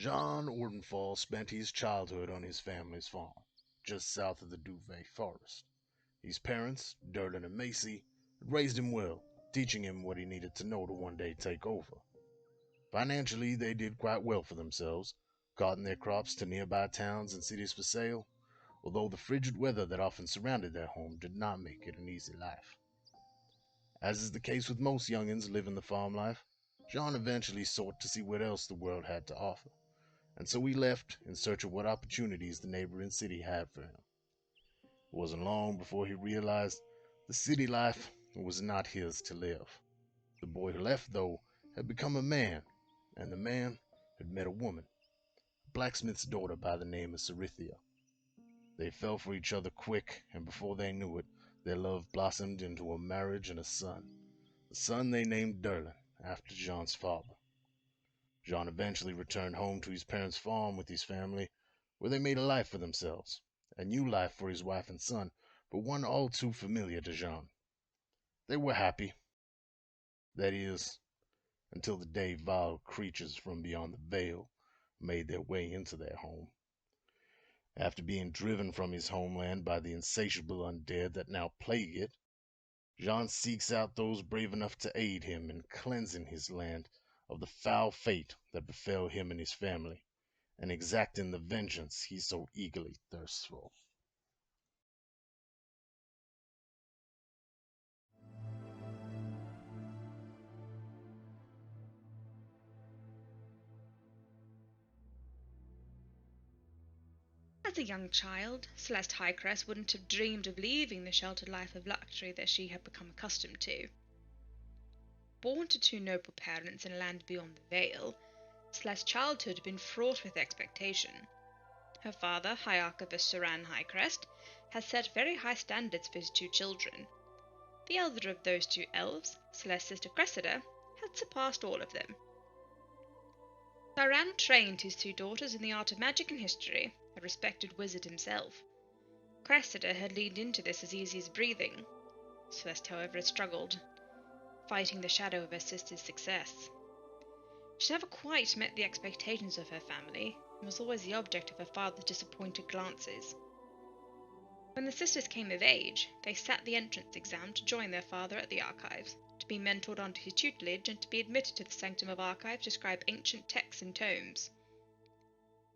John Ordenfall spent his childhood on his family's farm, just south of the Duvet Forest. His parents, Durden and Macy, had raised him well, teaching him what he needed to know to one day take over. Financially, they did quite well for themselves, carting their crops to nearby towns and cities for sale, although the frigid weather that often surrounded their home did not make it an easy life. As is the case with most youngins living the farm life, John eventually sought to see what else the world had to offer, and so he left in search of what opportunities the neighboring city had for him. It wasn't long before he realized the city life was not his to live. The boy who left, though, had become a man, and the man had met a woman, a blacksmith's daughter by the name of Cerithia. They fell for each other quick, and before they knew it, their love blossomed into a marriage and a son. The son they named Derlin, after Jean's father. Jean eventually returned home to his parents' farm with his family, where they made a life for themselves, a new life for his wife and son, but one all too familiar to Jean. They were happy. That is, until the day vile creatures from beyond the veil made their way into their home. After being driven from his homeland by the insatiable undead that now plague it, Jean seeks out those brave enough to aid him in cleansing his land of the foul fate that befell him and his family, and exacting the vengeance he so eagerly thirsts for. As a young child, Celeste Highcrest wouldn't have dreamed of leaving the sheltered life of luxury that she had become accustomed to. Born to two noble parents in a land beyond the veil, Celeste's childhood had been fraught with expectation. Her father, High Archivist Saran Highcrest, had set very high standards for his two children. The elder of those two elves, Celeste's sister Cressida, had surpassed all of them. Saran trained his two daughters in the art of magic and history, a respected wizard himself. Cressida had leaned into this as easy as breathing. Celeste, however, had struggled, fighting the shadow of her sister's success. She never quite met the expectations of her family, and was always the object of her father's disappointed glances. When the sisters came of age, they sat the entrance exam to join their father at the archives, to be mentored under his tutelage, and to be admitted to the sanctum of archives to scribe ancient texts and tomes.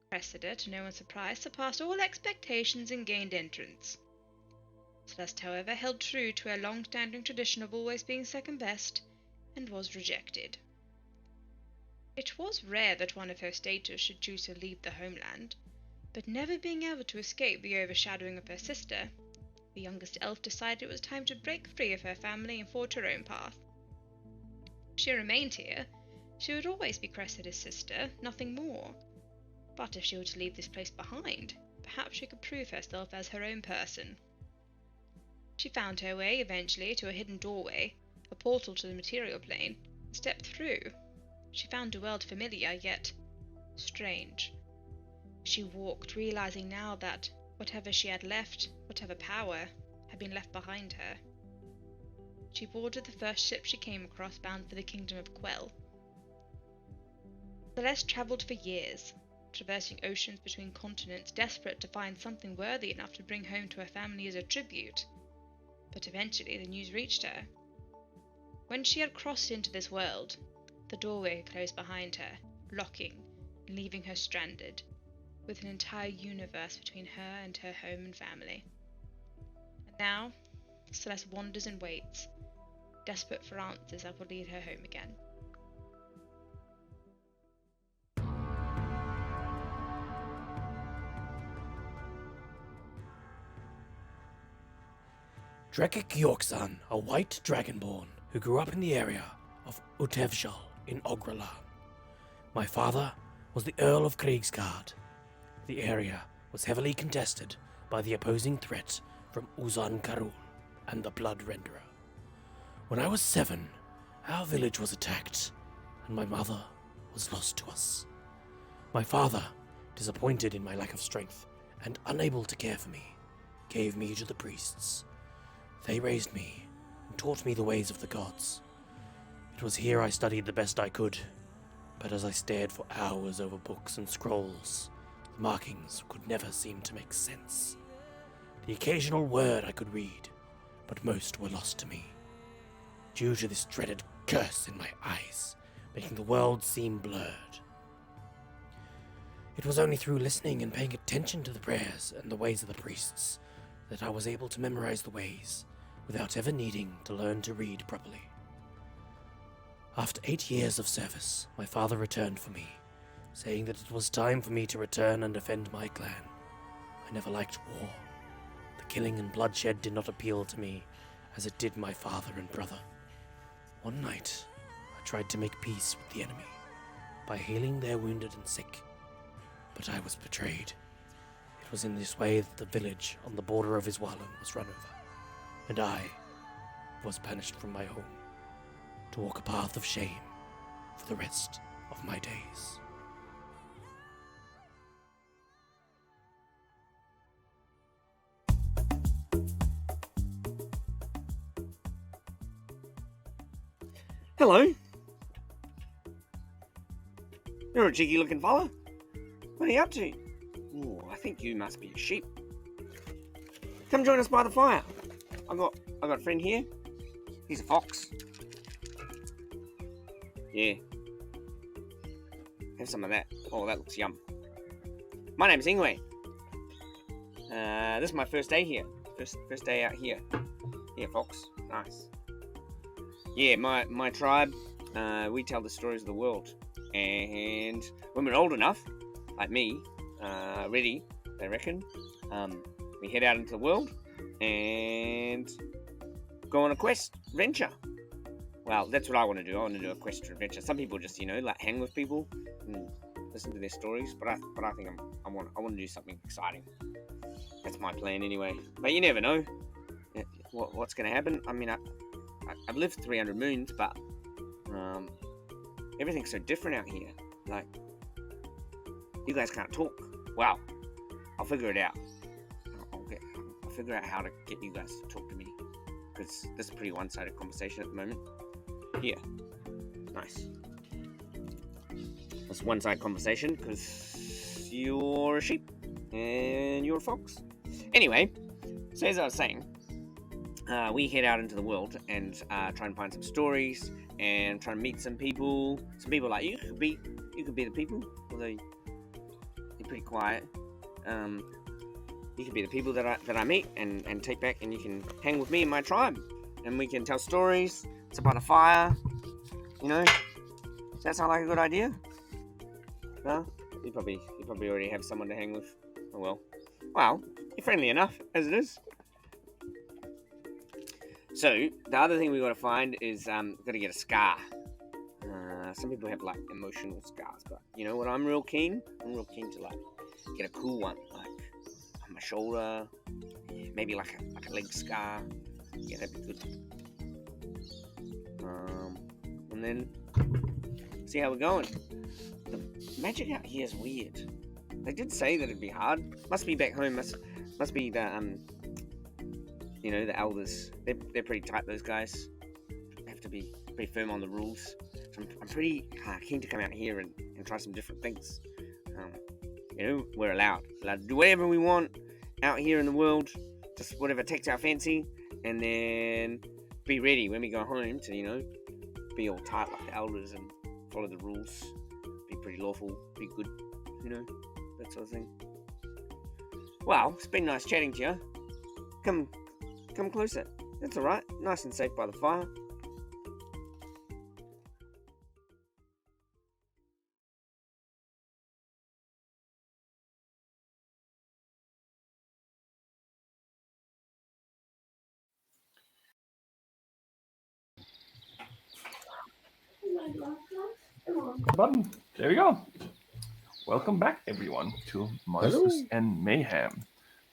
Cressida, to no one's surprise, surpassed all expectations and gained entrance. Celeste, however, held true to her long-standing tradition of always being second best, and was rejected. It was rare that one of her status should choose to leave the homeland, but never being able to escape the overshadowing of her sister, the youngest elf decided it was time to break free of her family and forge her own path. If she remained here, she would always be Cressida's sister, nothing more. But if she were to leave this place behind, perhaps she could prove herself as her own person. She found her way, eventually, to a hidden doorway, a portal to the material plane, and stepped through. She found the world familiar, yet strange. She walked, realizing now that whatever she had left, whatever power, had been left behind her. She boarded the first ship she came across, bound for the kingdom of Quell. Celeste travelled for years, traversing oceans between continents, desperate to find something worthy enough to bring home to her family as a tribute. But eventually the news reached her. When she had crossed into this world, the doorway closed behind her, locking and leaving her stranded, with an entire universe between her and her home and family. And now, Celeste wanders and waits, desperate for answers that will lead her home again. Drekik Yorksan, a white dragonborn who grew up in the area of Utevshal in Ogralan. My father was the Earl of Kriegsgard. The area was heavily contested by the opposing threat from Uzan Karul and the Blood Renderer. When I was 7, our village was attacked, and my mother was lost to us. My father, disappointed in my lack of strength and unable to care for me, gave me to the priests. They raised me and taught me the ways of the gods. It was here I studied the best I could, but as I stared for hours over books and scrolls, the markings could never seem to make sense. The occasional word I could read, but most were lost to me, due to this dreaded curse in my eyes, making the world seem blurred. It was only through listening and paying attention to the prayers and the ways of the priests that I was able to memorize the ways, without ever needing to learn to read properly. After 8 years of service, my father returned for me, saying that it was time for me to return and defend my clan. I never liked war. The killing and bloodshed did not appeal to me as it did my father and brother. One night, I tried to make peace with the enemy by healing their wounded and sick, but I was betrayed. It was in this way that the village on the border of Iswalan was run over, and I was banished from my home to walk a path of shame for the rest of my days. Hello. You're a cheeky looking fella. What are you up to? Oh, I think you must be a sheep. Come join us by the fire. I got a friend here. He's a fox. Yeah. Have some of that. Oh, that looks yum. My name's Ingwe. This is my first day here. First day out here. Yeah, fox. Nice. Yeah, my tribe, we tell the stories of the world. And when we're old enough, like me, ready, they reckon, we head out into the world and go on a quest, adventure. Well, that's what I want to do. I want to do a quest or adventure. Some people just, like hang with people and listen to their stories. But I think I want to do something exciting. That's my plan anyway. But you never know what's going to happen. I mean, I've lived 300 moons, but everything's so different out here. Like, you guys can't talk. Wow, I'll figure it out. I'll figure out how to get you guys to talk to me, because this is a pretty one-sided conversation at the moment. Here, nice. That's one-sided conversation because you're a sheep and you're a fox. Anyway, so as I was saying, we head out into the world and try and find some stories and try and meet some people. Some people like you could be the people, although you're pretty quiet. You could be the people that I meet and take back, and you can hang with me and my tribe, and we can tell stories. It's about a fire, Does that sound like a good idea? No, you probably already have someone to hang with. Oh well. Well, you're friendly enough as it is. So, the other thing we got to find is, we've got to get a scar. Some people have, like, emotional scars, but, you know what, I'm real keen to, like, get a cool one, like, on my shoulder, maybe, like a leg scar. Yeah, that'd be good. And then, see how we're going. The magic out here is weird. They did say that it'd be hard. Must be back home, must be the, the elders. They're pretty tight, those guys. Have to be pretty firm on the rules. So I'm pretty keen to come out here and try some different things. We're allowed to do whatever we want out here in the world. Just whatever takes our fancy. And then be ready when we go home to, be all tight like the elders and follow the rules. Be pretty lawful, be good, that sort of thing. Well, it's been nice chatting to you. Come closer. That's alright. Nice and safe by the fire. Button. There we go. Welcome back, everyone, to Monsters and Mayhem.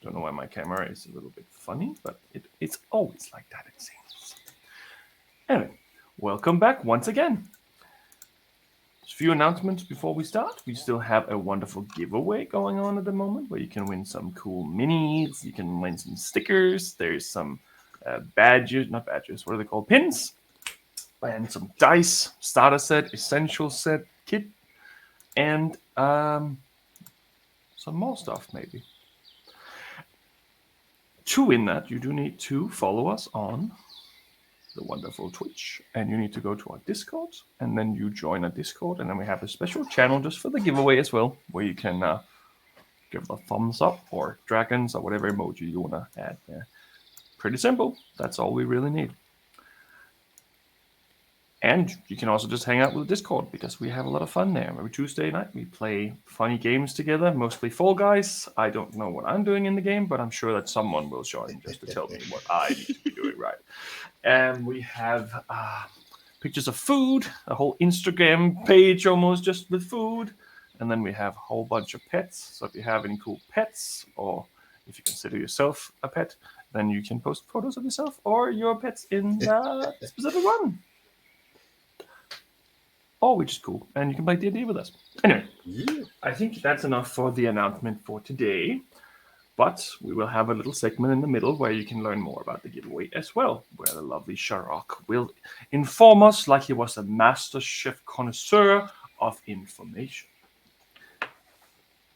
Don't know why my camera is a little bit funny, but it's always like that, it seems. Anyway, welcome back once again. Just a few announcements before we start. We still have a wonderful giveaway going on at the moment where you can win some cool minis. You can win some stickers. There's some not badges, what are they called? Pins. And some dice, starter set, essential set, kit, and some more stuff maybe. To win that, you do need to follow us on the wonderful Twitch, and you need to go to our Discord, and then you join our Discord, and then we have a special channel just for the giveaway as well, where you can give a thumbs up or dragons or whatever emoji you want to add there. Pretty simple. That's all we really need. And you can also just hang out with Discord because we have a lot of fun there. Every Tuesday night we play funny games together, mostly Fall Guys. I don't know what I'm doing in the game, but I'm sure that someone will join just to tell me what I need to be doing right. And we have pictures of food, a whole Instagram page almost just with food. And then we have a whole bunch of pets. So if you have any cool pets, or if you consider yourself a pet, then you can post photos of yourself or your pets in the specific one. Or which is cool. And you can play D&D with us. Anyway, I think that's enough for the announcement for today. But we will have a little segment in the middle where you can learn more about the giveaway as well, where the lovely Sharok will inform us like he was a master chef connoisseur of information.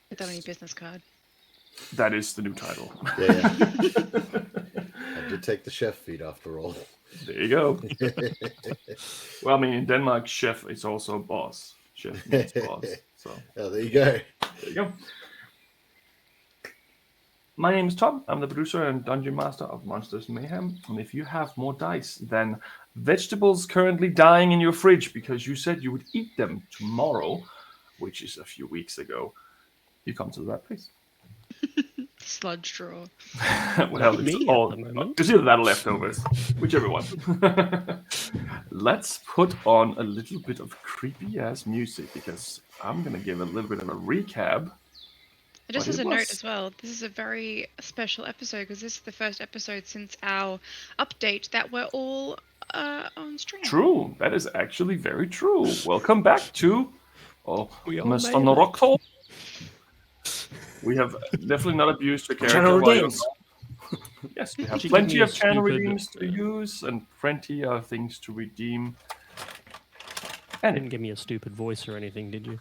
Put that on your business card. That is the new title. Yeah. I did take the chef feed after all. There you go. Well, I mean, in Denmark, chef is also boss. Chef means boss. So Oh, there you go. there you go. My name is Tom. I'm the producer and dungeon master of Monsters Mayhem. And if you have more dice than vegetables currently dying in your fridge because you said you would eat them tomorrow, which is a few weeks ago, you come to the right place. Sludge drawer. Well, Me it's at all. the moment. It's either that or leftovers, whichever one. Let's put on a little bit of creepy ass music because I'm gonna give a little bit of a recap. Just But as it a note was- as well, this is a very special episode because this is the first episode since our update that we're all on stream. True, that is actually very true. Welcome back to We are Mr. Mayhem. Norocco. We have definitely not abused your character. Channel while you're redeems. gone. Yes, we have She plenty gave me of a channel stupid- redeems to use and plenty of things to redeem. Didn't And give me a stupid voice or anything, did you?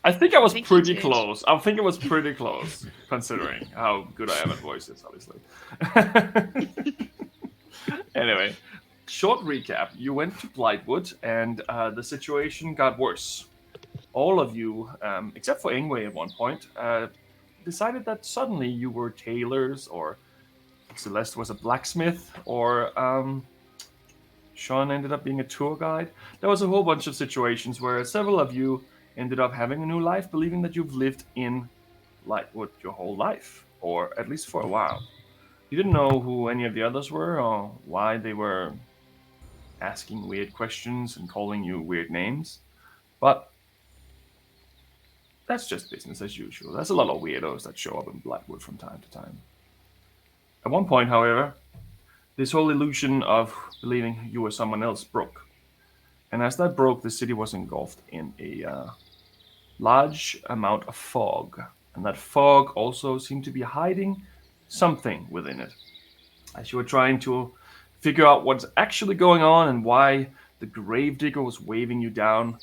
I think I was I think you pretty did. close. I think it was pretty close, considering how good I am at voices, obviously. Anyway, short recap. You went to Blightwood, and the situation got worse. All of you, except for Ingwe at one point, decided that suddenly you were tailors, or Celeste was a blacksmith, or Sean ended up being a tour guide. There was a whole bunch of situations where several of you ended up having a new life, believing that you've lived in Lightwood your whole life, or at least for a while. You didn't know who any of the others were, or why they were asking weird questions and calling you weird names, but that's just business as usual. There's a lot of weirdos that show up in Blackwood from time to time. At one point, however, this whole illusion of believing you were someone else broke. And as that broke, the city was engulfed in a large amount of fog. And that fog also seemed to be hiding something within it. As you were trying to figure out what's actually going on and why the gravedigger was waving you down,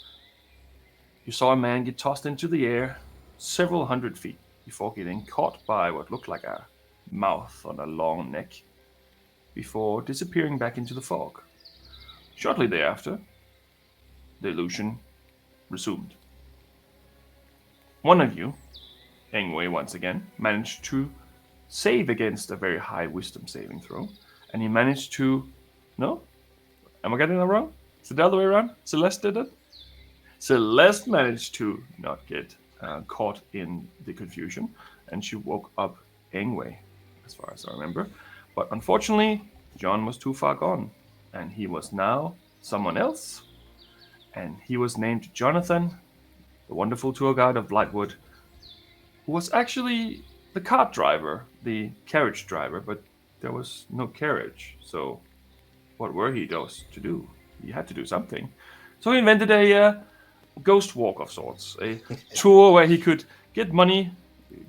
you saw a man get tossed into the air several hundred feet before getting caught by what looked like a mouth on a long neck, before disappearing back into the fog. Shortly thereafter, the illusion resumed. One of you, Engway once again, managed to save against a very high wisdom saving throw, and he managed to... No? Am I getting that wrong? Is it the other way around? Celeste did it? Celeste managed to not get caught in the confusion, and she woke up Engway, as far as I remember. But unfortunately, John was too far gone, and he was now someone else, and he was named Jonathan, the wonderful tour guide of Blightwood, who was actually the cart driver, the carriage driver, but there was no carriage, so what were he supposed to do? He had to do something. So he invented a ghost walk of sorts, a tour where he could get money,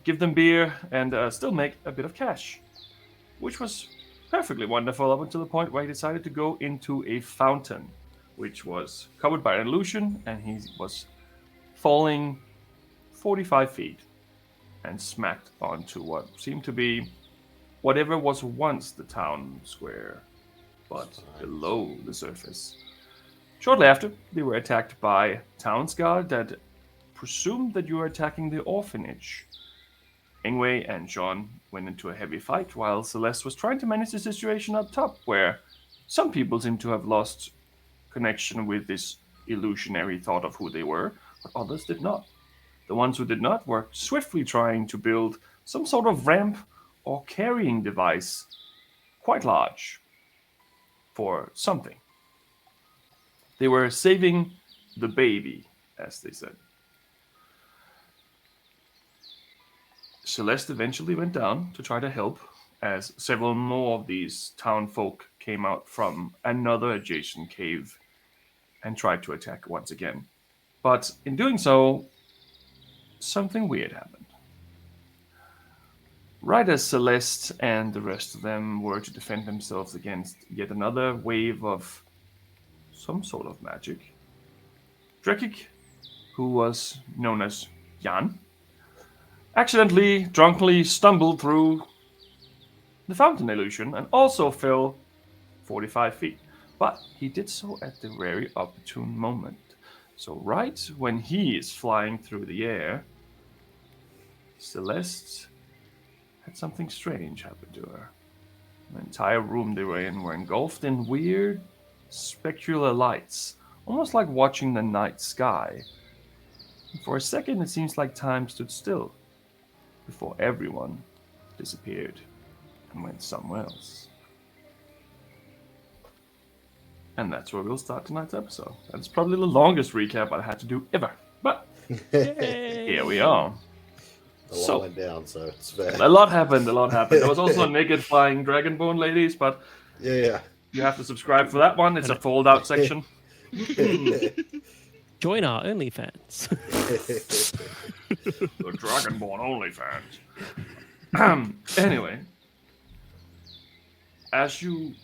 give them beer, and still make a bit of cash, which was perfectly wonderful up until the point where he decided to go into a fountain, which was covered by an illusion, and he was falling 45 feet and smacked onto what seemed to be whatever was once the town square, but below the surface. Shortly after, they were attacked by townsguard that presumed that you were attacking the orphanage. Ingwe and John went into a heavy fight while Celeste was trying to manage the situation up top, where some people seem to have lost connection with this illusionary thought of who they were, but others did not. The ones who did not were swiftly trying to build some sort of ramp or carrying device, quite large, for something. They were saving the baby, as they said. Celeste eventually went down to try to help, as several more of these town folk came out from another adjacent cave and tried to attack once again. But in doing so, something weird happened. Right as Celeste and the rest of them were to defend themselves against yet another wave of some sort of magic, Drekik, who was known as Jan, accidentally, drunkenly stumbled through the fountain illusion and also fell 45 feet. But he did so at the very opportune moment. So right when he is flying through the air, Celeste had something strange happen to her. The entire room they were in were engulfed in weird, specular lights, almost like watching the night sky. And for a second, it seems like time stood still before everyone disappeared and went somewhere else. And that's where we'll start tonight's episode. That's probably the longest recap I had to do ever. But here we are. A lot went down, so it's fair. A lot happened. There was also a naked flying dragonborn, ladies, but Yeah. you have to subscribe for that one. It's a fold-out section. Join our OnlyFans. The dragonborn OnlyFans. Anyway, as you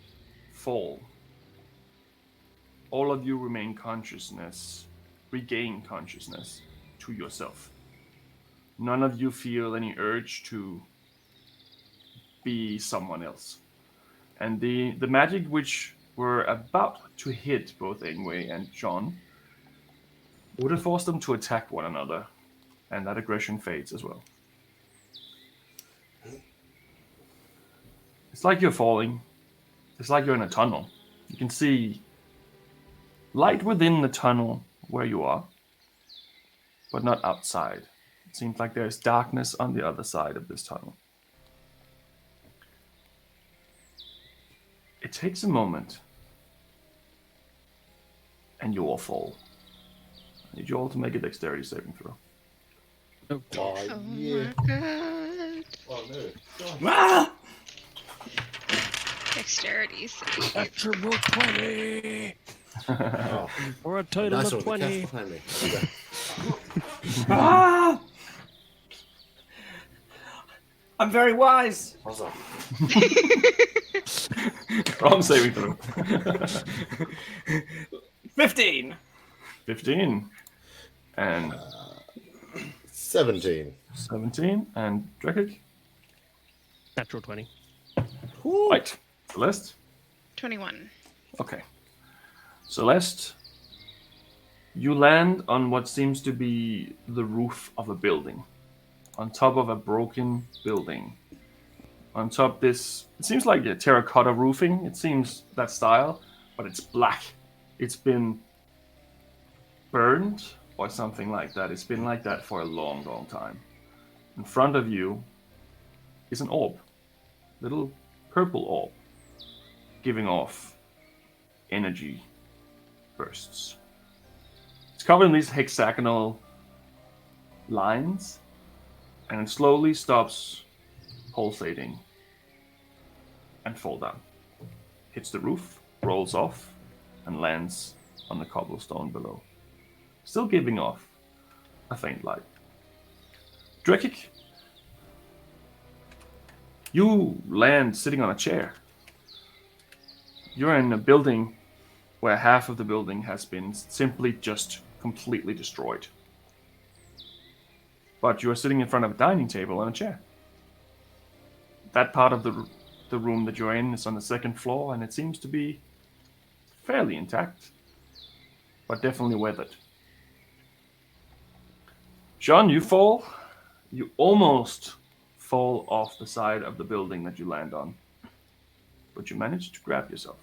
fall, all of you regain consciousness to yourself. None of you feel any urge to be someone else. And the magic which were about to hit both Ingwe and John would have forced them to attack one another, and that aggression fades as well. It's like you're falling. It's like you're in a tunnel. You can see light within the tunnel where you are, but not outside. It seems like there's darkness on the other side of this tunnel. It takes a moment, and you all fall. I need you all to make a dexterity saving throw. Oh, gosh. Oh, yeah. My God. Oh, no. Ah! Dexterity save. Natural 20! Oh, Or a total nice of one. The 20. cat behind me. Okay. Ah! I'm very wise. Awesome. Wrong saving throw. 15. 15. And 17. 17. And Drekik. Natural 20. Right. Celeste. 21. Okay. Celeste, you land on what seems to be the roof of a building. On top of a broken building. On top this, it seems like a terracotta roofing. It seems that style, but it's black. It's been burned or something like that. It's been like that for a long, long time. In front of you is an orb. Little purple orb. Giving off energy bursts. It's covered in these hexagonal lines, and it slowly stops pulsating and fall down. Hits the roof, rolls off, and lands on the cobblestone below. Still giving off a faint light. Drekik, you land sitting on a chair. You're in a building where half of the building has been simply just completely destroyed. but you are sitting in front of a dining table and a chair. That part of the room that you're in is on the second floor, and it seems to be fairly intact, but definitely weathered. John, you fall. You almost fall off the side of the building that you land on, but you manage to grab yourself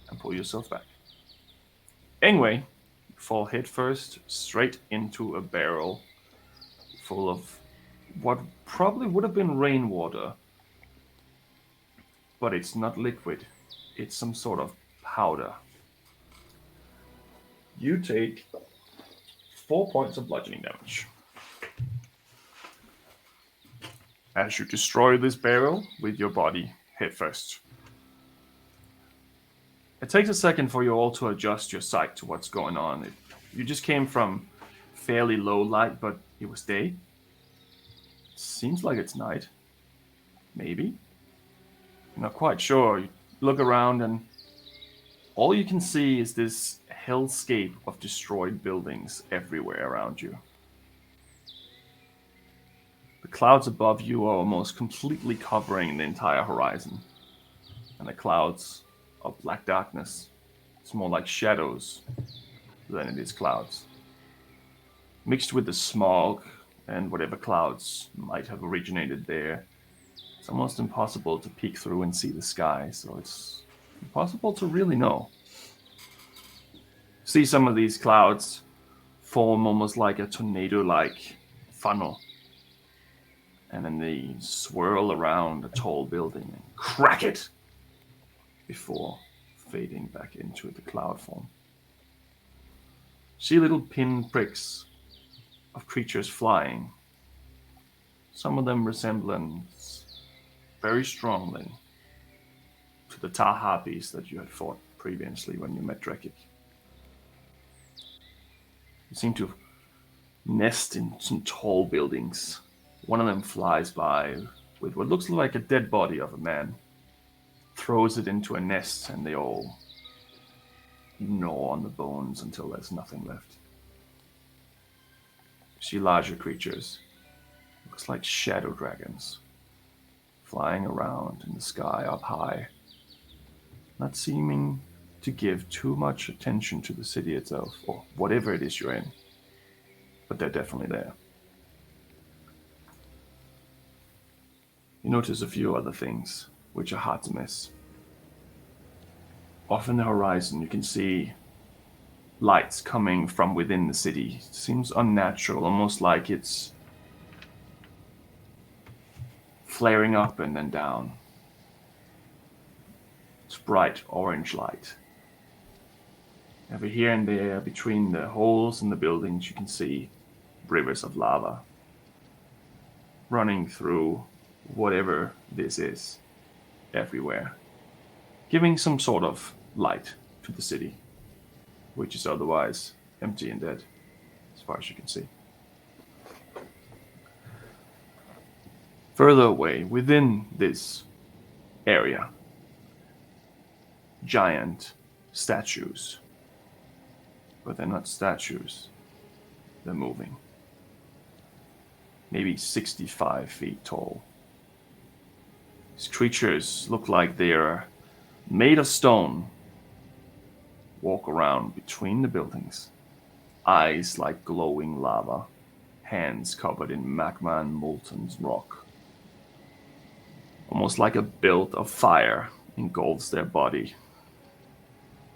and pull yourself back. Anyway, you fall headfirst straight into a barrel full of what probably would have been rainwater, but it's not liquid. It's some sort of powder. You take 4 points of bludgeoning damage as you destroy this barrel with your body headfirst. It takes a second for you all to adjust your sight to what's going on. You just came from fairly low light, but it was day. Seems like it's night. Maybe. You're not quite sure. You look around and all you can see is this hellscape of destroyed buildings everywhere around you. The clouds above you are almost completely covering the entire horizon. And the clouds are black darkness. It's more like shadows than it is clouds. Mixed with the smog and whatever clouds might have originated there, it's almost impossible to peek through and see the sky, so it's impossible to really know. See some of these clouds form almost like a tornado-like funnel, and then they swirl around a tall building and crack it before fading back into the cloud form. See little pin pricks of creatures flying, some of them resembling very strongly to the tar harpies that you had fought previously when you met Drekik. They seem to nest in some tall buildings. One of them flies by with what looks like a dead body of a man, throws it into a nest, and they all gnaw on the bones until there's nothing left. You see larger creatures, looks like shadow dragons, flying around in the sky up high, not seeming to give too much attention to the city itself, or whatever it is you're in, but they're definitely there. You notice a few other things which are hard to miss. Off in the horizon, you can see lights coming from within the city. It seems unnatural, almost like it's flaring up and then down. It's bright orange light. Every here and there, between the holes in the buildings, you can see rivers of lava running through whatever this is everywhere, giving some sort of light to the city, which is otherwise empty and dead, as far as you can see. Further away, within this area, giant statues. But they're not statues. They're moving. Maybe 65 feet tall. These creatures look like they're made of stone. Walk around between the buildings. Eyes like glowing lava. Hands covered in magma and molten rock. Almost like a belt of fire engulfs their body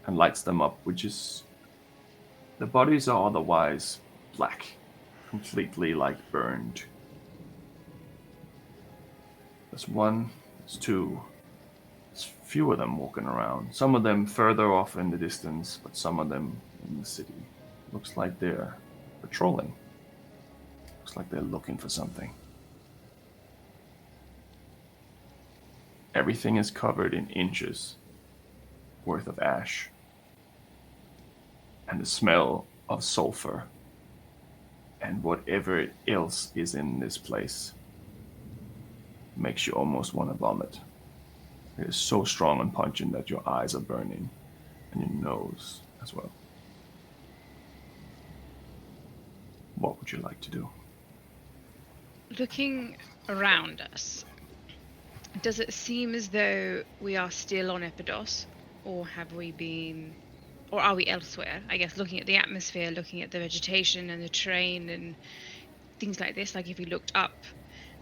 and lights them up, which is... The bodies are otherwise black, completely like burned. There's one, there's two, there's few of them walking around. Some of them further off in the distance, but some of them in the city. Looks like they're patrolling. Looks like they're looking for something. Everything is covered in inches worth of ash. And the smell of sulfur and whatever else is in this place makes you almost want to vomit. It is so strong and pungent that your eyes are burning and your nose as well. What would you like to do? Looking around us, does it seem as though we are still on Epidos, or have we been, or are we elsewhere? I guess looking at the atmosphere, looking at the vegetation and the terrain and things like this. Like if we looked up,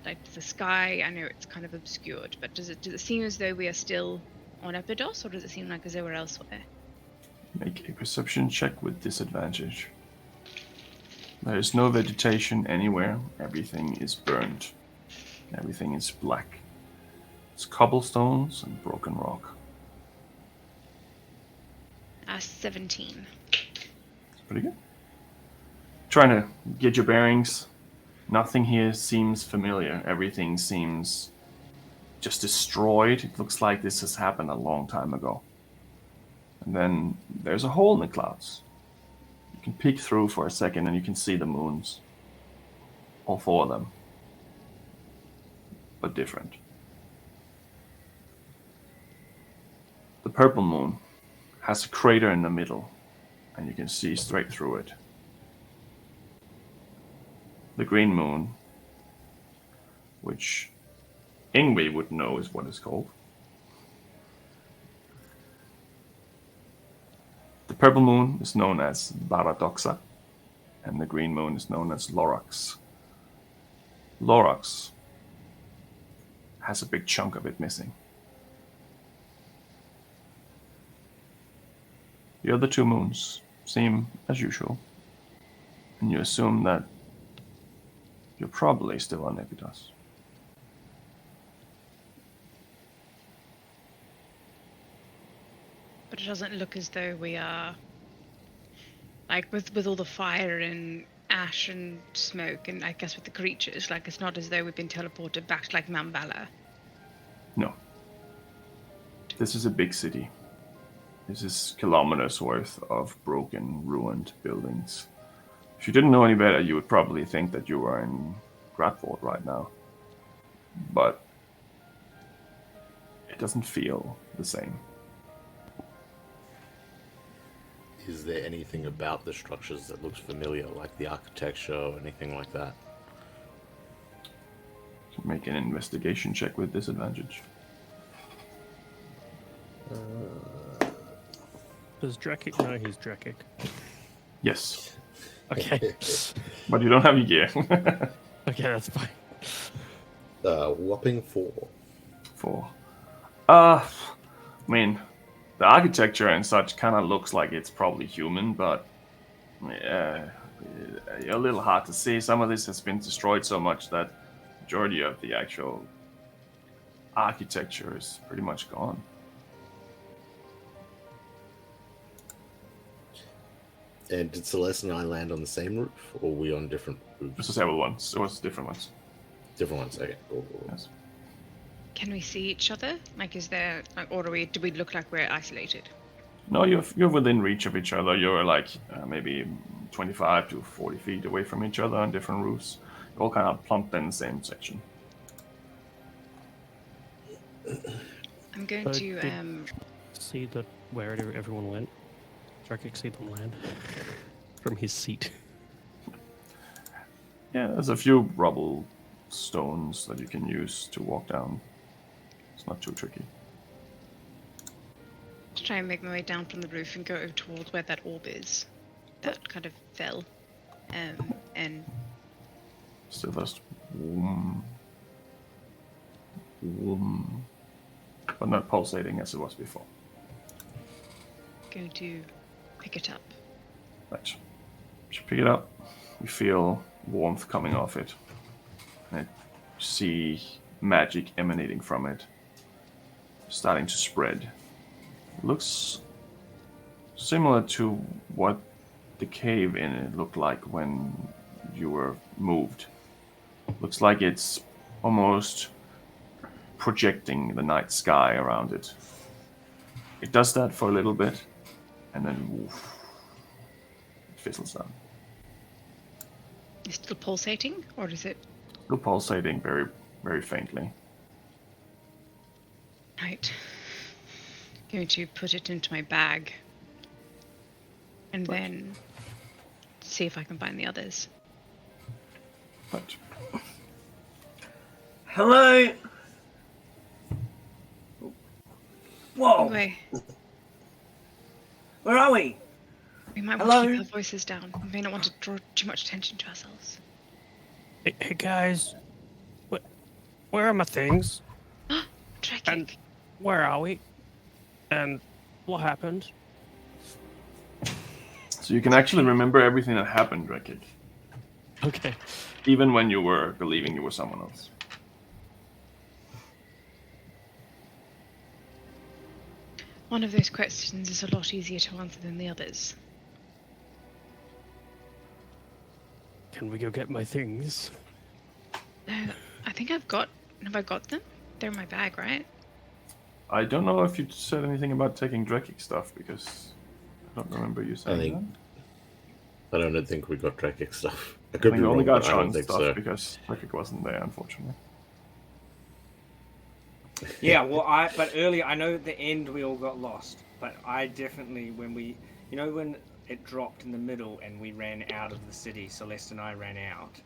like to the sky, I know it's kind of obscured, but does it seem as though we are still on Epidos, or does it seem like as though we're elsewhere? Make a perception check with disadvantage. There is no vegetation anywhere. Everything is burned. Everything is black. It's cobblestones and broken rock. 17. It's pretty good. Trying to get your bearings. Nothing here seems familiar. Everything seems just destroyed. It looks like this has happened a long time ago. And then there's a hole in the clouds. You can peek through for a second and you can see the moons. All 4 of them. But different. The purple moon has a crater in the middle, and you can see straight through it. The green moon, which Ingwe would know is what it's called. The purple moon is known as Baradoxa, and the green moon is known as Lorax. Lorax has a big chunk of it missing. The other 2 moons seem as usual, and you assume that you're probably still on Epidos. But it doesn't look as though we are, like with all the fire and ash and smoke, and I guess with the creatures, like it's not as though we've been teleported back to like Mambala. No. This is a big city. This is kilometers worth of broken, ruined buildings. If you didn't know any better, you would probably think that you were in Gratford right now. But it doesn't feel the same. Is there anything about the structures that looks familiar, like the architecture or anything like that? Make an investigation check with disadvantage. Does Drakic know he's Drakic? Yes, Okay. but you don't have your gear. Okay, that's fine. Whopping 4. 4. I mean, the architecture and such kind of looks like it's probably human, but a little hard to see. Some of this has been destroyed so much that the majority of the actual architecture is pretty much gone. And did Celeste and I land on the same roof, or were we on different roofs? This was several ones. It was different ones. Different ones. Okay. Cool. Yes. Can we see each other? Like, is there, like, or do we look like we're isolated? No, you're within reach of each other. You're like maybe 25 to 40 feet away from each other on different roofs. You're all kind of plumped in the same section. I'm going But to did- See that wherever everyone went, Drakic see them land from his seat. Yeah, there's a few rubble stones that you can use to walk down. It's not too tricky. to try and make my way down from the roof and go over towards where that orb is. That kind of fell. And Still just whoom, whoom, but not pulsating as it was before. going to pick it up. Right. As you pick it up, you feel warmth coming off it. And you see magic emanating from it, starting to spread. It looks similar to what the cave in it looked like when you were moved. Looks like it's almost projecting the night sky around it. It does that for a little bit, and then woof, it fizzles down. Is it still pulsating, or is it? Still pulsating very, very faintly. Right. Going to put it into my bag. And then see if I can find the others. But Hello. Whoa. Anyway, Where are we? we might want Hello? to keep our voices down. We may not want to draw too much attention to ourselves. Hey guys, where are my things? Drakic. And where are we? And what happened? So you can actually remember everything that happened, Drekik. Okay. Even when you were believing you were someone else. One of those questions is a lot easier to answer than the others. Can we go get my things? I think I've got... Have I got them? They're in my bag, right? I don't know if you said anything about taking Drekik stuff, because I don't remember you saying I don't think we got Drekik stuff. I that. could I be think we only wrong, got but I don't Sean's think stuff so. because Drekik wasn't there, unfortunately. Yeah, well, but earlier, I know at the end we all got lost, but I definitely, when we, when it dropped in the middle and we ran out of the city, Celeste and I ran out,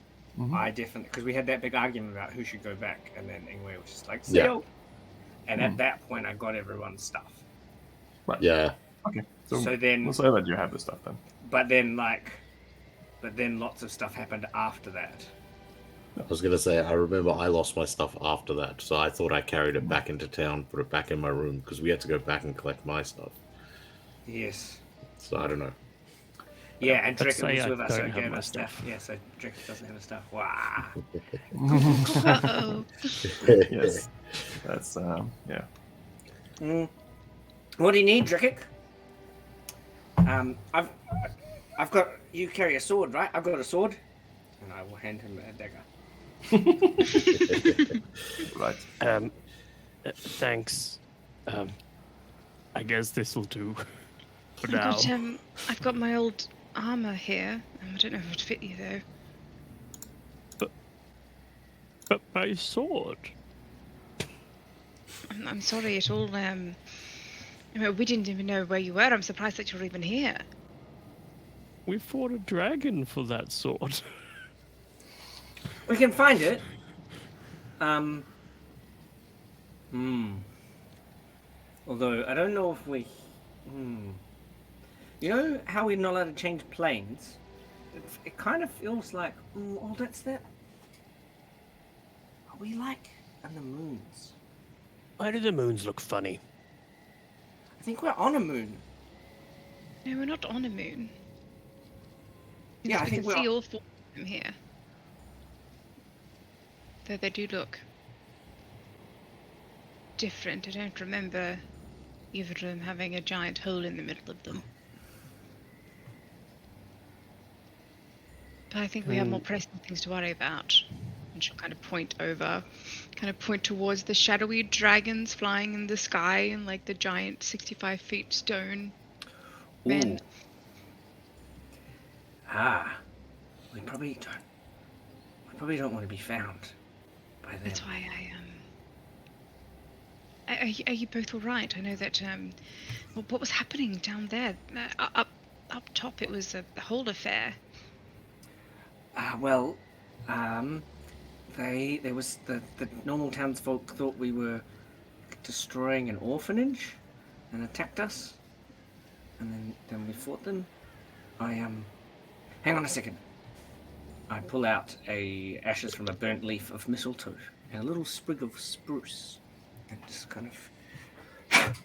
I definitely, because we had that big argument about who should go back, and then Ingwe was just like, see you. And at that point, I got everyone's stuff. Right. Yeah. Okay. So then, we'll say that you have the stuff then. But then lots of stuff happened after that. I was going to say, I remember I lost my stuff after that, so I thought I carried it back into town, put it back in my room, because we had to go back and collect my stuff. Yes. So I don't know. Yeah, and Let's Drekik say was I with us, so don't it have gave my us stuff. Yeah, so Drekik doesn't have his stuff. Wow. Uh-oh. Yes. That's, yeah. What do you need, Drekik? I've got... You carry a sword, right? I've got a sword. And I will hand him a dagger. Right. Thanks. I guess this'll do for I've now. got, I've got my old armor here. I don't know if it would fit you, though. But my sword. I'm sorry, it all, we didn't even know where you were. I'm surprised that you're even here. We fought a dragon for that sword. We can find it. Although, I don't know if we... You know how we're not allowed to change planes? It kind of feels like... Oh, that's that... Are we like on the moons? Why do the moons look funny? I think we're on a moon. No, we're not on a moon. Yeah, I we think can we're see all four of them here. Though they do look different. I don't remember either of them having a giant hole in the middle of them. But I think we have more pressing things to worry about. And she'll kind of point towards the shadowy dragons flying in the sky and like the giant 65 feet stone men. We probably don't want to be found by them. That's why Are you both all right? I know that what was happening down there? Up top, it was a whole affair. There was the normal townsfolk thought we were destroying an orphanage and attacked us, and then we fought them. Hang on a second. I pull out ashes from a burnt leaf of mistletoe and a little sprig of spruce, and just kind of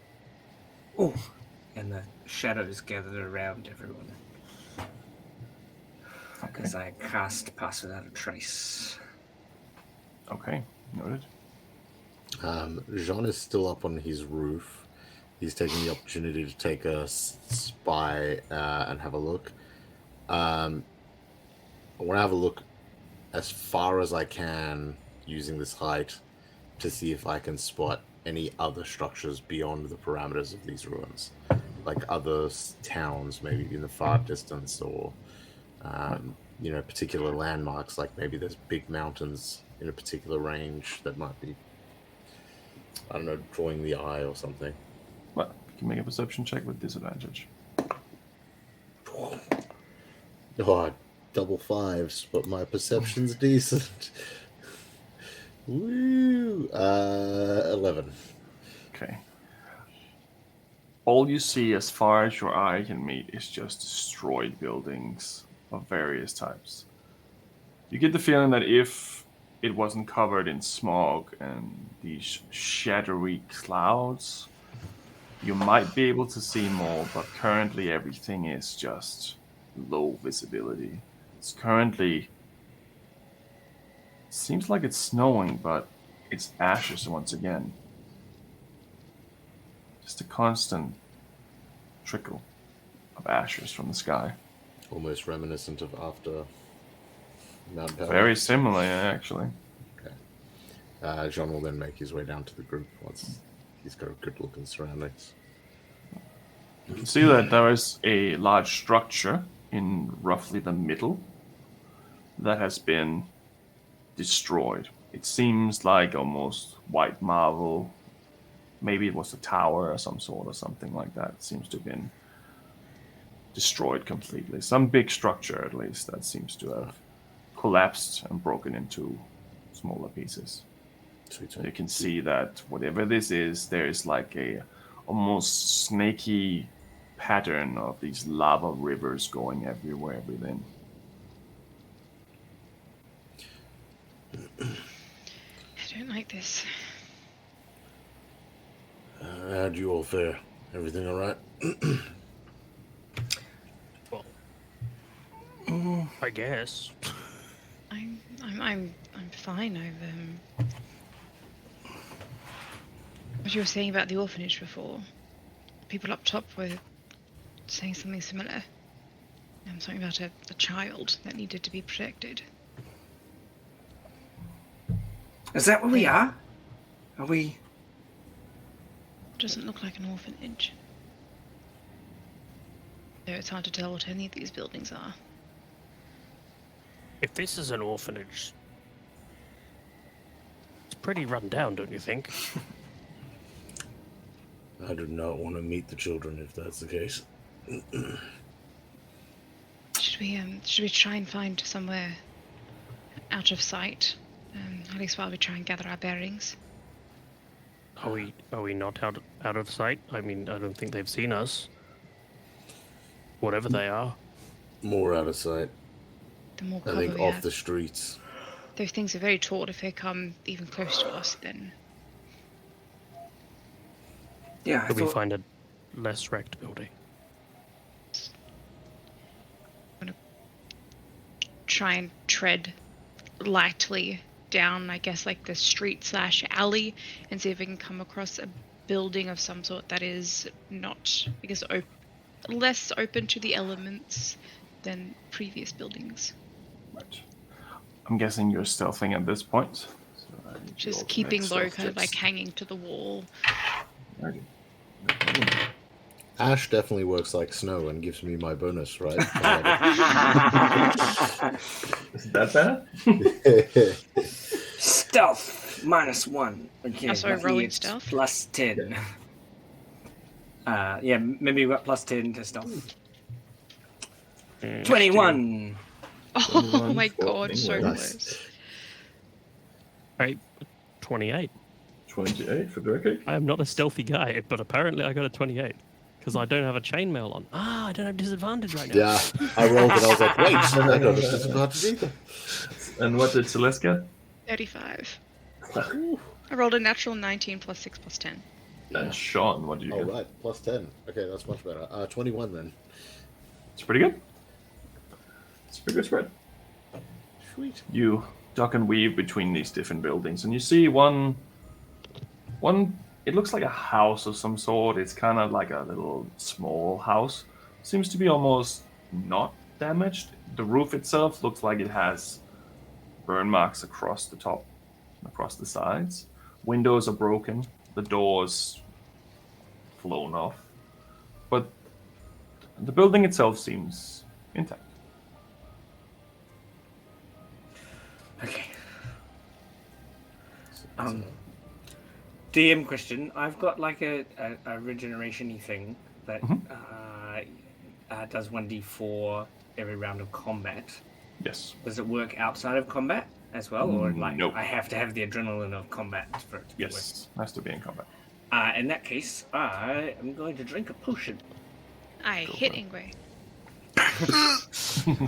and the shadows gathered around everyone. Because I cast Pass Without a Trace. Okay, noted. Jean is still up on his roof. He's taking the opportunity to take a spy and have a look. I want to have a look as far as I can using this height to see if I can spot any other structures beyond the parameters of these ruins. Like other towns, maybe in the far distance, or particular landmarks, like maybe there's big mountains in a particular range that might be, I don't know, drawing the eye or something. Well, you can make a perception check with disadvantage. Oh, double fives, but my perception's decent. Woo! 11. Okay. All you see as far as your eye can meet is just destroyed buildings of various types. You get the feeling that if it wasn't covered in smog and these shadowy clouds, you might be able to see more, but currently everything is just low visibility. It's currently... Seems like it's snowing, but it's ashes once again. Just a constant trickle of ashes from the sky. Almost reminiscent of after Mount Pelham. Very similar, actually. Okay. John will then make his way down to the group once he's got a good look at surroundings. You can see that there is a large structure in roughly the middle that has been destroyed. It seems like almost white marble. Maybe it was a tower or some sort or something like that. It seems to have been destroyed completely. Some big structure, at least, that seems to have collapsed and broken into smaller pieces. Sweet. You can see that whatever this is, there is like a almost snaky pattern of these lava rivers going everywhere within. I don't like this. How'd you all fare? Everything all right? Well, I guess. I'm fine. What you were saying about the orphanage before. People up top were saying something similar. Something about a child that needed to be protected. Is that where we are? Are we? Doesn't look like an orphanage. Though it's hard to tell what any of these buildings are. If this is an orphanage, it's pretty run down, don't you think? I do not want to meet the children if that's the case. Should we try and find somewhere out of sight? At least while we try and gather our bearings. Are we not out of sight? I mean, I don't think they've seen us. Whatever they are. More out of sight. The more I cover think we off have. the streets. Those things are very tall. If they come even close to us, then Yeah, Could we find a less wrecked building? I'm gonna try and tread lightly down, I guess, like the street/alley, and see if we can come across a building of some sort that is not, I guess, less open to the elements than previous buildings. Right. I'm guessing you're stealthing at this point. So Just keeping low, kind of like hanging to the wall. Righty. Ash definitely works like snow and gives me my bonus, right? Is that better? Stealth -1. Okay, Oh, sorry, lucky rolling it's stealth? plus 10. Yeah, maybe we got plus 10 to stealth. 21. Oh my god, so Nice. close. Right, 28. 28 for Drake. I am not a stealthy guy, but apparently I got a 28. Because I don't have a chainmail on. Ah, I don't have disadvantage right now. Yeah, I rolled and I was like, wait, I got a disadvantage either. And what did Celeste get? 35. I rolled a natural 19 plus 6 plus 10. And Sean, what did you All get? right, plus 10. Okay, that's much better. 21 then. It's pretty good. It's a pretty good spread. Sweet. You duck and weave between these different buildings, and you see one. It looks like a house of some sort. It's kind of like a little small house. Seems to be almost not damaged. The roof itself looks like it has burn marks across the top, across the sides. Windows are broken. The doors flown off. But the building itself seems intact. Okay. DM question. I've got like a regeneration-y thing that does 1d4 every round of combat. Yes. Does it work outside of combat? as well, or like Nope. I have to have the adrenaline of combat for it to be worth? Yes, has to be in combat. In that case, I am going to drink a potion. I Go hit for it. Ingwe.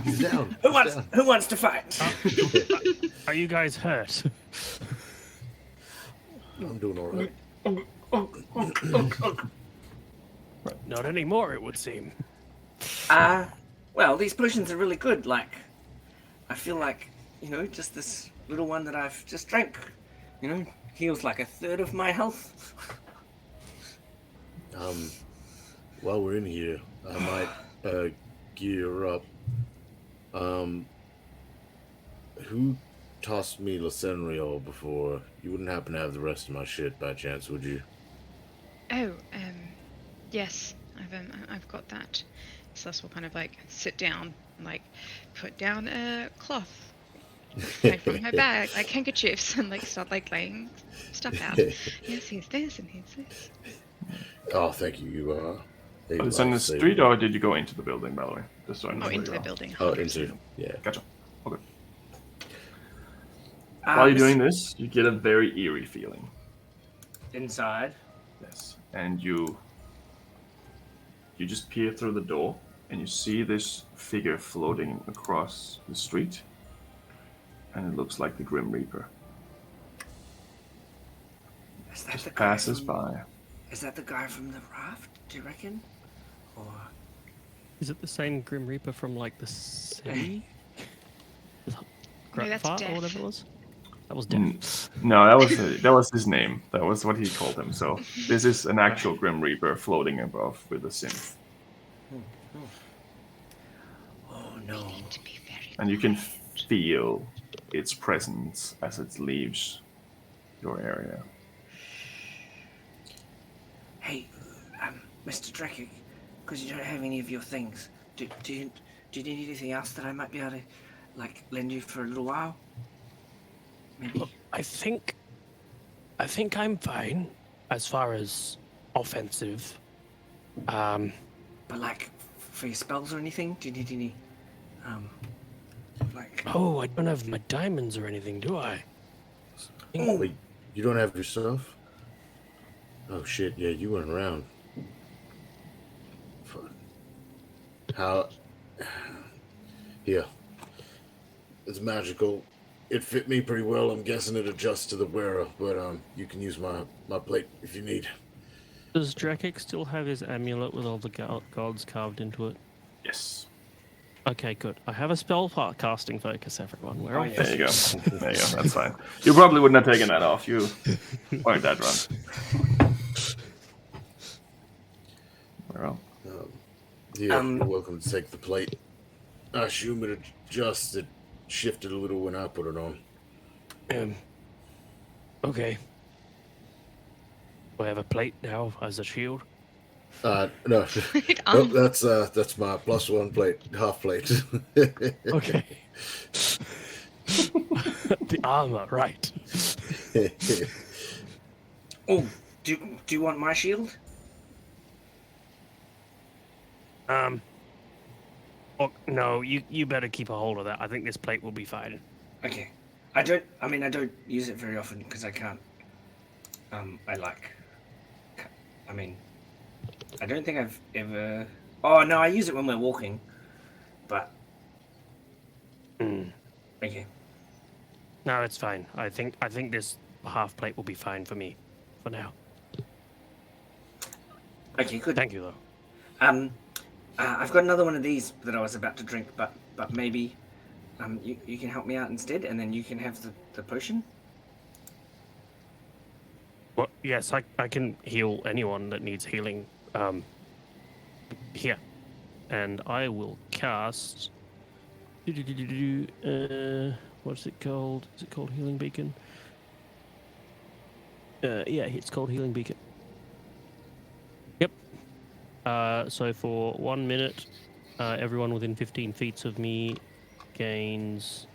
He's down. Who wants to fight? Are you guys hurt? I'm doing all right. Not anymore, it would seem. Well, these potions are really good. Like, I feel like, just this little one that I've just drank, heals like a third of my health. While we're in here, I might gear up. Who tossed me Licenriol before? You wouldn't happen to have the rest of my shit by chance, would you? Oh, yes, I've got that. So we'll kind of like sit down and like put down a cloth like from my bag, like handkerchiefs, and like start like laying stuff out. Yes, here's this and here's this. Oh, thank you. It's on the street, or did you go into the building, by the way? Just so I know Oh, where into you the are. building. Oh, 100%. into, yeah. Gotcha. Okay. While you're doing this, you get a very eerie feeling. Inside. Yes. And you just peer through the door, and you see this figure floating across the street, and it looks like the Grim Reaper. Is that Just the guy passes from, by. Is that the guy from the raft? Do you reckon? Or Is it the same Grim Reaper from like the sea? No, that's Fart Death. or whatever it was? That was Death. No, that was his name. That was what he called him. So this is an actual Grim Reaper floating above with a synth. oh no. Need to be very And you can feel its presence as it leaves your area. Hey, Mr. Drakic, because you don't have any of your things, do you need anything else that I might be able to, like, lend you for a little while? Maybe. Look, I think I'm fine as far as offensive. But like, for your spells or anything, do you need any, like? Oh, I don't have my diamonds or anything, do I? Oh, wait, you don't have your stuff? Oh shit, yeah, you went around. Fuck. How? Yeah. It's magical. It fit me pretty well. I'm guessing it adjusts to the wearer, but you can use my plate if you need. Does Drakic still have his amulet with all the gods carved into it? Yes. Okay, good. I have a spell casting focus, everyone. We're all There you go. There you go. That's fine. You probably wouldn't have taken that off. You weren't that run. Well, Yeah, you're welcome to take the plate. I assume it adjusted, shifted a little when I put it on. Okay. Do I have a plate now as a shield? No, nope, that's my +1 plate, half plate. Okay. The armor, right. Oh, do you want my shield? Oh, no, you better keep a hold of that. I think this plate will be fine. Okay. I don't use it very often because I can't. I don't think I've ever. Oh no, I use it when we're walking, but. Okay. No, it's fine. I think this half plate will be fine for me, for now. Okay, good. Thank you, though. I've got another one of these that I was about to drink, but maybe, you can help me out instead, and then you can have the potion. Well, yes, I can heal anyone that needs healing. Here, and I will cast. What's it called? Is it called Healing Beacon? Yeah, it's called Healing Beacon. Yep. So for 1 minute, everyone within 15 feet of me gains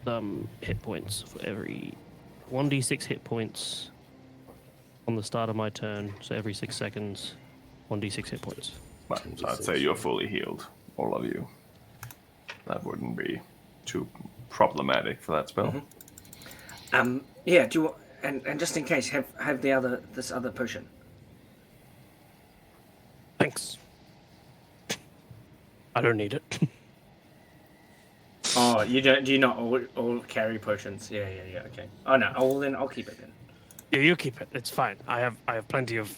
some hit points for every 1d6 hit points on the start of my turn. So every 6 seconds, 1d6 hit points. well, so I'd say you're fully healed, all of you. That wouldn't be too problematic for that spell. Yeah. Do you want, and just in case, have this other potion. Thanks. I don't need it. Oh, you don't? Do you not all carry potions? Yeah. Okay. Oh no. Oh, then I'll keep it then. Yeah, you keep it. It's fine. I have plenty of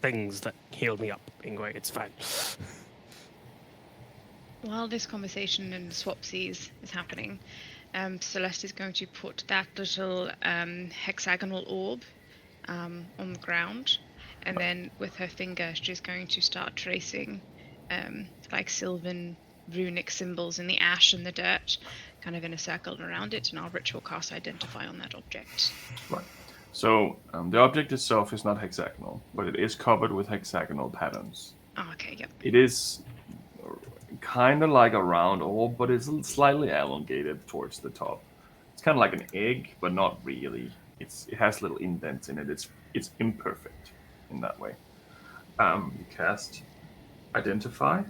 things that heal me up. Ingwe, it's fine. While this conversation and swapsies is happening, Celeste is going to put that little hexagonal orb on the ground, and then with her finger, she's going to start tracing like sylvan runic symbols in the ash and the dirt, kind of in a circle around it, and I'll ritual cast Identify on that object. Right. So the object itself is not hexagonal, but it is covered with hexagonal patterns. Oh, okay, yep. It is kind of like a round orb, but it's slightly elongated towards the top. It's kind of like an egg, but not really. It has little indents in it. It's imperfect in that way. You cast Identify,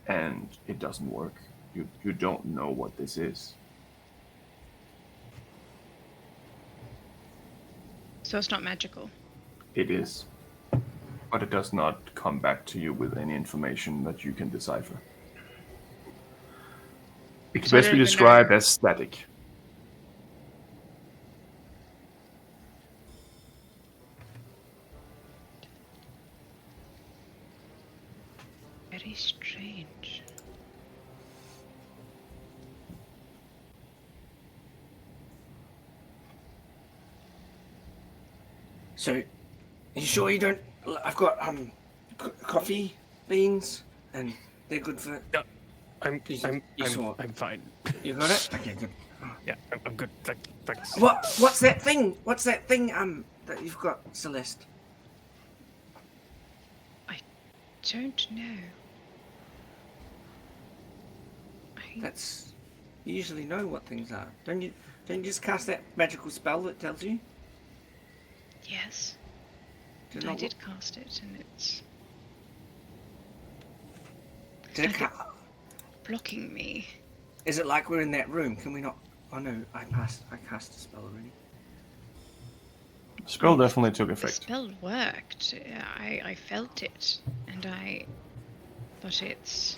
and it doesn't work. You don't know what this is. So it's not magical. It is. But it does not come back to you with any information that you can decipher. It can So I best be don't even described know- as static. Very strange. So, you sure you don't? I've got coffee beans, and they're good for. I'm saw- fine. You got it? Okay, good. Yeah, I'm good. Thanks. What's that thing? What's that thing? That you've got, Celeste? Don't know. That's. You usually know what things are, don't you? Don't you just cast that magical spell that tells you? Yes, Do you I know did cast it, and it's Did it like ca- blocking me. Is it like we're in that room? Can we not? Oh no, I cast a spell already. The spell definitely took The effect. spell worked. I felt it, but it's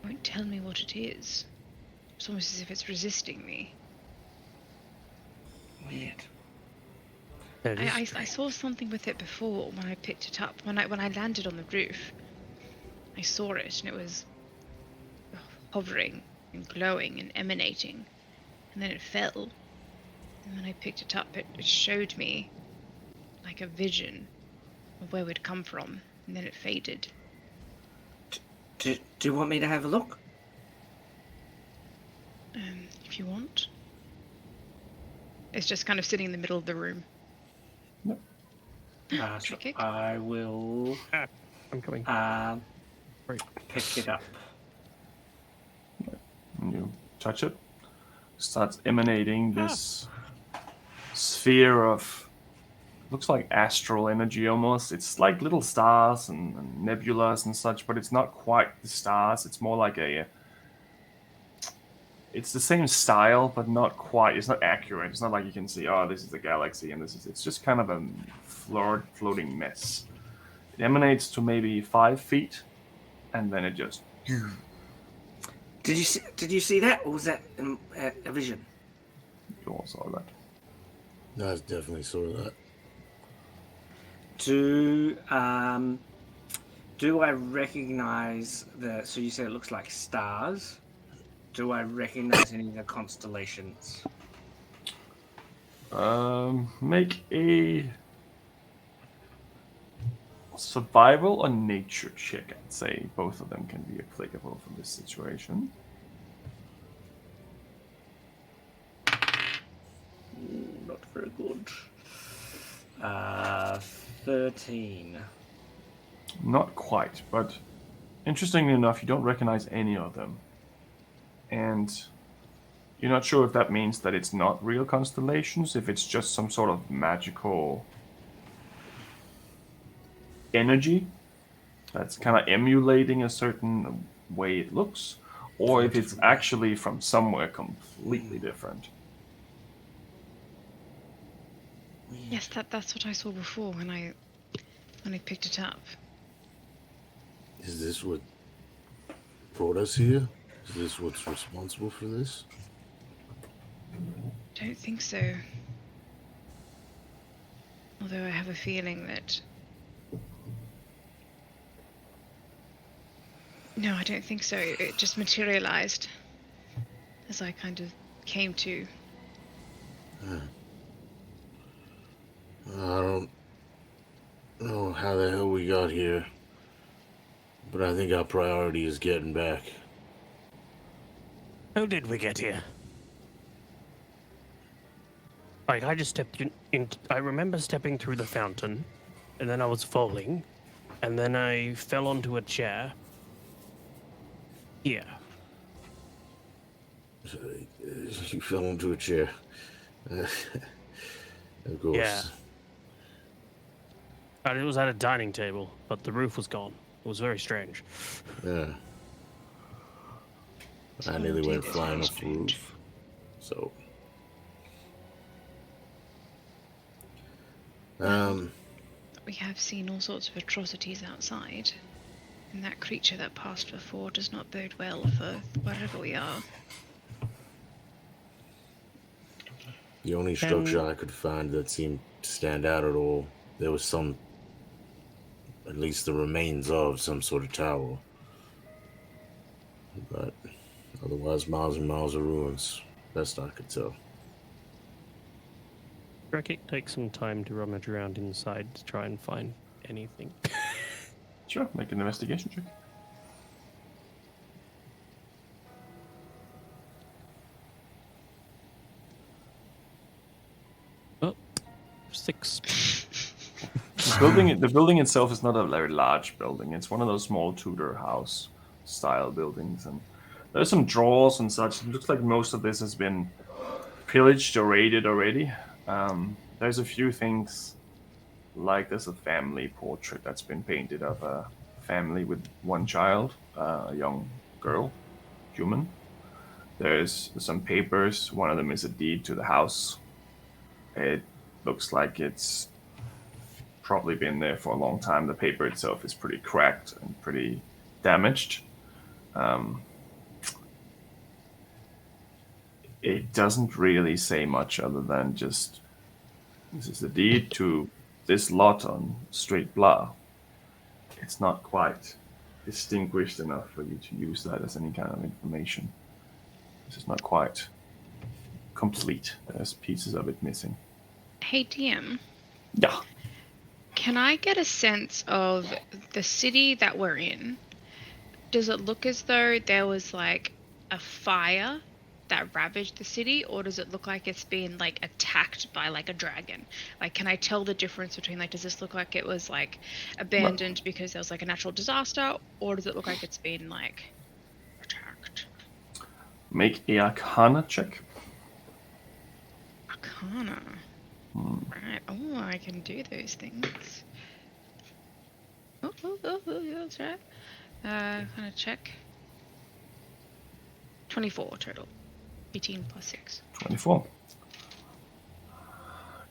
won't tell me what it is. It's almost as if it's resisting me. Weird. I saw something with it before when I picked it up. When I landed on the roof, I saw it, and it was hovering and glowing and emanating, and then it fell. And when I picked it up, it showed me like a vision of where we'd come from, and then it faded. Do you want me to have a look? If you want. It's just kind of sitting in the middle of the room. So Tricky. I will I'm coming. Right. pick it up. When you touch it, starts emanating this sphere of, looks like astral energy almost. It's like little stars and nebulas and such, but it's not quite the stars. It's more like it's the same style, but not quite. It's not accurate. It's not like you can see, oh, this is a galaxy and it's just kind of a floating mess. It emanates to maybe 5 feet, and then it just. Did you see that, or was that a vision? You all saw that. No, I definitely saw that. Do I recognize so you said it looks like stars. Do I recognize any of the constellations? Make a survival or nature check. I'd say both of them can be applicable for this situation. Not very good. 13. Not quite, but interestingly enough, you don't recognize any of them. And you're not sure if that means that it's not real constellations, if it's just some sort of magical energy that's kind of emulating a certain way it looks, or if it's actually from somewhere completely different. Yes, that's what I saw before when I picked it up. Is this what brought us here? Is this what's responsible for this? Don't think so. Although I have a feeling that... No, I don't think so. It just materialized as I kind of came to. I don't know how the hell we got here, but I think our priority is getting back. How did we get here? Like, I just stepped in. I remember stepping through the fountain, and then I was falling, and then I fell onto a chair. Yeah. You fell into a chair. Of course. Yeah. And it was at a dining table, but the roof was gone. It was very strange. Yeah. I nearly went flying off the roof. So. We have seen all sorts of atrocities outside, and that creature that passed before does not bode well for wherever we are. The only structure I could find that seemed to stand out at all, there was at least the remains of some sort of tower. But otherwise, miles and miles of ruins, best I could tell. Drake, take some time to rummage around inside to try and find anything. Sure, make an investigation check. Oh, 6. The building itself is not a very large building. It's one of those small Tudor house style buildings, and there's some drawers and such. It looks like most of this has been pillaged or raided already. There's a few things, like there's a family portrait that's been painted of a family with one child, a young girl, human. There's some papers. One of them is a deed to the house. It looks like it's probably been there for a long time. The paper itself is pretty cracked and pretty damaged. It doesn't really say much other than just, this is the deed to this lot on Street Blah. It's not quite distinguished enough for you to use that as any kind of information. This is not quite complete. There's pieces of it missing. Hey, DM. Yeah. Can I get a sense of the city that we're in? Does it look as though there was like a fire that ravaged the city, or does it look like it's been like attacked by like a dragon? Like, can I tell the difference between, like, does this look like it was like abandoned because there was like a natural disaster, or does it look like it's been like attacked? Make a Arcana check. Arcana. Right. Oh, I can do those things. Oh, that's right. Kind of check. 24 total. 18 plus 6. 24.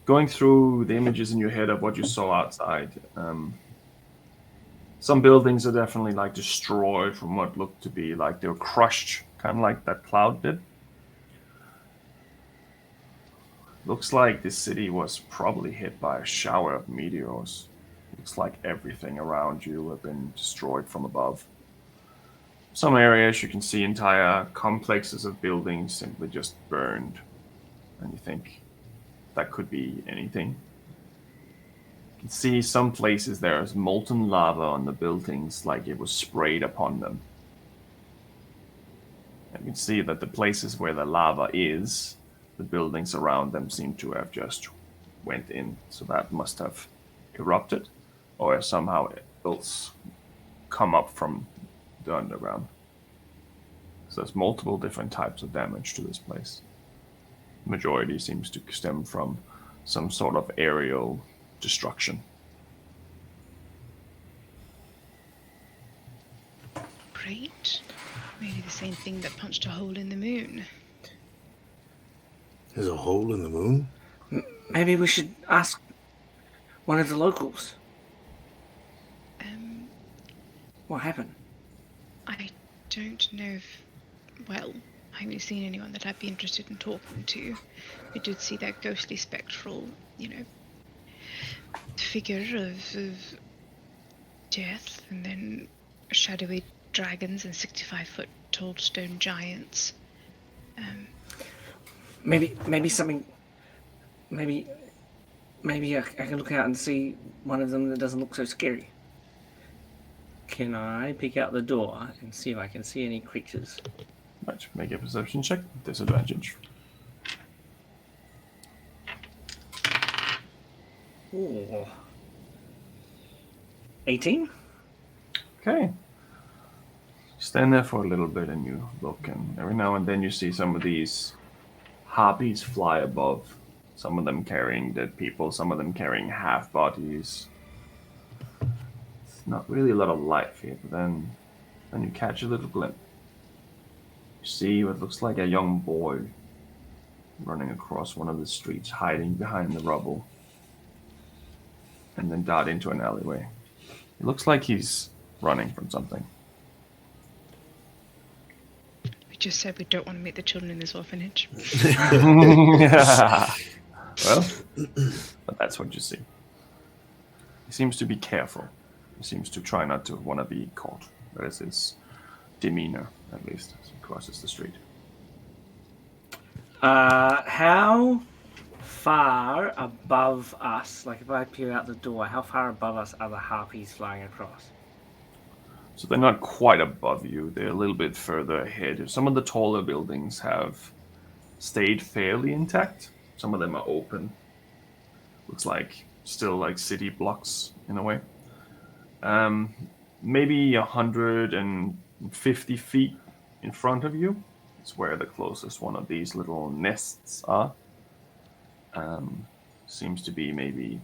Going through the images in your head of what you saw outside, some buildings are definitely like destroyed from what looked to be like they were crushed, kind of like that cloud did. Looks like this city was probably hit by a shower of meteors. Looks like everything around you have been destroyed from above. Some areas you can see entire complexes of buildings simply just burned. And you think that could be anything. You can see some places there is molten lava on the buildings like it was sprayed upon them. And you can see that the places where the lava is, the buildings around them seem to have just went in. So that must have erupted or somehow else come up from the underground. So there's multiple different types of damage to this place. The majority seems to stem from some sort of aerial destruction. Great. Maybe the same thing that punched a hole in the moon. There's a hole in the moon? Maybe we should ask one of the locals. What happened? I don't know if... Well, I haven't seen anyone that I'd be interested in talking to. I did see that ghostly spectral, figure of death, and then shadowy dragons and 65-foot tall stone giants. Maybe something. Maybe I can look out and see one of them that doesn't look so scary. Can I peek out the door and see if I can see any creatures? Right, make a perception check. Disadvantage. Ooh. 18? Okay. Stand there for a little bit and you look, and every now and then you see some of these harpies fly above. Some of them carrying dead people, some of them carrying half bodies. It's not really a lot of life here, but then you catch a little glimpse. You see what looks like a young boy running across one of the streets, hiding behind the rubble, and then dart into an alleyway. It looks like he's running from something. We just said we don't want to meet the children in this orphanage. Well, but that's what you see. He seems to be careful. He seems to try not to want to be caught. That is his demeanor, at least, as he crosses the street. How far above us, like if I peer out the door, how far above us are the harpies flying across? So they're not quite above you. They're a little bit further ahead. Some of the taller buildings have stayed fairly intact. Some of them are open. Looks like still like city blocks in a way. Maybe 150 feet in front of you is where the closest one of these little nests are. Seems to be maybe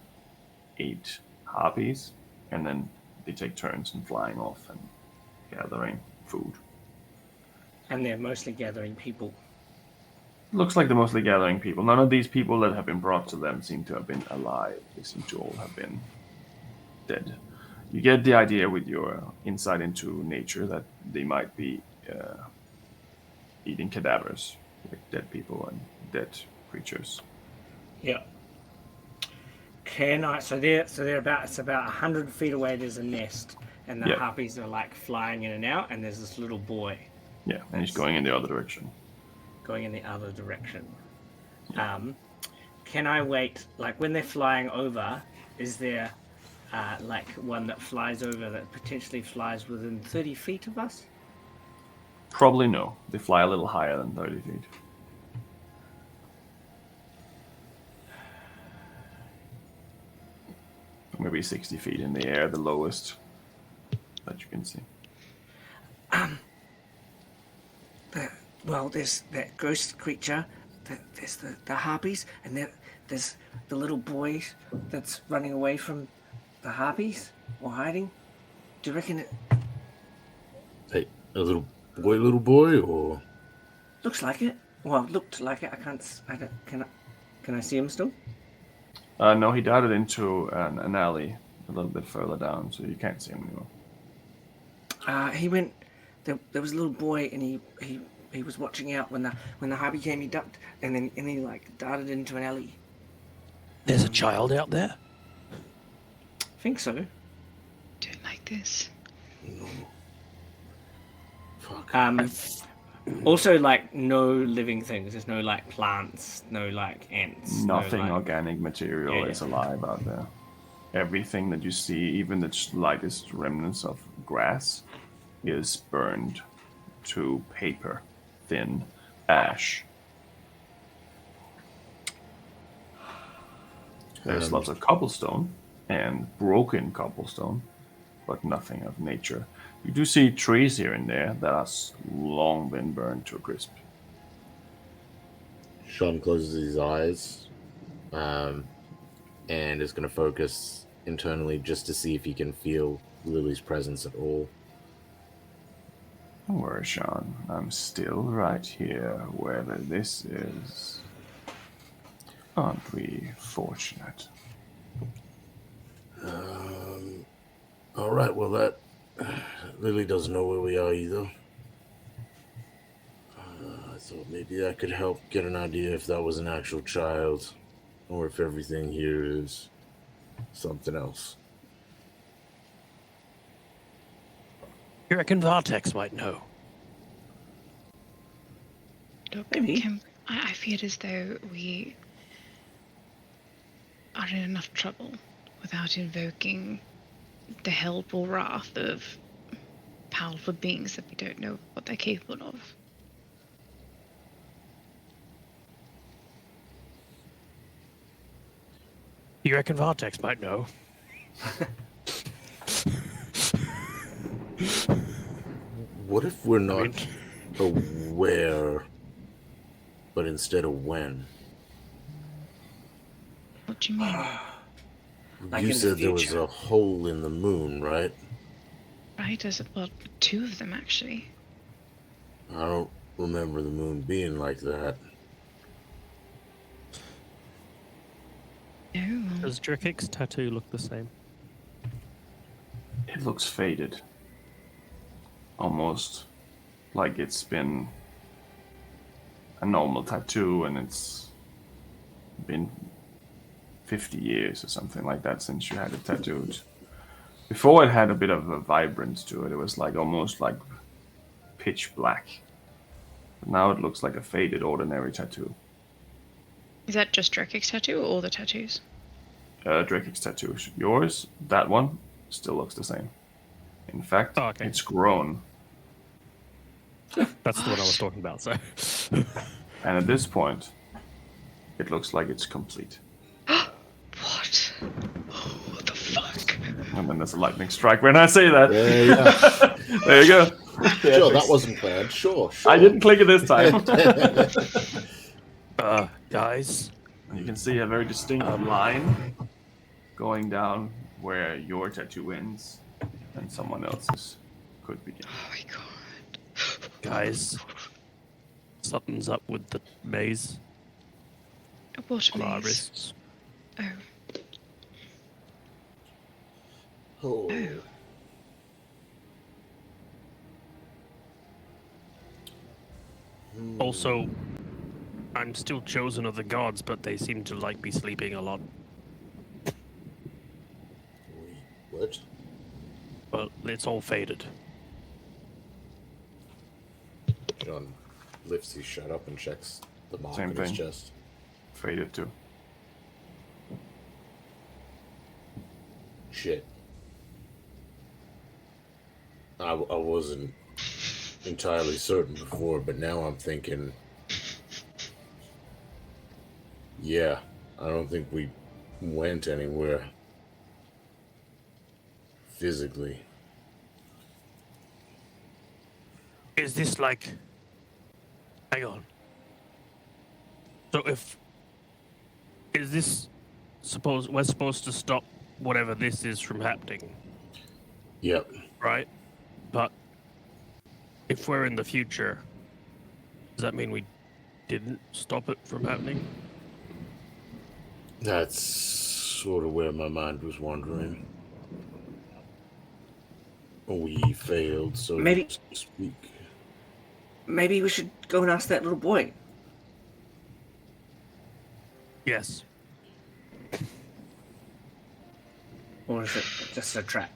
8 harpies, and then they take turns in flying off and gathering food. And they're mostly gathering people. Looks like they're mostly gathering people. None of these people that have been brought to them seem to have been alive. They seem to all have been dead. You get the idea with your insight into nature that they might be eating cadavers, like dead people and dead creatures. Yeah. Can I? So they're about. It's about 100 feet away. There's a nest, and the harpies are like flying in and out. And there's this little boy. Yeah, and he's going in the other direction. Going in the other direction. Can I wait? Like when they're flying over, is there like one that flies over that potentially flies within 30 feet of us? Probably no. They fly a little higher than 30 feet. Maybe 60 feet in the air, the lowest that you can see. Well, there's that ghost creature, there's the harpies, and there's the little boy that's running away from the harpies or hiding. Do you reckon it? Hey, a little boy, or? Looks like it. Well, looked like it. Can I see him still? No, he darted into an alley a little bit further down, so you can't see him anymore. He went. There was a little boy, and he was watching out when the harpy came. He ducked, and then he like darted into an alley. There's a child out there? I think so. Don't like this. No. Fuck. Also, like, no living things. There's no, like, plants, no, like, ants. Nothing no, like... organic material is alive out there. Everything that you see, even the lightest remnants of grass, is burned to paper, thin ash. There's lots of cobblestone and broken cobblestone, but nothing of nature. You do see trees here and there that have long been burned to a crisp. Sean closes his eyes and is going to focus internally just to see if he can feel Lily's presence at all. Don't worry, Sean. I'm still right here, wherever this is. Aren't we fortunate? All right, well, that Lily doesn't know where we are either. I thought maybe I could help get an idea if that was an actual child or if everything here is something else. You reckon Vortex might know? Look, Maybe. I feel as though we are in enough trouble without invoking the help or wrath of powerful beings that we don't know what they're capable of. You reckon Vortex might know? What if we're not mean- aware, but instead of when? What do you mean? Like You in the said there was future. a hole in the moon, right? Right? There's, well, two of them, actually. I don't remember the moon being like that. No. Does Drakik's tattoo look the same? It looks faded. Almost like it's been a normal tattoo and it's been 50 years or something like that since you had it tattooed. Before it had a bit of a vibrance to it. It was like almost like pitch black. But now it looks like a faded ordinary tattoo. Is that just Drakik's tattoo or all the tattoos? Drakik's tattoo. Yours, that one, still looks the same. In fact, Oh, okay. it's grown. That's the one I was talking about, so. And at this point, it looks like it's complete. What? What the fuck? And then there's a lightning strike when I say that. Yeah. There you go. Sure, that wasn't bad. Sure. I didn't click it this time. Guys, You can see a very distinct line going down where your tattoo ends and someone else's could begin. Oh my god. guys. Something's up with the maze What on our maze? wrists. Oh. Oh. Oh. Also, I'm still chosen of the gods, but they seem to like be sleeping a lot. What? Well, it's all faded. John lifts his shirt up and checks the mark Same on his thing. chest. Faded too. Shit. I wasn't entirely certain before, but now I'm thinking, yeah, I don't think we went anywhere physically. Is this like... Hang on. So if... Is this... We're supposed to stop whatever this is from happening, Yep. right? But... If we're in the future, does that mean we didn't stop it from happening? That's sort of where my mind was wandering. We failed, so Maybe- to speak. Maybe we should go and ask that little boy. Yes. Or is it just a trap?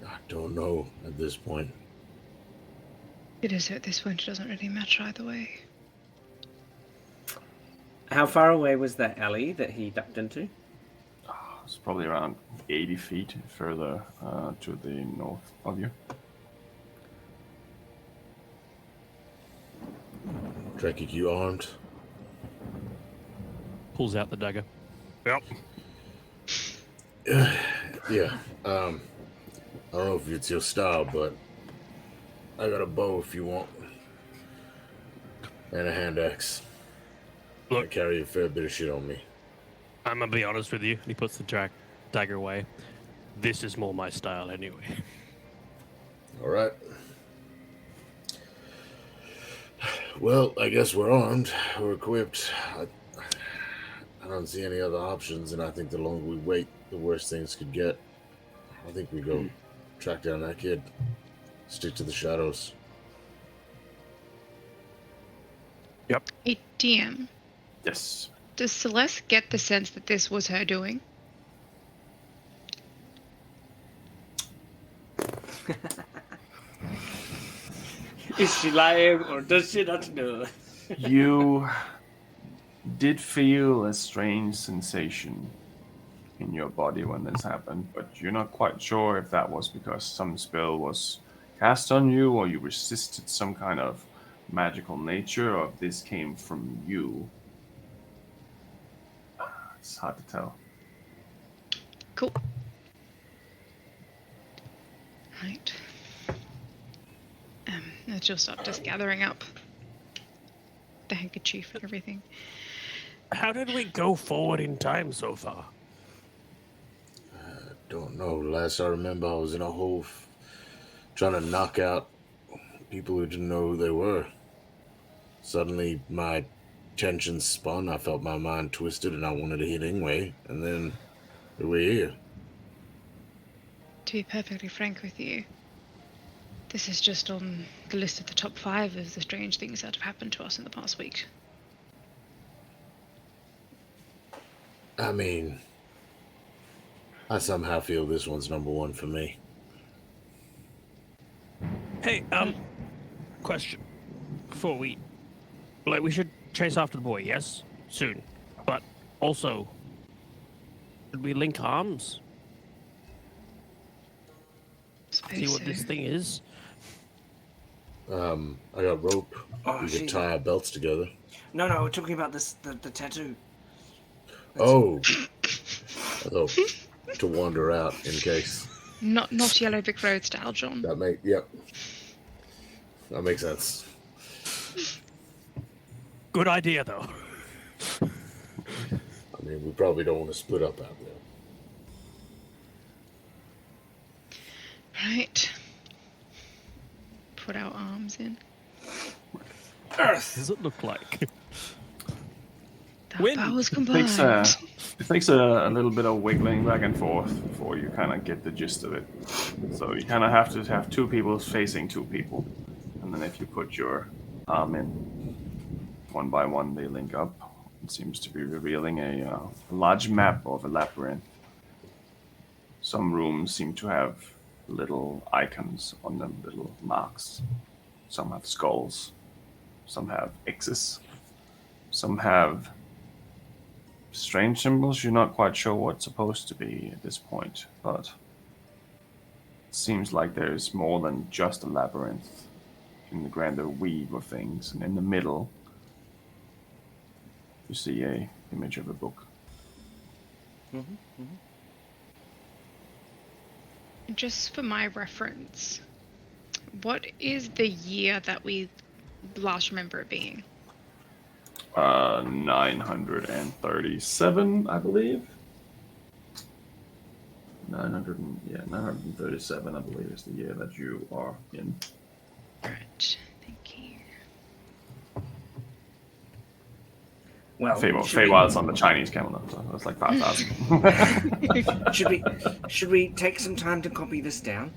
I don't know at this point. It is at this point, it doesn't really matter either way. How far away was that alley that he ducked into? It's probably around 80 feet further to the north of you. Drakik, you armed? Pulls out the dagger. Yep. Yeah. I don't know if it's your style, but I got a bow if you want. And a hand axe. I Look, carry a fair bit of shit on me. I'm gonna be honest with you. And he puts the dagger away. This is more my style anyway. Alright. Well, I guess we're armed. We're equipped. I don't see any other options, and I think the longer we wait, the worse things could get. I think we go track down that kid. Stick to the shadows. Hey, DM, Yes. does Celeste get the sense that this was her doing? Is she lying or does she not know? You did feel a strange sensation in your body when this happened, but you're not quite sure if that was because some spell was cast on you or you resisted some kind of magical nature or if this came from you. It's hard to tell. Cool. Right. And she'll start just gathering up the handkerchief and everything. How did we go forward in time so far? Don't know. Last I remember, I was in a hole trying to knock out people who didn't know who they were. Suddenly, my tension spun. I felt my mind twisted, and I wanted to hit anyway. And then we're here. To be perfectly frank with you, this is just on the list of the top 5 of the strange things that have happened to us in the past week. I mean, I somehow feel this one's number 1 for me. Hey, question. Before we should chase after the boy, yes? Soon. But also, should we link arms? See what this thing is? I got rope. Oh, We could tie our belts together. No, we're talking about this the tattoo. Oh. I thought to wander out in case. Not Yellow Brick Road style, John. Yep. That makes sense. Good idea, though. I mean, we probably don't want to split up out there. Right. Put our arms in. Earth does it look like? The powers combined. It takes a little bit of wiggling back and forth before you kind of get the gist of it. So you kind of have to have 2 people facing 2 people. And then if you put your arm in, one by one they link up. It seems to be revealing a large map of a labyrinth. Some rooms seem to have little icons on them, little marks. Some have skulls. Some have X's. Some have strange symbols. You're not quite sure what's supposed to be at this point, but it seems like there's more than just a labyrinth in the grander weave of things. And in the middle, you see a image of a book. Just for my reference, what is the year that we last remember it being? 937, I believe. 937, I believe, is the year that you are in. Right, thank you. Well, Feywild's on the Chinese calendar, so that's like 5,000. should we take some time to copy this down?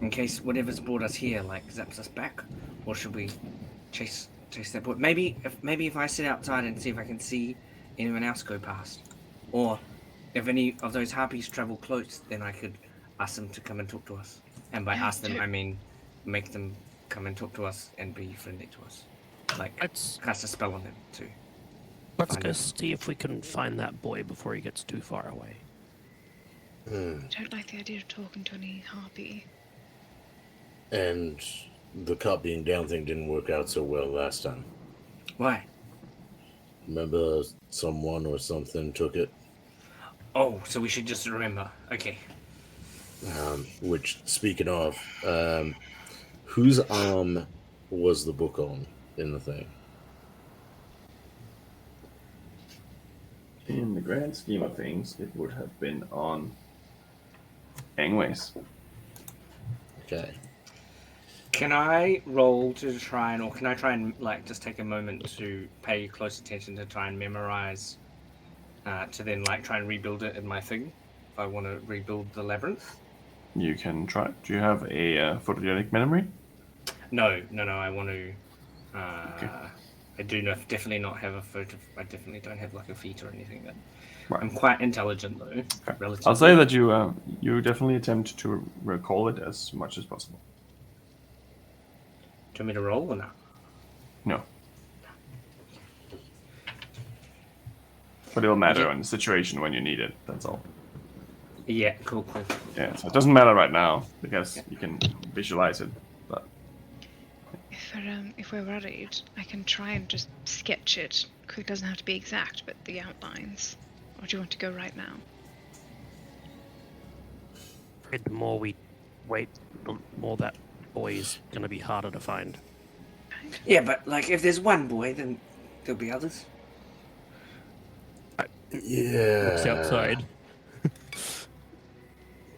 In case whatever's brought us here like zaps us back, or should we chase that boy? Maybe if I sit outside and see if I can see anyone else go past, or if any of those harpies travel close, then I could ask them to come and talk to us. And by ask them, I mean make them come and talk to us and be friendly to us. Like, cast a spell on them too. Let's go see if we can find that boy before he gets too far away. I don't like the idea of talking to any harpy. And the cup being down thing didn't work out so well last time. Why? Remember someone or something took it? Oh, so we should just remember. Okay. Which, speaking of, whose arm was the book on in the thing? In the grand scheme of things, it would have been on Angway's. Okay. Can I roll to try and, or can I try and like just take a moment to pay close attention to try and memorize, to then like try and rebuild it in my thing? If I want to rebuild the labyrinth. You can try. Do you have a photogenic memory? No. I want to. Okay. I do definitely not have a photo. I definitely don't have like a feat or anything. Right. I'm quite intelligent though. Okay. Relatively. I'll say that you definitely attempt to recall it as much as possible. Do you want me to roll or not? No. But it'll matter Okay. in the situation when you need it, that's all. Yeah, cool. Yeah, so it doesn't matter right now, because you can visualize it, but... If we're worried, I can try and just sketch it. It doesn't have to be exact, but the outlines. Or do you want to go right now? The more we wait, the more that boy is going to be harder to find. Yeah, but like if there's one boy, then there'll be others. Yeah. Looks outside.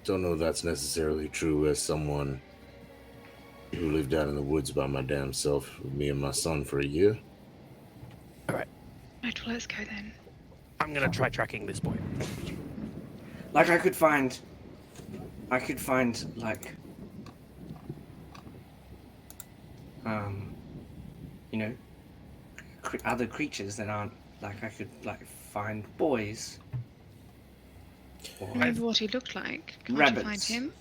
Don't know if that's necessarily true as someone who lived out in the woods by my damn self with me and my son for a year. Right, well, let's go then. I'm going to try tracking this boy. Like I could find like you know, other creatures that aren't like I could like find boys. Or Remember what he looked like? Can't you find rabbits. him?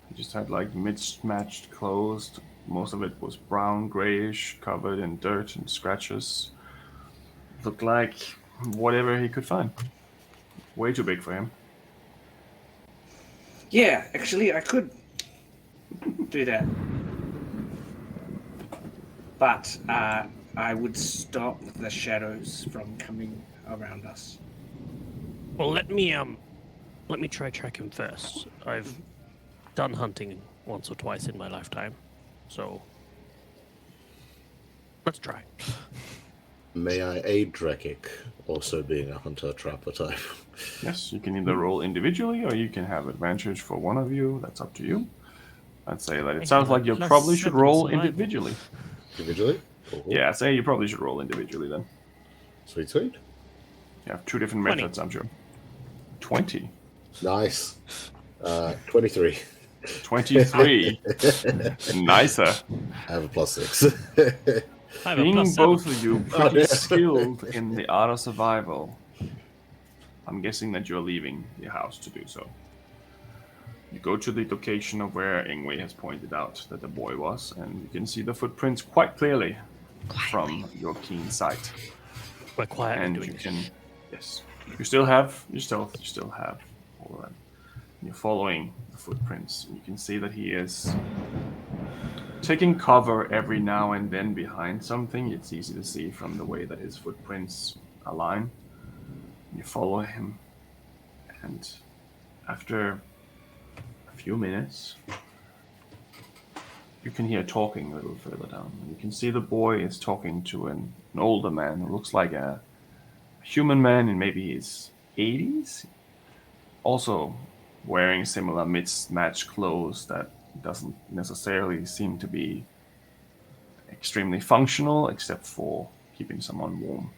He just had like mismatched clothes. Most of it was brown, grayish, covered in dirt and scratches. Looked like whatever he could find. Way too big for him. Yeah, actually I could do that. But I would stop the shadows from coming around us. Well, let me try track him first. I've done hunting once or twice in my lifetime, so let's try. May I aid Drekik, also being a hunter-trapper type? Yes, you can either roll individually or you can have advantage for one of you. That's up to you. I'd say that it sounds like you probably should roll individually. Individually? Cool. Yeah, I'd say you probably should roll individually then. Sweet, sweet. You have two different 20. methods, I'm sure. 20. Nice. 23. 23. Nicer. I have a +6. I have a Being +7. both of you pretty skilled in the art of survival, I'm guessing that you're leaving the house to do so. You go to the location of where Ingwe has pointed out that the boy was, and you can see the footprints quite clearly from your keen sight. We're quietly And doing you this. can, yes, you still have your stealth, you still have all of that. You're following the footprints, and you can see that he is taking cover every now and then behind something. It's easy to see from the way that his footprints align. You follow him, and after a few minutes, you can hear talking a little further down. You can see the boy is talking to an older man who looks like a human man in maybe his 80s. Also wearing similar mismatched clothes that doesn't necessarily seem to be extremely functional, except for keeping someone warm.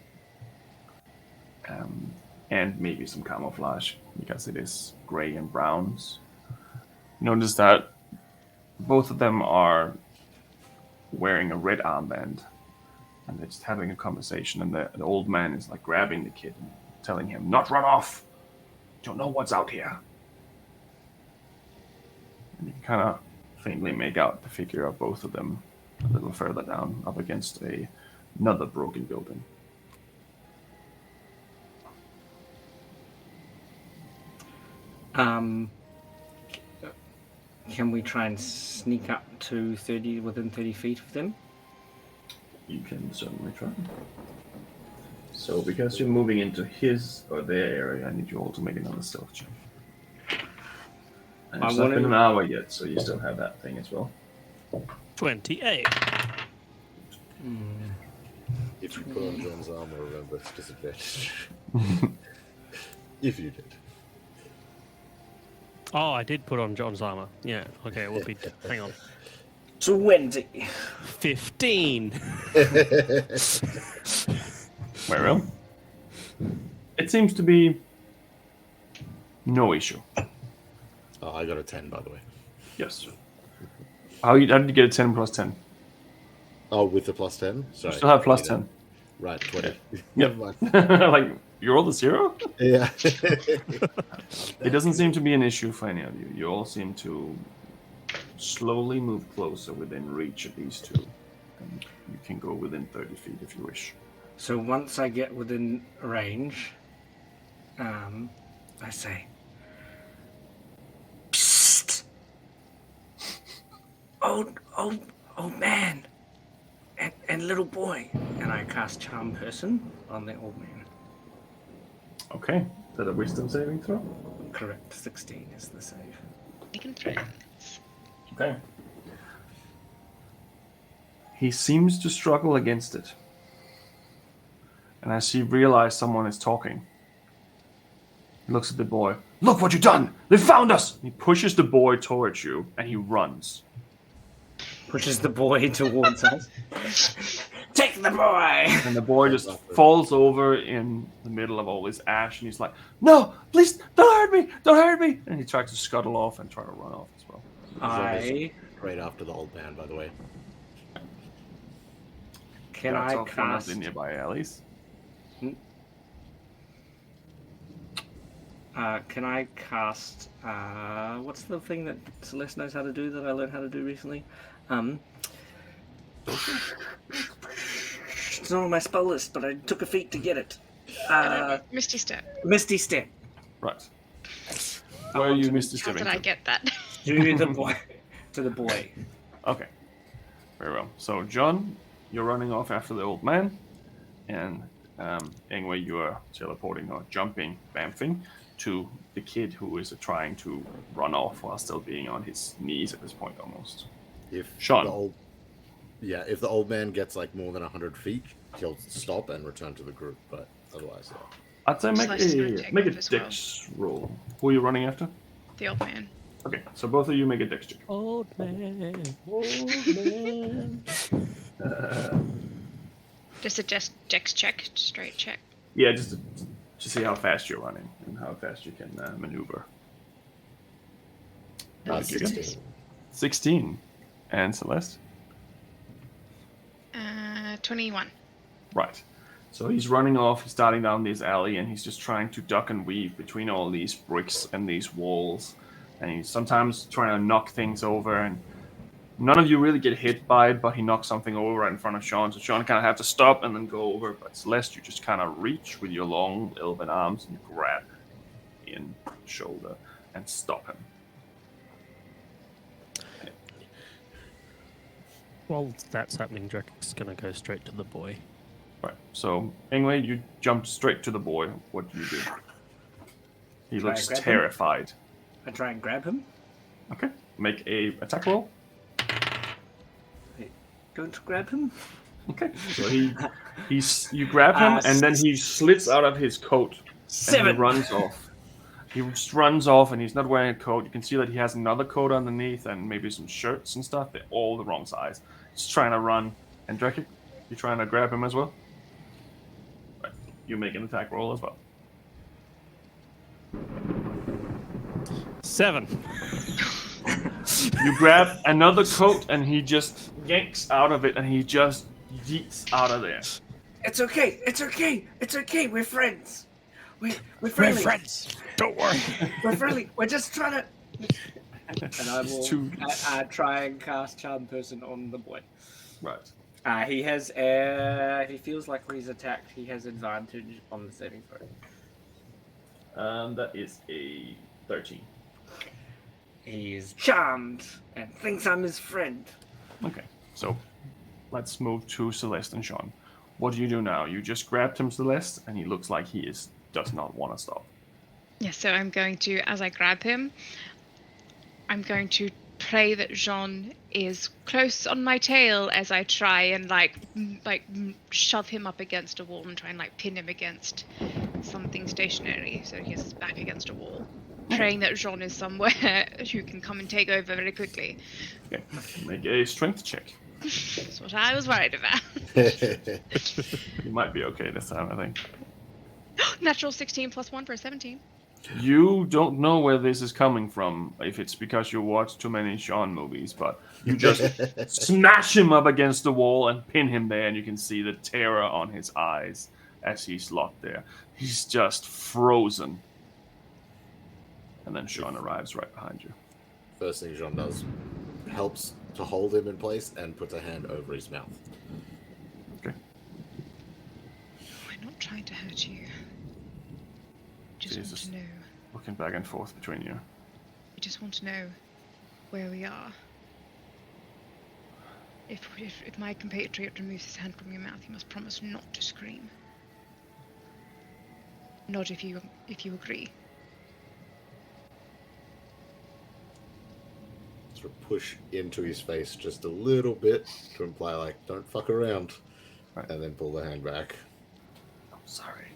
And maybe some camouflage, because it is gray and browns. Notice that both of them are wearing a red armband, and they're just having a conversation, and the old man is like grabbing the kid and telling him, "Not run off! Don't know what's out here." And you can kind of faintly make out the figure of both of them a little further down, up against another broken building. Can we try and sneak up to within 30 feet of them? You can certainly try. So, because you're moving into his or their area, I need you all to make another stealth check. And it's not been an hour yet, so you still have that thing as well. 28. If you put on John's armor, remember it's disadvantage. If you did. Oh, I did put on John's armor. Yeah, okay, it would be... Hang on. 20. 15! Very well. It seems to be no issue. Oh, I got a 10, by the way. Yes. How did you get a 10 plus 10? Oh, with the plus 10? You Sorry. still have plus 10. Right, 20. Yep. Never mind. Like, you rolled a 0? Yeah. It doesn't seem to be an issue for any of you. You all seem to slowly move closer within reach of these two. And you can go within 30 feet if you wish. So once I get within range, I say, Psst! Old man, and little boy. And I cast Charm Person on the old man. Okay. Is that a wisdom saving throw? Correct, 16 is the save. You can throw. Okay. He seems to struggle against it. And as he realizes someone is talking, he looks at the boy. Look what you've done! They found us! He pushes the boy towards you, and he runs. Pushes the boy towards us. Take the boy! And the boy just falls over in the middle of all this ash, and he's like, no, please, don't hurt me! Don't hurt me! And he tries to scuttle off and try to run off as well. Right after the old man, by the way. Can That's I off one of cast... the nearby alleys. Can I cast, what's the thing that Celeste knows how to do that I learned how to do recently? It's not on my spell list, but I took a feat to get it. Misty Step. Misty Step. Right. Where are you, Mr. How did I Stevington? get that? To the boy. To the boy. Okay. Very well. So, John, you're running off after the old man, and Ingwe, you are teleporting or jumping, bamfing, to the kid who is trying to run off while still being on his knees at this point almost. If Sean. If the old man gets like more than 100 feet, he'll stop and return to the group, but otherwise, yeah. I'd say make a as dex roll. Who are you running after? The old man. Okay, so both of you make a dex check. Old man, old man. Just a dex check, straight check. Yeah, just to see how fast you're running and how fast you can maneuver. 16. 16. And Celeste? 21. Right. So he's running off, he's starting down this alley, and he's just trying to duck and weave between all these bricks and these walls. And he's sometimes trying to knock things over, and none of you really get hit by it, but he knocks something over right in front of Sean, so Sean kind of have to stop and then go over. But Celeste, you just kind of reach with your long elven arms and you grab in the shoulder and stop him. While that's happening, Drake's gonna go straight to the boy. Right. So, Ingwe, you jumped straight to the boy. What do you do? He Try looks and grab him? terrified. I try and grab him. Okay. Make a attack roll. Going to grab him. Okay. So you grab him, and then he slits out of his coat. 7. And he runs off. He just runs off, and he's not wearing a coat. You can see that he has another coat underneath, and maybe some shirts and stuff. They're all the wrong size. He's trying to run. And Drake, you trying to grab him as well? Right. You make an attack roll as well. 7. You grab another coat, and he just yanks out of it, and he just yeets out of there. It's okay. It's okay. It's okay. We're friends. We're friendly. We're friends. Don't worry. We're friendly. We're just trying to. And I will try and cast Charm Person on the boy. Right. He has. He feels like when he's attacked, he has advantage on the saving throw. That is a 13. He is charmed and thinks I'm his friend. Okay, so let's move to Celeste and Sean. What do you do now? You just grabbed him, Celeste, and he looks like he does not want to stop. Yeah, so I'm going to, as I grab him, I'm going to pray that Jean is close on my tail as I try and like shove him up against a wall and try and like pin him against something stationary so he's back against a wall. praying that Jean is somewhere who can come and take over very quickly. Okay. Make a strength check. That's what I was worried about. You might be okay this time, I think. Natural 16 plus 1 for a 17. You don't know where this is coming from, if it's because you watch too many Sean movies, but you just smash him up against the wall and pin him there, and you can see the terror on his eyes as he's locked there. He's just frozen. And then Sean arrives right behind you. First thing Jean does, helps to hold him in place and puts a hand over his mouth. Okay. We're not trying to hurt you. Just want Jesus. to know. Looking back and forth between you. We just want to know where we are. If my compatriot removes his hand from your mouth, you must promise not to scream. Not if you agree. Sort of push into his face just a little bit to imply, like, don't fuck around. Right. And then pull the hand back. I'm sorry.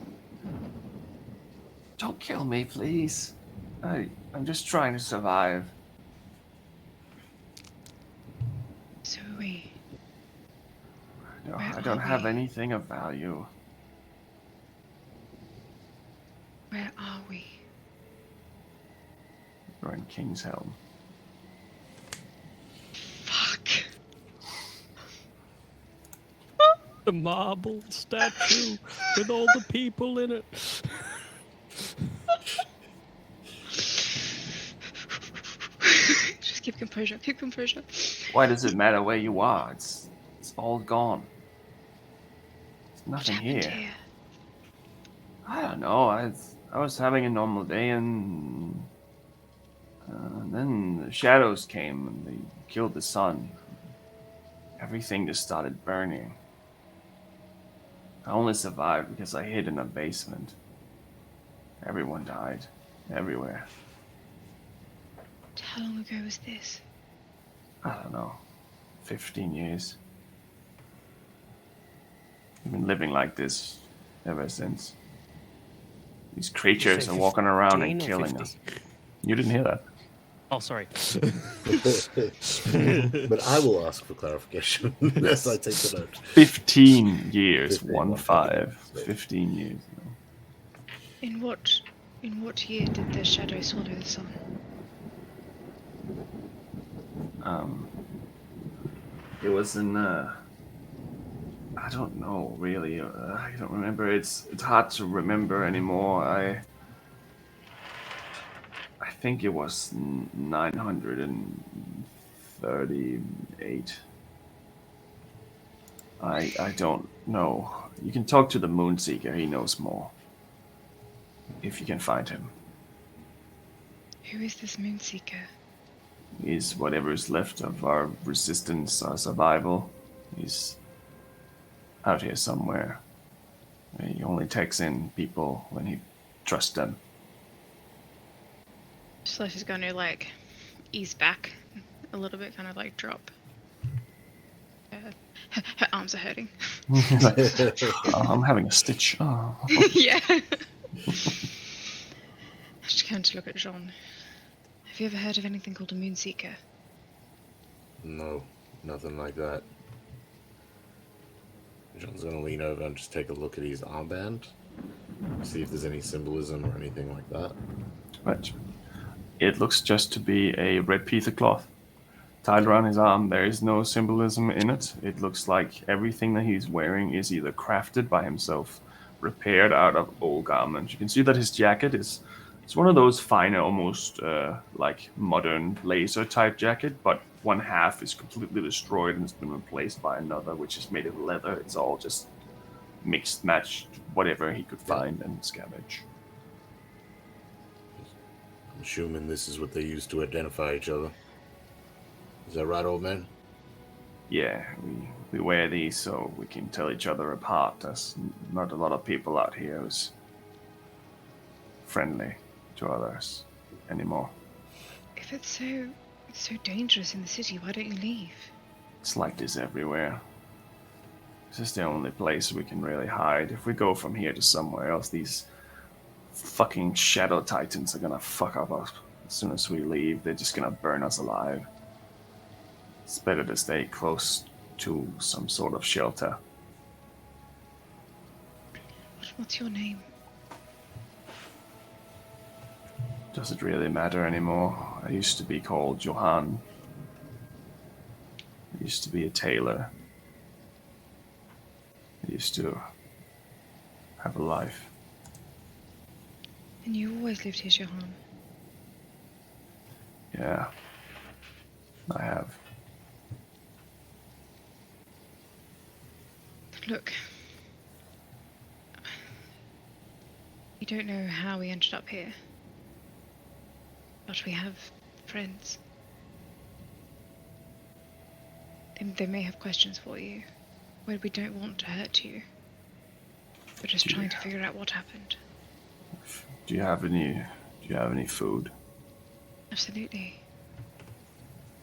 Don't kill me, please. I'm just trying to survive. So are we. No, Where I don't are have we? anything of value. Where are we? You're in King's Helm. Fuck. The marble statue with all the people in it. Just keep composure. Keep composure. Why does it matter where you are? It's all gone. There's What nothing happened here. here? I don't know. I was having a normal day, and then the shadows came and they killed the sun. Everything just started burning. I only survived because I hid in a basement. Everyone died. Everywhere. How long ago was this? I don't know. 15 years. I've been living like this ever since. These creatures say are walking around 15 and or killing 50? us. You didn't hear that. Oh, sorry. But I will ask for clarification as I take the note. 15 years. 15, 1-5. 15. 15 years. In what year did the shadow swallow the sun? It was in, I don't know, really. I don't remember. It's hard to remember anymore. I think it was 938. I don't know. You can talk to the Moonseeker. He knows more. If you can find him. Who is this Moonseeker? He's whatever is left of our resistance, our survival. He's out here somewhere. He only takes in people when he trusts them. Celeste's gonna like ease back a little bit, kind of like drop. Her arms are hurting. I'm having a stitch. Oh. Yeah. I just can't look at Jean. Have you ever heard of anything called a Moonseeker? No, nothing like that. John's gonna lean over and just take a look at his armband. See if there's any symbolism or anything like that. Right. It looks just to be a red piece of cloth tied around his arm. There is no symbolism in it. It looks like everything that he's wearing is either crafted by himself, repaired out of old garments. You can see that his jacket is it's one of those finer, almost like modern blazer type jacket, but one half is completely destroyed and has been replaced by another, which is made of leather. It's all just mixed, matched, whatever he could find and scavenge. I'm assuming this is what they use to identify each other. Is that right, old man? Yeah, we wear these so we can tell each other apart. There's not a lot of people out here who's friendly to others anymore. If it's so dangerous in the city, why don't you leave? It's like this everywhere. This is the only place we can really hide. If we go from here to somewhere else, these fucking shadow titans are gonna fuck up us as soon as we leave. They're just gonna burn us alive. It's better to stay close to some sort of shelter. What's your name? Does it really matter anymore? I used to be called Johann. I used to be a tailor. I used to have a life. And you always lived here, Johann. Yeah, I have. Look. You don't know how we ended up here. But we have friends. They may have questions for you. Well, we don't want to hurt you. We're just trying to figure out what happened. Do you have any food? Absolutely.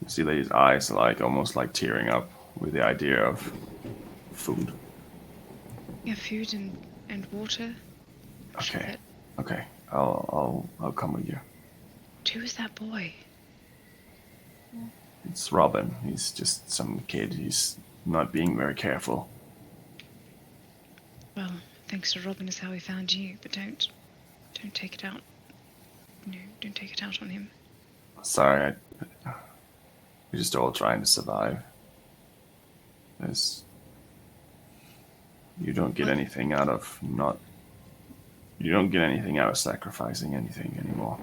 You see that his eyes are like almost like tearing up with the idea of food. We have food and water. Okay. Okay. I'll come with you. Who is that boy? It's Robin. He's just some kid. He's not being very careful. Well, thanks to Robin is how we found you, but don't take it out. No, don't take it out on him. Sorry, we're just all trying to survive. You don't get anything out of You don't get anything out of sacrificing anything anymore.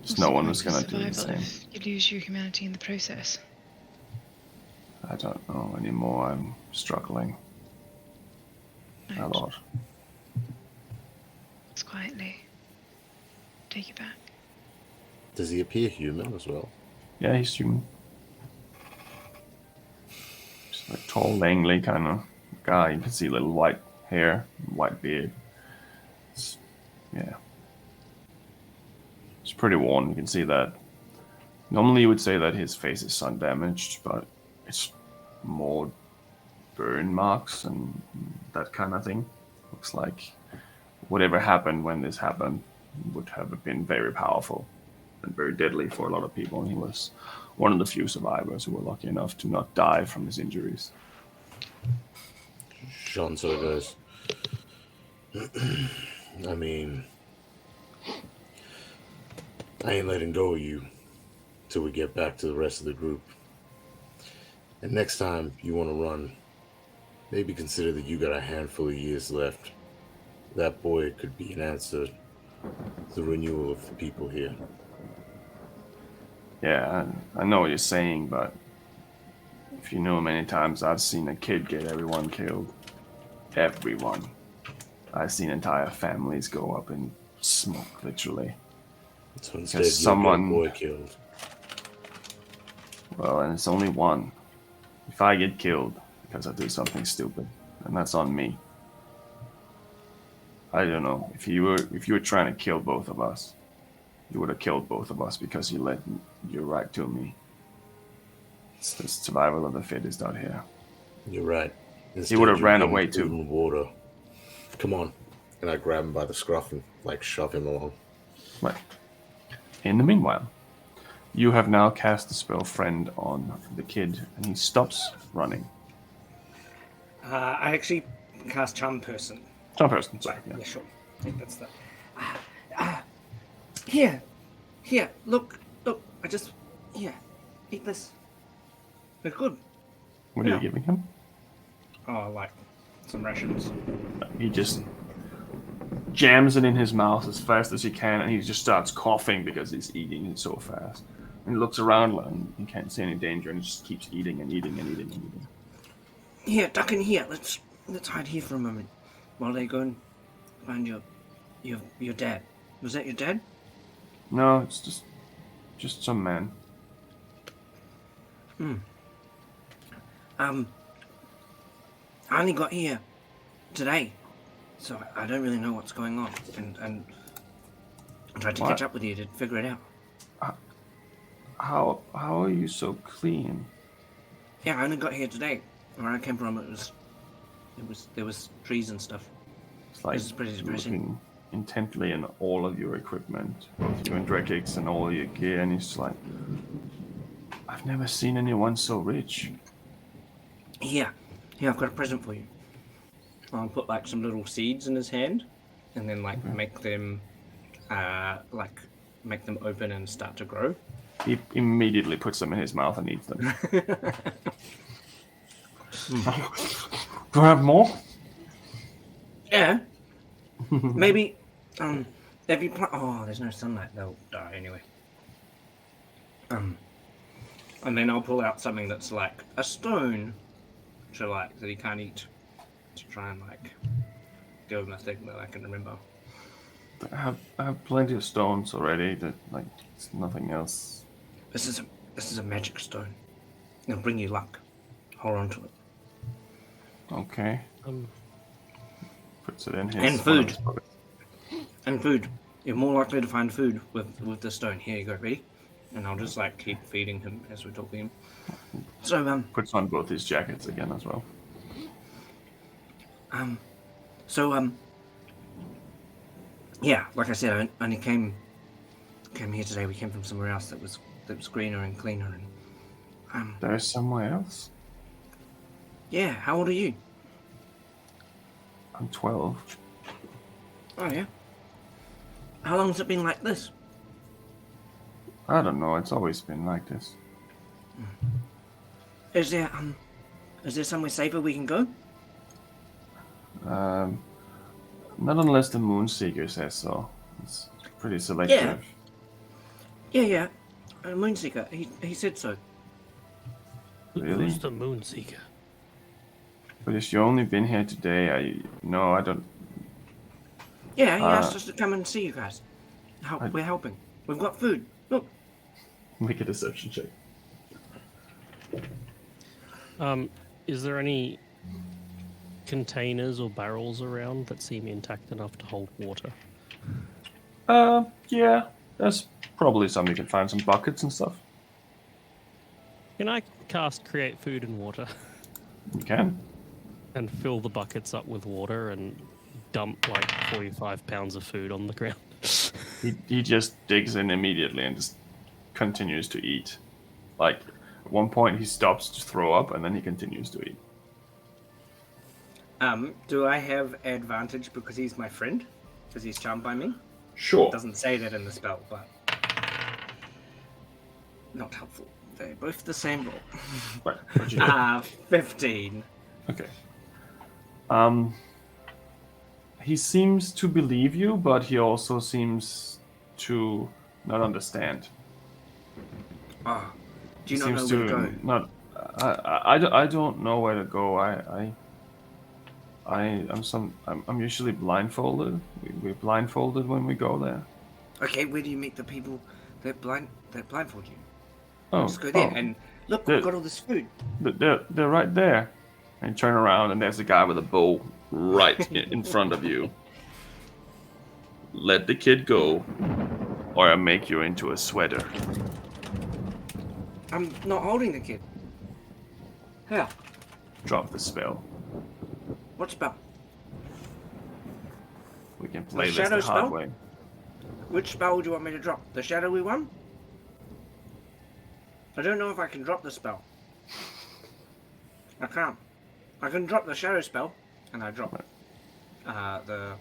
Just no one was gonna do the same. You lose your humanity in the process. I don't know anymore. I'm struggling a lot. Just quietly. Take it back. Does he appear human as well? Yeah, he's human. Just like tall, langly kind of guy. You can see little white hair, white beard. Yeah. It's pretty worn. You can see that. Normally you would say that his face is sun damaged, but it's more burn marks and that kind of thing. Looks like whatever happened when this happened would have been very powerful and very deadly for a lot of people. And he was one of the few survivors who were lucky enough to not die from his injuries. Jean sort of goes, I mean, I ain't letting go of you till we get back to the rest of the group. And next time you want to run, maybe consider that you got a handful of years left. That boy could be an answer to the renewal of the people here. Yeah, I know what you're saying, but if you know many times I've seen a kid get everyone killed. Everyone. I've seen entire families go up in smoke, literally. So instead, someone boy killed. Well, and it's only one. If I get killed because I do something stupid, then that's on me. I don't know. If you were trying to kill both of us, you would have killed both of us because you let your right to me. It's the survival of the fittest out here. You're right. He would have ran away too. Water. Come on. And I grab him by the scruff and shove him along. Right. In the meanwhile, you have now cast the spell Friend on the kid, and he stops running. I actually cast Charm Person. Charm Person, Right, yeah. yeah, sure. I think that's the... Here, look, I just... Here, eat this. They're good. What are you giving him? Oh, like some rations. He just jams it in his mouth as fast as he can, and he just starts coughing because he's eating it so fast. And he looks around and he can't see any danger, and he just keeps eating and eating and eating and eating. Here, duck in here. Let's hide here for a moment while they go and find your dad. Was that your dad? No, it's just some man. I only got here today, so I don't really know what's going on, and I tried to catch up with you to figure it out. How are you so clean? Yeah, I only got here today. Where I came from, there was trees and stuff. It's like This is pretty depressing. intently in all of your equipment, both your Drekix and all your gear, and he's like, I've never seen anyone so rich. Here, I've got a present for you. I'll put like some little seeds in his hand, and then like make them open and start to grow. He immediately puts them in his mouth and eats them. Do I have more? Yeah. Maybe, if you there's no sunlight, they'll die anyway. And then I'll pull out something that's like a stone, that he can't eat, to try and like give him a thing that I can remember. I have plenty of stones already. That like it's nothing else. This is a magic stone. It'll bring you luck. Hold on to it. Okay. Puts it in his and food. And food. You're more likely to find food with the stone. Here you go, ready? And I'll just like keep feeding him as we're talking. So puts on both his jackets again as well. Yeah, like I said, I only came here today. We came from somewhere else that was greener and cleaner and There's somewhere else? Yeah, how old are you? I'm 12. Oh yeah. How long has it been like this? I don't know, it's always been like this. Is there somewhere safer we can go? Not unless the Moonseeker says so. It's pretty selective. Yeah. Moonseeker, he said so. Really? Who's the Moonseeker? But if you only been here today, I don't. Yeah, he asked us to come and see you guys. We're helping. We've got food. Look. Make a deception check. Is there any containers or barrels around that seem intact enough to hold water? Yeah. There's probably some you can find, some buckets and stuff. Can I cast Create Food and Water? You can. And fill the buckets up with water and dump like 45 pounds of food on the ground? He just digs in immediately and just continues to eat. Like, at one point he stops to throw up and then he continues to eat. Do I have advantage because he's my friend? Because he's charmed by me? Sure. It doesn't say that in the spell, but not helpful. They're both the same roll. Right, what'd you do? 15. Okay. He seems to believe you, but he also seems to not understand. Do you not know where to go? I don't know where to go. I'm usually blindfolded. We're blindfolded when we go there. Okay, where do you meet the people that blindfold you? Oh, Let's go there and look. We've got all this food. They're right there. And you turn around and there's a guy with a bow right in front of you. Let the kid go, or I'll make you into a sweater. I'm not holding the kid. How? Drop the spell. What spell? We can play this shadow the hard spell? way. Which spell do you want me to drop? The shadowy one? I don't know if I can drop the spell. I can't. I can drop the shadow spell, and I drop the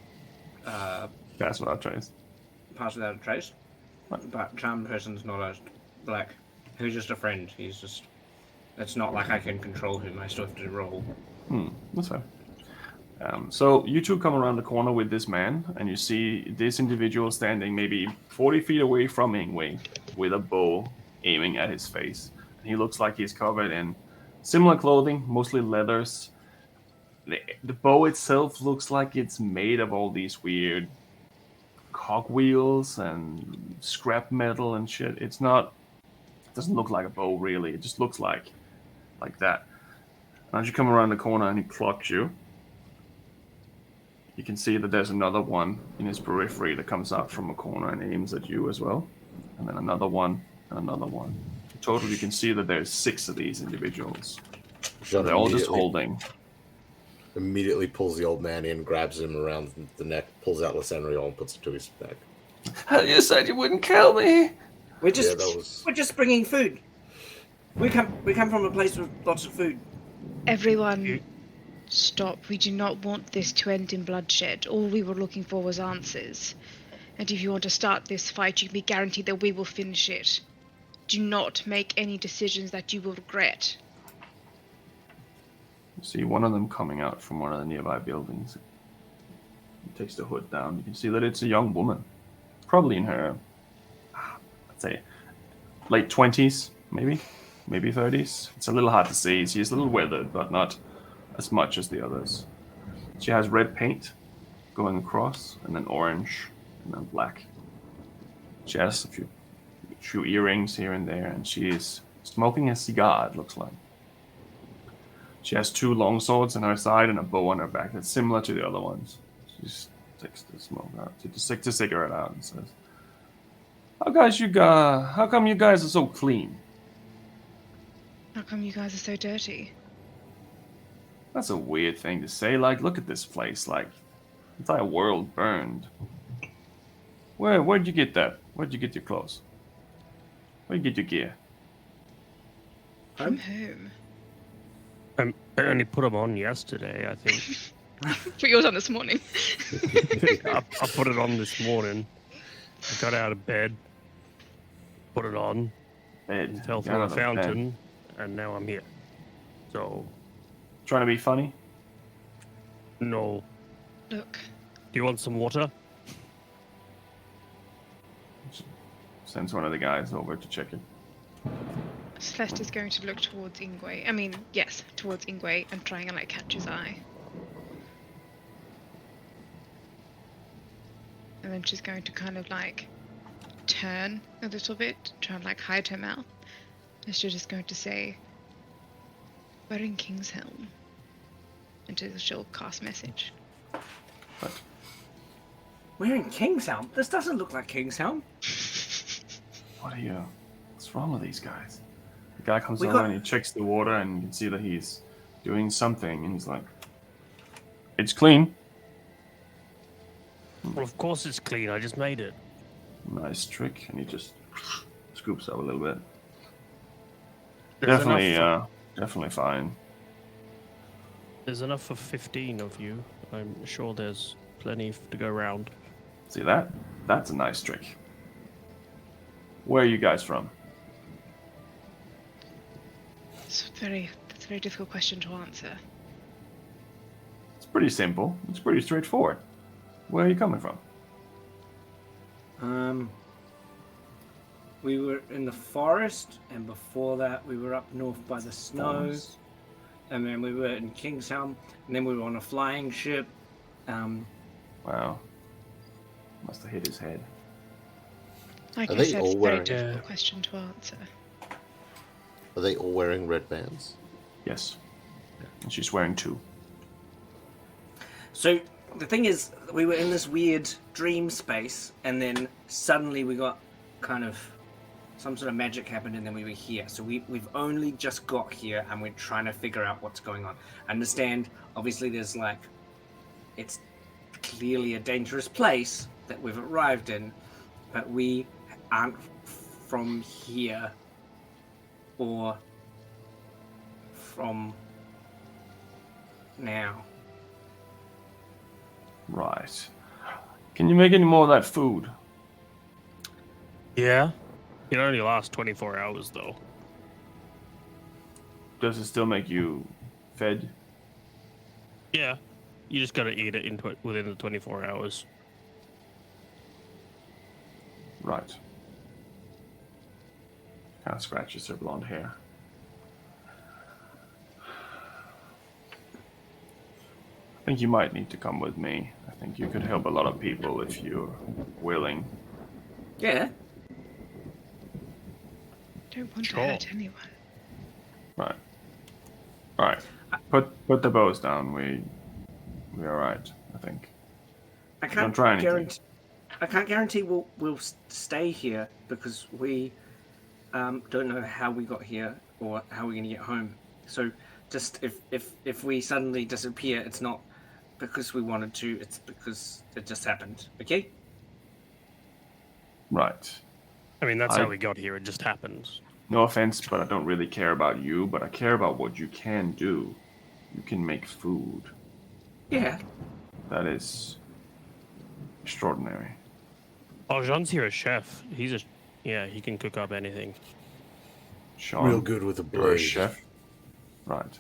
Pass without trace. pass without a trace. But charmed person's not a black. He's just a friend. He's just. It's not like I can control him. I still have to roll. That's fair. So you two come around the corner with this man, and you see this individual standing maybe 40 feet away from Ingwe with a bow aiming at his face. And he looks like he's covered in similar clothing, mostly leathers. The bow itself looks like it's made of all these weird cogwheels and scrap metal and shit. It doesn't look like a bow really. It just looks like that. And as you come around the corner and he plucks you, you can see that there's another one in his periphery that comes out from a corner and aims at you as well. And then another one and another one. In total, you can see that there's 6 of these individuals. So they're all just holding. immediately pulls the old man in, grabs him around the neck, pulls out Lysandriel and puts it to his back. You said you wouldn't kill me. We're just that was... we're just bringing food. We come from a place with lots of food. Everyone, stop. We do not want this to end in bloodshed. All we were looking for was answers. And if you want to start this fight, you can be guaranteed that we will finish it. Do not make any decisions that you will regret. You see one of them coming out from one of the nearby buildings. He takes the hood down. You can see that it's a young woman. Probably in her, I'd say, late 20s, maybe 30s. It's a little hard to see. She's a little weathered, but not as much as the others. She has red paint going across, and then orange, and then black. She has a few earrings here and there, and she is smoking a cigar, it looks like. She has 2 long swords on her side and a bow on her back that's similar to the other ones. She takes the smoke out, she takes the cigarette out and says, how come you guys are so clean? How come you guys are so dirty? That's a weird thing to say. Like, look at this place. Like, the entire world burned. Where'd you get that? Where'd you get your clothes? Where'd you get your gear? From whom? I only put them on yesterday, I think. Put yours on this morning. I put it on this morning. I got out of bed, put it on, and fell from a fountain, and now I'm here. So... Trying to be funny? No. Look. Do you want some water? Sends one of the guys over to check it. Celeste is going to look towards Ingwe. Towards Ingwe and trying to catch his eye. And then she's going to kind of turn a little bit, try and hide her mouth. And she's just going to say, "We're in Kingshelm." And she'll cast message. But We're in Kingshelm? This doesn't look like Kingshelm. what's wrong with these guys? The guy comes over and he checks the water, and you can see that he's doing something, and he's like, "It's clean." Well, of course it's clean. I just made it. Nice trick, and he just scoops up a little bit. There's Definitely fine. There's enough for 15 of you. I'm sure there's plenty to go around. See that? That's a nice trick. Where are you guys from? That's a very difficult question to answer. It's pretty simple. It's pretty straightforward. Where are you coming from? We were in the forest, and before that we were up north by the snow, and then we were in Kingshelm, and then we were on a flying ship. Wow. Must have hit his head. I Are guess they that's all a very wearing- difficult question to answer. Are they all wearing red bands? Yes. And she's wearing 2. So the thing is, we were in this weird dream space, and then suddenly we got kind of some sort of magic happened, and then we were here. So we've only just got here, and we're trying to figure out what's going on. Understand? Obviously, there's it's clearly a dangerous place that we've arrived in, but we aren't from here or from now. Right. Can you make any more of that food? Yeah? It only lasts 24 hours, though. Does it still make you fed? Yeah. You just gotta eat it within the 24 hours. Right. Kind of scratches her blonde hair. I think you might need to come with me. I think you could help a lot of people if you're willing. Yeah. Don't want Sure. to hurt anyone. Right. Alright. Put the bows down. We're alright, I think. I Don't can't try anything. I can't guarantee we'll stay here because we don't know how we got here or how we're going to get home. So Just if we suddenly disappear, it's not because we wanted to, it's because it just happened. Okay? Right. I mean, that's how we got here. It just happened. No offense, but I don't really care about you, but I care about what you can do. You can make food. Yeah. That is extraordinary. Oh, Jean's here as chef. He can cook up anything. Sean, Real good with a you're a blade. chef. Right.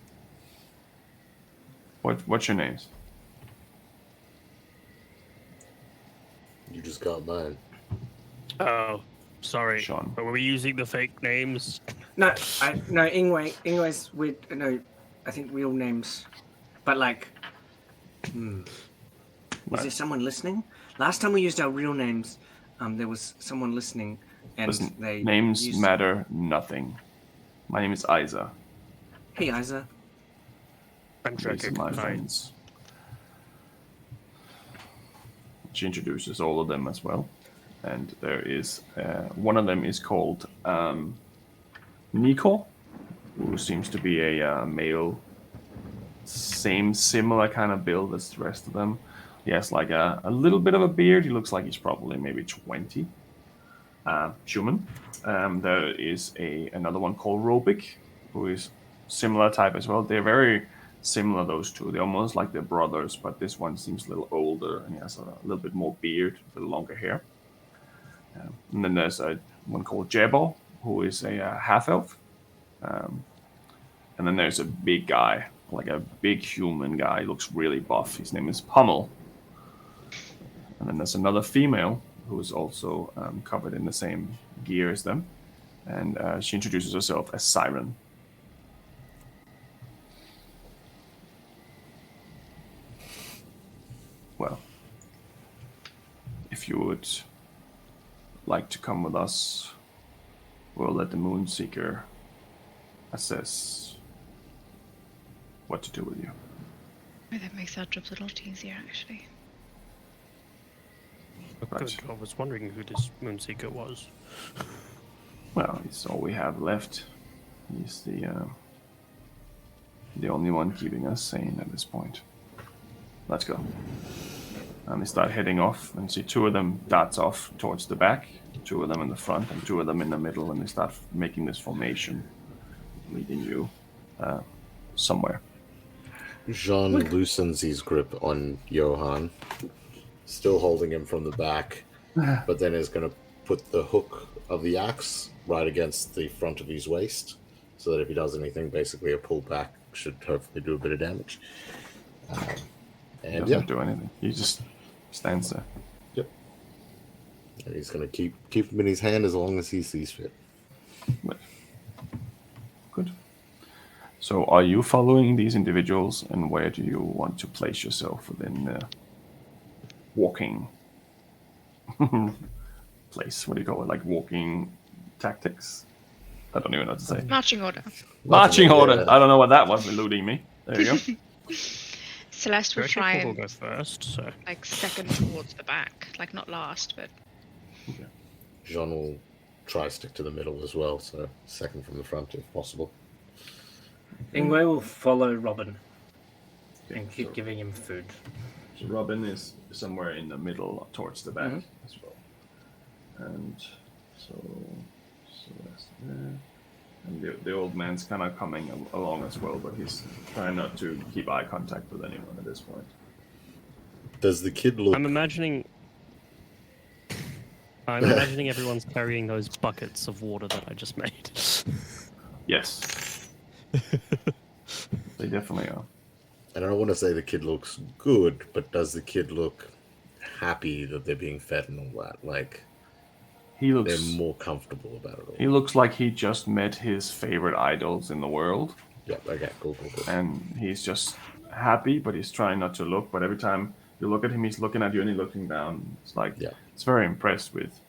What's your names? You just got mine. Oh, sorry. Sean. But were we using the fake names? No, Ingwe's weird. No, I think real names. But like, is there someone listening? Last time we used our real names, there was someone listening, and Listen, they names used... matter nothing. My name is Isa. Hey, Isa. I'm These are checking. my friends. She introduces all of them as well. And there is one of them is called Nico, who seems to be a male, similar kind of build as the rest of them. He has like a little bit of a beard. He looks like he's probably maybe 20. Human. There is another one called Robic, who is similar type as well. They're very similar, those two. They're almost like they're brothers, but this one seems a little older and he has a little bit more beard, a little longer hair. And then there's one called Jebo, who is a half-elf. And then there's a big guy, like a big human guy. He looks really buff. His name is Pummel. And then there's another female who is also covered in the same gear as them. And she introduces herself as Siren. Well, if you would like to come with us, we'll let the Moonseeker assess what to do with you. Oh, that makes our jobs a lot easier, actually. Right. I was wondering who this Moonseeker was. Well, it's all we have left. He's the only one keeping us sane at this point. Let's go. And they start heading off, and see two of them darts off towards the back, two of them in the front, and two of them in the middle, and they start making this formation, leading you somewhere. Jean loosens his grip on Johan, still holding him from the back, but then is going to put the hook of the axe right against the front of his waist, so that if he does anything, basically a pullback should hopefully do a bit of damage. He doesn't do anything. He just stands there. Yep. And he's going to keep him in his hand as long as he sees fit. Right. Good. So are you following these individuals, and where do you want to place yourself within the walking place? What do you call it? Like walking tactics? I don't even know what to say. Marching order. Marching order. I don't know what that was eluding me. There you go. Celeste will try We'll and go first, so... like second towards the back, like not last, but Okay. Jean will try to stick to the middle as well, so second from the front if possible. Ingwe will follow Robin and keep giving him food. So Robin is somewhere in the middle towards the back as well. And so that's there. And the old man's kind of coming along as well, but he's trying not to keep eye contact with anyone at this point. Does the kid look... I'm imagining everyone's carrying those buckets of water that I just made. Yes. They definitely are. And I don't want to say the kid looks good, but does the kid look happy that they're being fed and all that? Like, He looks... they're more comfortable about it all. He looks like he just met his favorite idols in the world. Yep, okay, cool. And he's just happy, but he's trying not to look. But every time you look at him, he's looking at you and he's looking down. It's like, It's very impressed with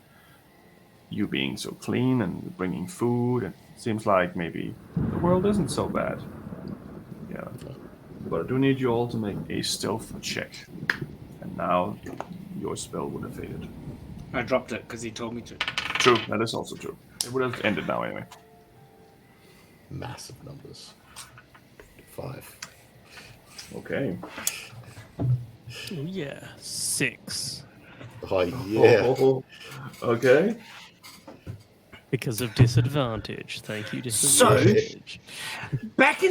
you being so clean and bringing food. And it seems like maybe the world isn't so bad. Yeah. But I do need you all to make a stealth check. And now your spell would have faded. I dropped it because he told me to. True, that is also true. It would have ended now anyway. Massive numbers. 5. Okay. Oh, yeah. 6. Oh, yeah. Oh, okay. Because of disadvantage. Thank you, So- disadvantage. Back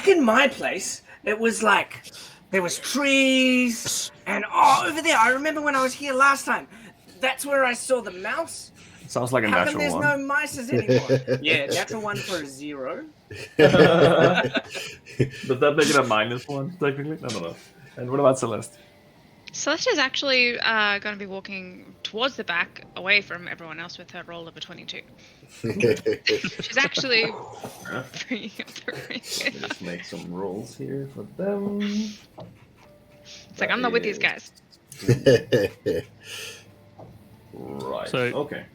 in my place, it was like there was trees and over there. I remember when I was here last time. That's where I saw the mouse. Sounds like a How come natural there's one. no mice anymore? Yeah, natural one for a 0. Does that make it a -1, technically? I don't know. And what about Celeste? Celeste is actually going to be walking towards the back, away from everyone else with her roll of a 22. She's actually bringing up the rear. Let's make some rolls here for them. It's like, I'm not with these guys. Right. So- Okay.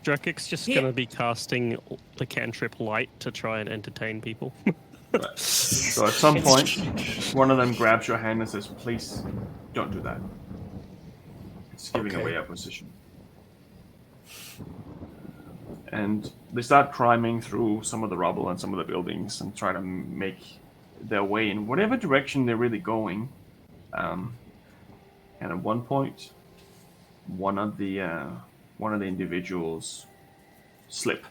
Drakik's just Yeah. going to be casting the cantrip light to try and entertain people. Right. So at some point, one of them grabs your hand and says, "Please, don't do that. It's giving Okay. away our position." And they start climbing through some of the rubble and some of the buildings and try to make their way in whatever direction they're really going. And at one point, one of the individuals slip.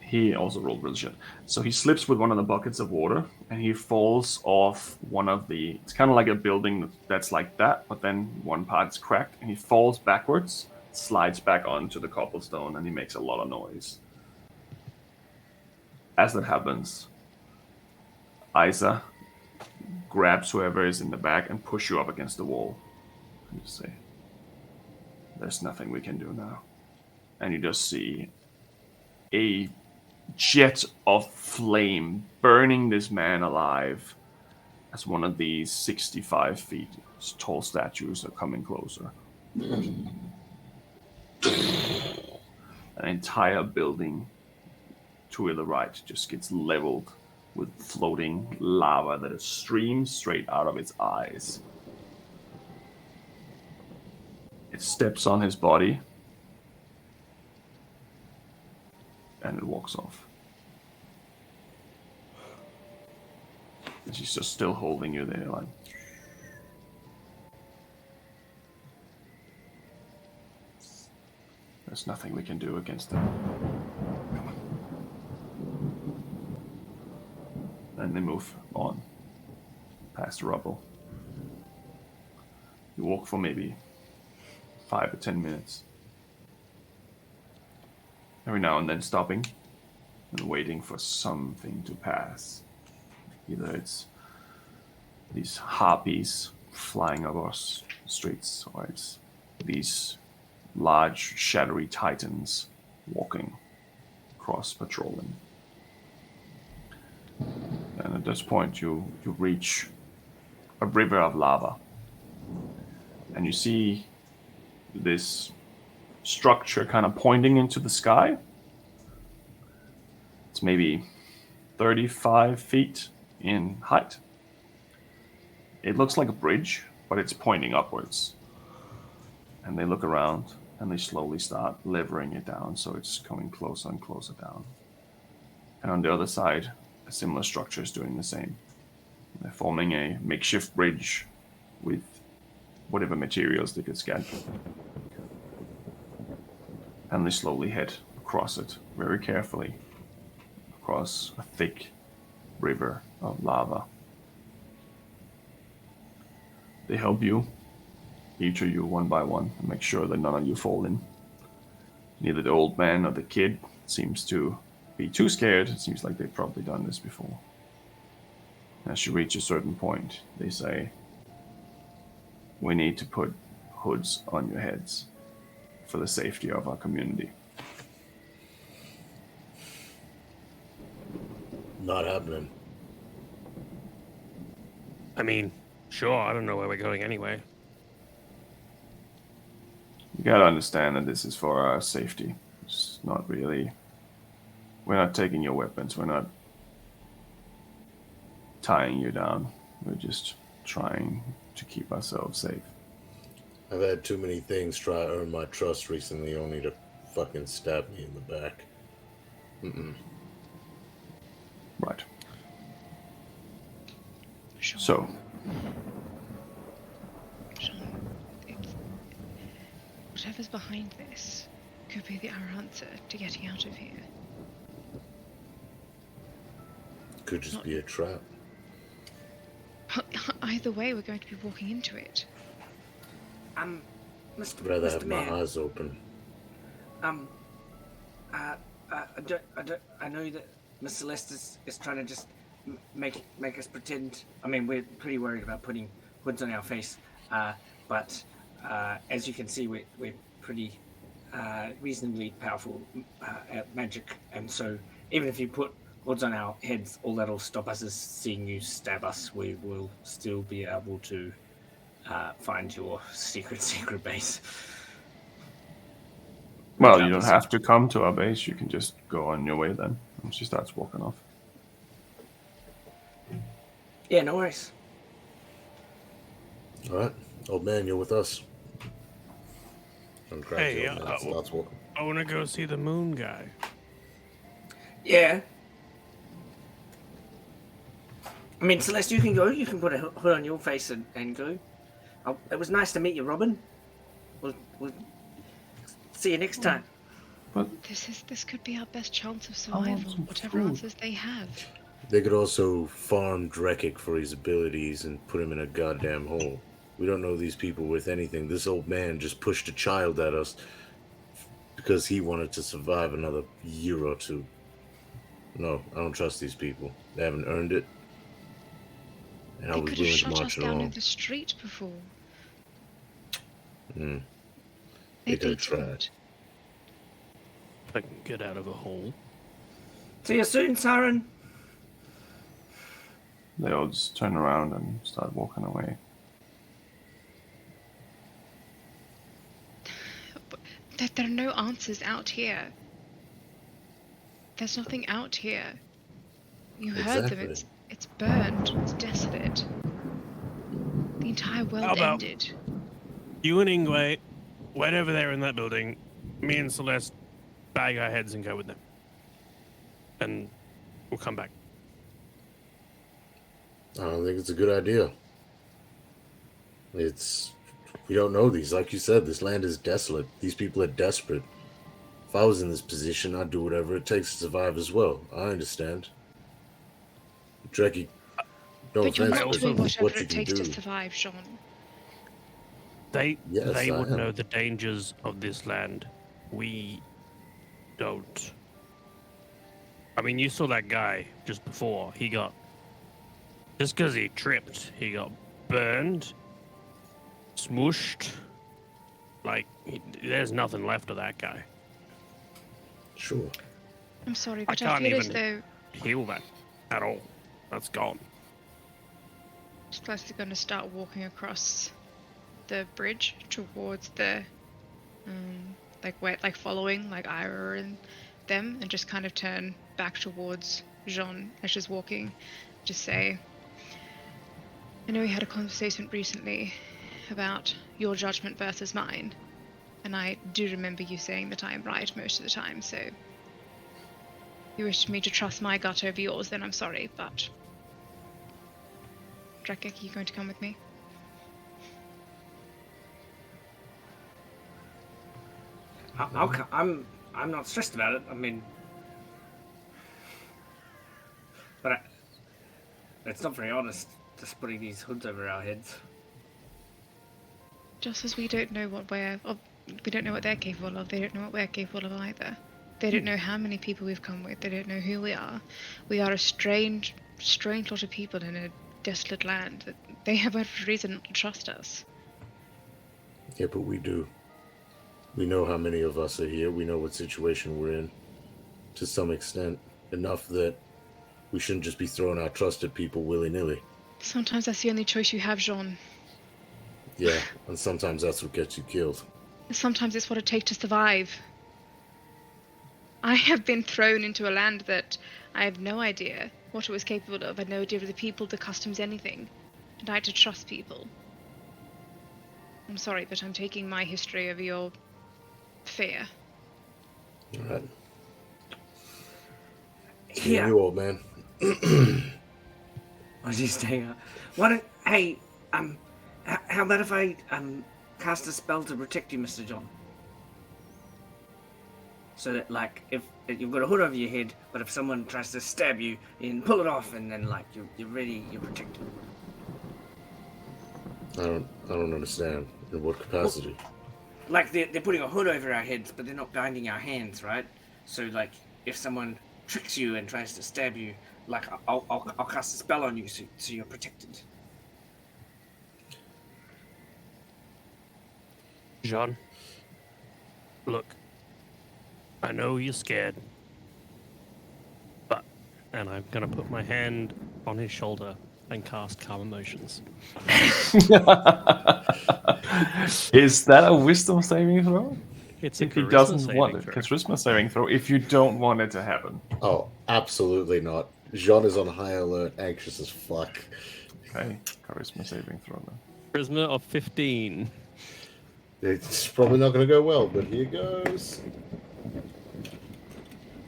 He also rolled really shit. So he slips with one of the buckets of water, and he falls off one of the... It's kind of like a building that's like that, but then one part is cracked, and he falls backwards, slides back onto the cobblestone, and he makes a lot of noise. As that happens, Isa grabs whoever is in the back and push you up against the wall. And you say, "There's nothing we can do now." And you just see a jet of flame burning this man alive as one of these 65 feet tall statues are coming closer. An entire building to the right just gets leveled with floating lava that streams straight out of its eyes. It steps on his body and it walks off. And she's just still holding you there, like. There's nothing we can do against them. Come on. And they move on, past the rubble. You walk for maybe 5 or 10 minutes. Every now and then stopping and waiting for something to pass. Either it's these harpies flying across the streets, or it's these large, shadowy titans walking across patrolling. And at this point, you reach a river of lava. And you see this structure kind of pointing into the sky. It's maybe 35 feet in height. It looks like a bridge, but it's pointing upwards. And they look around and they slowly start levering it down, so it's coming closer and closer down. And on the other side, a similar structure is doing the same. They're forming a makeshift bridge with whatever materials they could get. And they slowly head across it, very carefully, across a thick river of lava. They help you, each of you one by one, and make sure that none of you fall in. Neither the old man or the kid seems to be too scared. It seems like they've probably done this before. As you reach a certain point, they say, "We need to put hoods on your heads for the safety of our community." Not happening. I mean, sure, I don't know where we're going anyway. You gotta understand that this is for our safety. It's not really... We're not taking your weapons. We're not tying you down. We're just trying to keep ourselves safe. I've had too many things try to earn my trust recently, only to fucking stab me in the back. Right. Sean. So, Sean, whatever's behind this could be our answer to getting out of here. Could just be a trap. Either way, we're going to be walking into it. I'd rather have my Mayor, eyes open. I know that Miss Celeste is trying to just make us pretend. I mean, we're pretty worried about putting hoods on our face, but as you can see, we're pretty reasonably powerful at magic, and so even if you put hoods on our heads, all that'll stop us is seeing you stab us. We will still be able to find your secret base. well, you don't have to come to our base. You can just go on your way then. And she starts walking off. Yeah, no worries. All right, old man, you're with us. Hey, Starts walking. I want to go see the moon guy. Yeah. I mean, Celeste, you can go. You can put a hood on your face and go. It was nice to meet you, Robin. We'll see you next time. But This could be our best chance of survival, whatever food. answers they have. They could also farm Drekik for his abilities and put him in a goddamn hole. We don't know these people worth anything. This old man just pushed a child at us because he wanted to survive another year or two. No, I don't trust these people. They haven't earned it. And I They was could have willing to shot us march down in along. the street before. They They could have tried. didn't. I can get out of a hole. See you soon, Siren. they all just turn around and start walking away. There are no answers out here. There's nothing out here. You heard them. Exactly. It's burned. It's desolate. The entire world How about- ended. You and Ingwe, wait over there in that building. Me and Celeste bag our heads and go with them. And we'll come back. I don't think it's a good idea. We don't know these. Like you said, this land is desolate. These people are desperate. If I was in this position, I'd do whatever it takes to survive as well. I understand. Drekkie, no But you're offense, not but doing it's whatever what you it can takes to do. survive, Sean. They Yes, they I would am. know the dangers of this land. We don't. I mean, you saw that guy just before. He got... Just because he tripped, he got burned, smooshed. Like, there's nothing left of that guy. Sure. I'm sorry, I but I can't feel as even- though Heal that at all. That's gone. Celeste is going to start walking across the bridge towards the, following, like Ira and them, and just kind of turn back towards Jean as she's walking. Just say, I know we had a conversation recently about your judgment versus mine, and I do remember you saying that I am right most of the time, so if you wish me to trust my gut over yours, then I'm sorry, but Drekik, are you going to come with me? I'm not stressed about it. I mean, but it's not very honest just putting these hoods over our heads. Just as we don't know what we don't know what they're capable of, they don't know what we're capable of either. They don't know how many people we've come with, they don't know who we are. We are a strange lot of people in a desolate land that they have every reason not to trust us. Yeah, but we do. We know how many of us are here. We know what situation we're in. To some extent. Enough that we shouldn't just be throwing our trust at people willy-nilly. Sometimes that's the only choice you have, Jean. Yeah, and sometimes that's what gets you killed. Sometimes it's what it takes to survive. I have been thrown into a land that I have no idea what it was capable of. I had no idea of the people, the customs, anything. And I had to trust people. I'm sorry, but I'm taking my history over your fear. All right. Yeah. You old man. As you stay up. Hey, how about if I cast a spell to protect you, Mr. John? So that, like, if you've got a hood over your head, but if someone tries to stab you, you can pull it off, and then, like, you're ready, you're protected. I don't understand. In what capacity? Like, they're putting a hood over our heads, but they're not binding our hands, right? So, like, if someone tricks you and tries to stab you, like, I'll cast a spell on you, so you're protected. John, look, I know you're scared, and I'm gonna put my hand on his shoulder and cast Calm Emotions. Is that a wisdom saving throw? It's a If he charisma doesn't saving want it, throw. charisma saving throw. If you don't want it to happen. Oh, absolutely not. Jean is on high alert, anxious as fuck. Okay, charisma saving throw then. Charisma of 15. It's probably not going to go well, but here goes.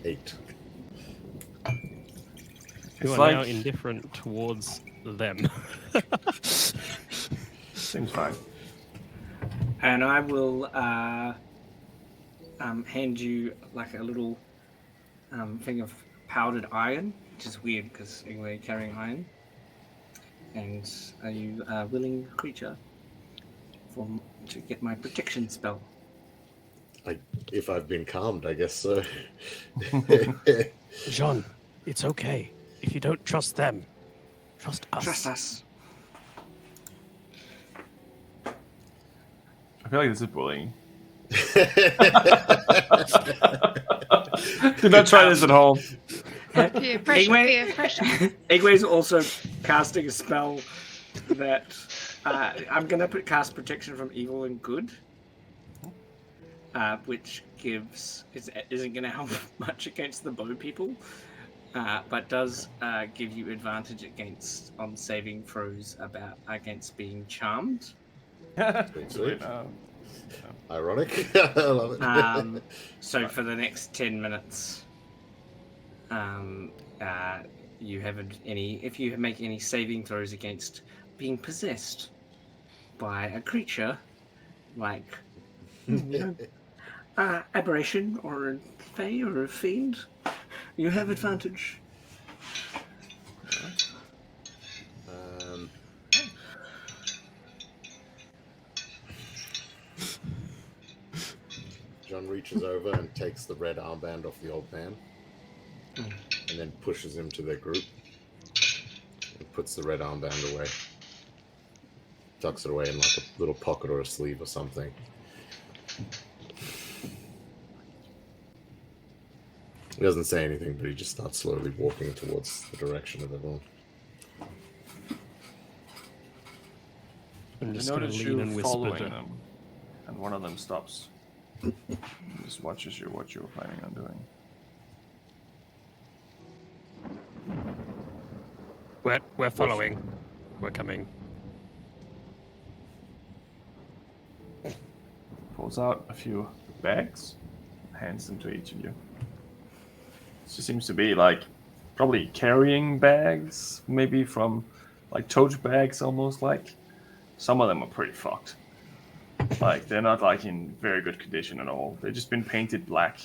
8. You It's are now like- indifferent towards them. Seems fine. And I will hand you, like, a little thing of powdered iron, which is weird because we're carrying iron. And are you a willing creature to get my protection spell? If I've been calmed, I guess so. John, it's okay. If you don't trust them, trust us. Trust us. I feel like this is bullying. Do not try this at home. Peer pressure, peer pressure. Egway's also casting a spell that I'm going to cast protection from evil and good, which isn't going to help much against the bow people, but does give you advantage on saving throws against being charmed. Sweet. Ironic. I love it. So for the next 10 minutes, you haven't if you make any saving throws against being possessed by a creature, like aberration or a fae or a fiend, you have advantage. John reaches over and takes the red armband off the old man, and then pushes him to their group and puts the red armband away. Tucks it away in like a little pocket or a sleeve or something. He doesn't say anything, but he just starts slowly walking towards the direction of everyone. I'm I just going to notice lean you and whisper following to them, and one of them stops. Just watches you what you were planning on doing. We're following. We're coming. Pulls out a few bags, hands them to each of you. She seems to be like probably carrying bags, maybe from like tote bags almost like. Some of them are pretty fucked. Like they're not like in very good condition at all. They've just been painted black.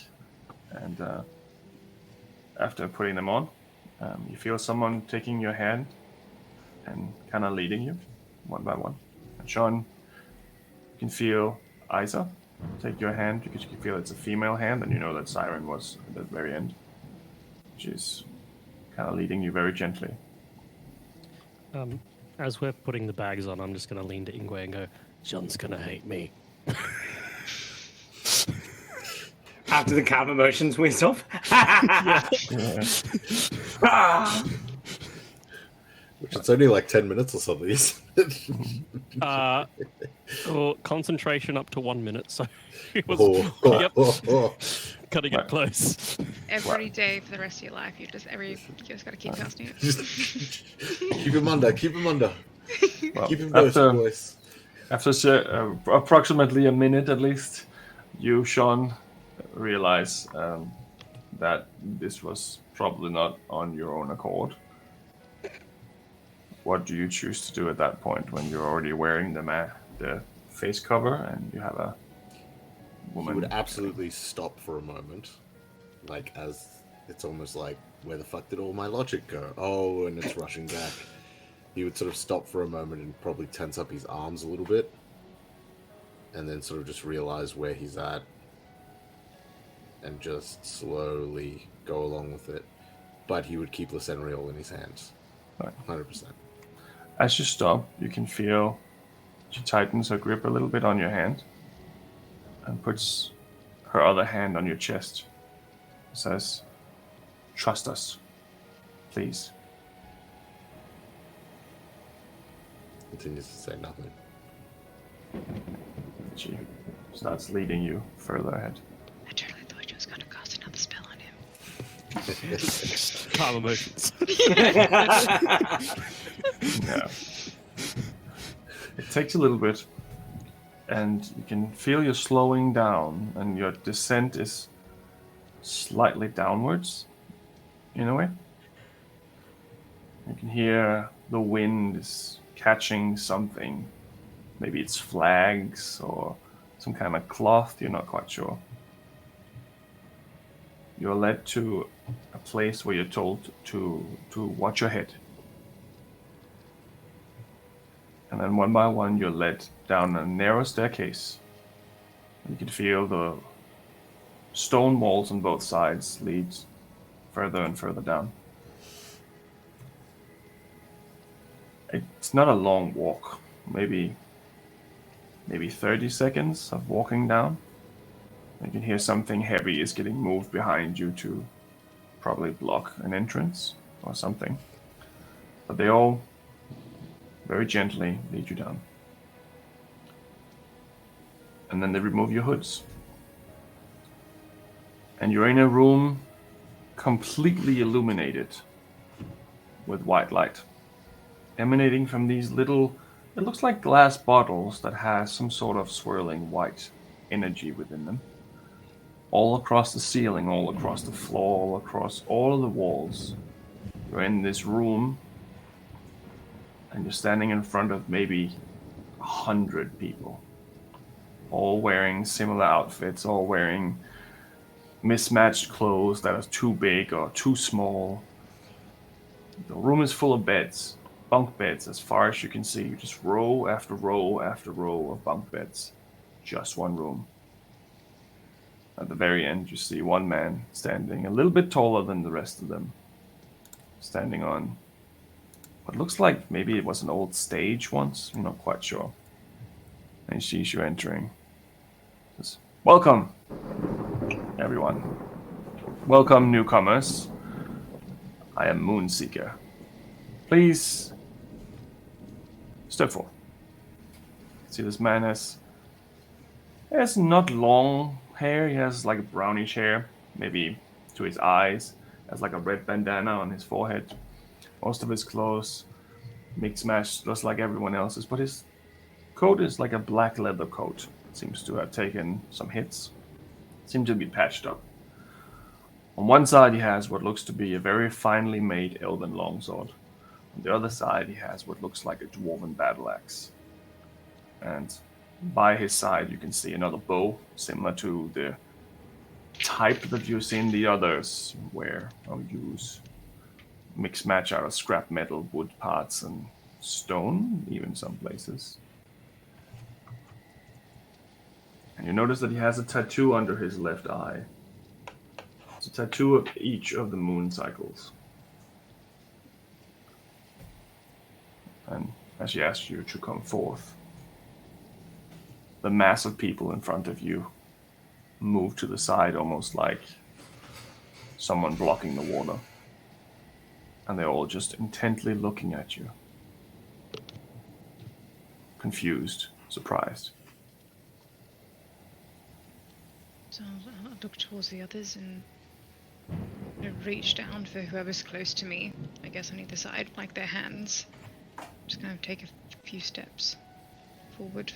And after putting them on, you feel someone taking your hand and kind of leading you one by one. And Sean, you can feel Isa take your hand because you can feel it's a female hand, and you know that Siren was at the very end. She's kind of leading you very gently. As we're putting the bags on, I'm just going to lean to Ingwe and go, John's going to hate me. After the calm emotions wears off. Which it's only like 10 minutes or something, isn't it? Well, concentration up to 1 minute, so it was cutting it close. Every day for the rest of your life, you just got to keep casting it. Just keep him under. Well, Keep him close, boys. After approximately a minute at least, you, Sean, realize that this was probably not on your own accord. what do you choose to do at that point when you're already wearing the face cover and you have a woman? He would absolutely stop for a moment, like as it's almost like, where the fuck did all my logic go? Oh, and it's rushing back. He would sort of stop for a moment and probably tense up his arms a little bit, and then sort of just realize where he's at, and just slowly go along with it. But he would keep Lysandriel in his hands. Right. 100%. As you stop, you can feel she tightens her grip a little bit on your hand and puts her other hand on your chest. Says, "Trust us, please." Continues to say nothing. She starts leading you further ahead. I totally thought she was going to cast another spell on him. Calm emotions. Yeah. It takes a little bit, and you can feel you're slowing down, and your descent is slightly downwards, in a way. You can hear the wind is catching something. Maybe it's flags or some kind of cloth, you're not quite sure. You're led to a place where you're told to watch your head. And then one by one, you're led down a narrow staircase. You can feel the stone walls on both sides lead further and further down. It's not a long walk, maybe 30 seconds of walking down. You can hear something heavy is getting moved behind you to probably block an entrance or something. But they all very gently lead you down. And then they remove your hoods. And you're in a room completely illuminated with white light, emanating from these little, it looks like glass bottles that has some sort of swirling white energy within them. All across the ceiling, all across the floor, all across all of the walls. You're in this room, and you're standing in front of maybe 100 people, all wearing similar outfits, all wearing mismatched clothes that are too big or too small. The room is full of beds, bunk beds as far as you can see, just row after row after row of bunk beds. Just one room. At the very end, you see one man standing a little bit taller than the rest of them, standing on what looks like maybe it was an old stage once. I'm not quite sure. And he sees you entering. Says, "Welcome, everyone. Welcome, newcomers. I am Moonseeker. Please step forward." See, this man has not long hair. He has like a brownish hair, maybe to his eyes. Has like a red bandana on his forehead. Most of his clothes mix match just like everyone else's, but his coat is like a black leather coat. Seems to have taken some hits. Seems to be patched up. On one side he has what looks to be a very finely made elven longsword. On the other side he has what looks like a dwarven battle axe. And by his side you can see another bow, similar to the type that you've seen the others wear or use. Mix match out of scrap metal, wood parts, and stone, even some places. And you notice that he has a tattoo under his left eye. It's a tattoo of each of the moon cycles. And as he asks you to come forth, the mass of people in front of you move to the side, almost like someone blocking the water. And they're all just intently looking at you. Confused, surprised. So I'll look towards the others and reach down for whoever's close to me. I guess on either side, like their hands. Just kind of take a few steps forward.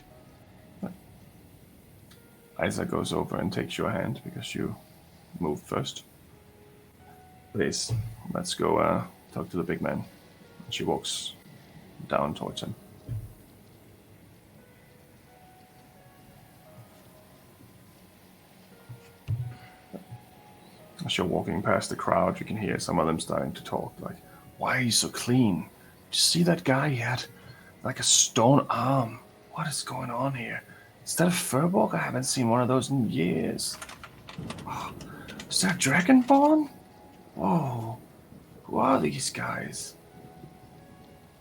Isa goes over and takes your hand because you moved first. Please, let's go talk to the big man. She walks down towards him. As you're walking past the crowd, you can hear some of them starting to talk, like, why are you so clean? Did you see that guy? He had like a stone arm. What is going on here? Is that a Furbolg? I haven't seen one of those in years. Oh, is that Dragonborn? Whoa. Who are these guys?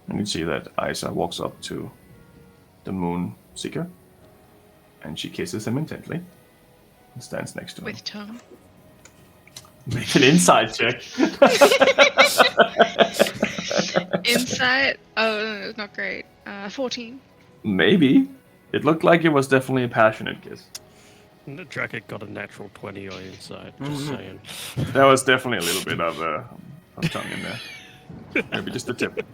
And you see that Isa walks up to the Moon Seeker, and she kisses him intently and stands next to him. With tongue. Make an insight check. Insight? Oh, not great. 14. Maybe. It looked like it was definitely a passionate kiss. The Dracket got a natural 20 on inside, just saying. There was definitely a little bit of tongue in there. Maybe just a tip.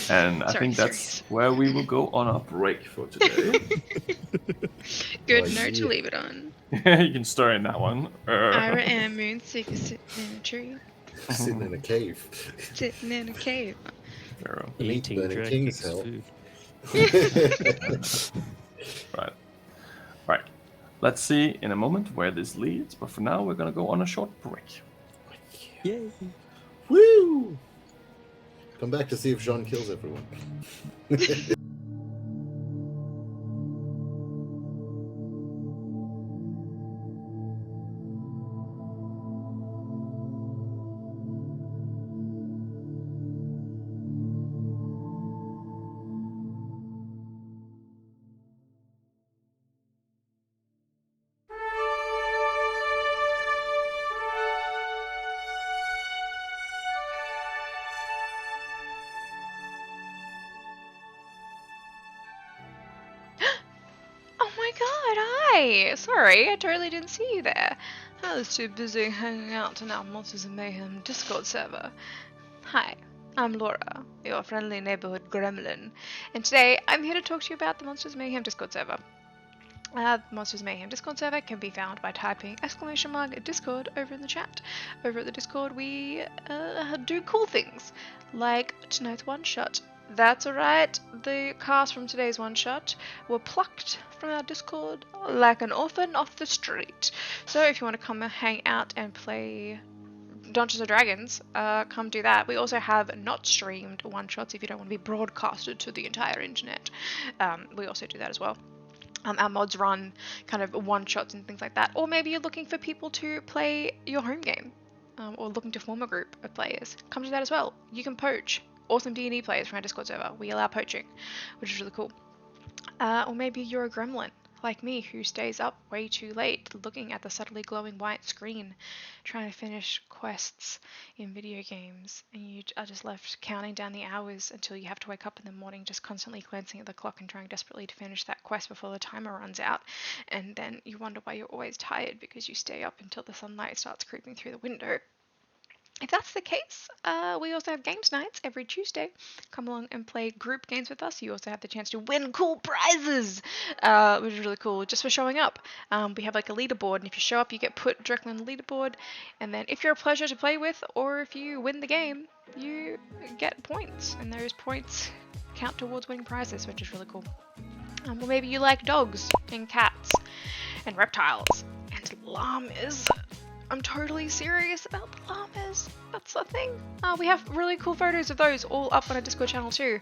And I think that's where we will go on our break for today. Good note to leave it on. You can stir in that one. Ira and Moonseeker sitting in a tree. Sitting in a cave. Sitting in a cave. Eating Burning King's hell. food. Right. Let's see in a moment where this leads, but for now we're gonna go on a short break. Yay! Woo! Come back to see if Jean kills everyone. Sorry, I totally didn't see you there. I was too busy hanging out in our Monsters of Mayhem Discord server. Hi, I'm Laura, your friendly neighborhood gremlin, and today I'm here to talk to you about the Monsters of Mayhem Discord server. The Monsters of Mayhem Discord server can be found by typing !Discord over in the chat. Over at the Discord we do cool things, like tonight's one-shot. That's alright, the cast from today's one-shot were plucked from our Discord like an orphan off the street. So if you want to come and hang out and play Dungeons & Dragons, come do that. We also have not streamed one-shots if you don't want to be broadcasted to the entire internet. We also do that as well. Our mods run kind of one-shots and things like that. Or maybe you're looking for people to play your home game, or looking to form a group of players. Come do that as well. You can poach awesome D&D players from our Discord server. We allow poaching, which is really cool. Or maybe you're a gremlin, like me, who stays up way too late looking at the subtly glowing white screen, trying to finish quests in video games, and you are just left counting down the hours until you have to wake up in the morning, just constantly glancing at the clock and trying desperately to finish that quest before the timer runs out, and then you wonder why you're always tired because you stay up until the sunlight starts creeping through the window. If that's the case, we also have games nights every Tuesday. Come along and play group games with us. You also have the chance to win cool prizes, which is really cool, just for showing up. We have like a leaderboard, and if you show up, you get put directly on the leaderboard. And then if you're a pleasure to play with, or if you win the game, you get points, and those points count towards winning prizes, which is really cool. Or maybe you like dogs, and cats, and reptiles, and llamas. I'm totally serious about the llamas. That's the thing. We have really cool photos of those all up on our Discord channel too.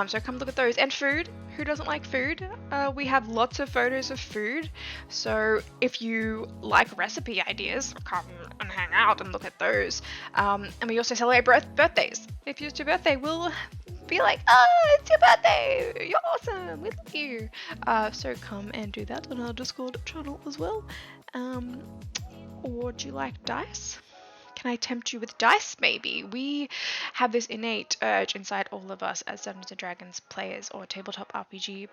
So come look at those. And food. Who doesn't like food? We have lots of photos of food. So if you like recipe ideas, come and hang out and look at those. And we also celebrate birthdays. If it's your birthday, we'll be like, oh, it's your birthday. You're awesome. We love you. So come and do that on our Discord channel as well. Or do you like dice? Can I tempt you with dice, maybe? We have this innate urge inside all of us as Dungeons & Dragons players or tabletop RPG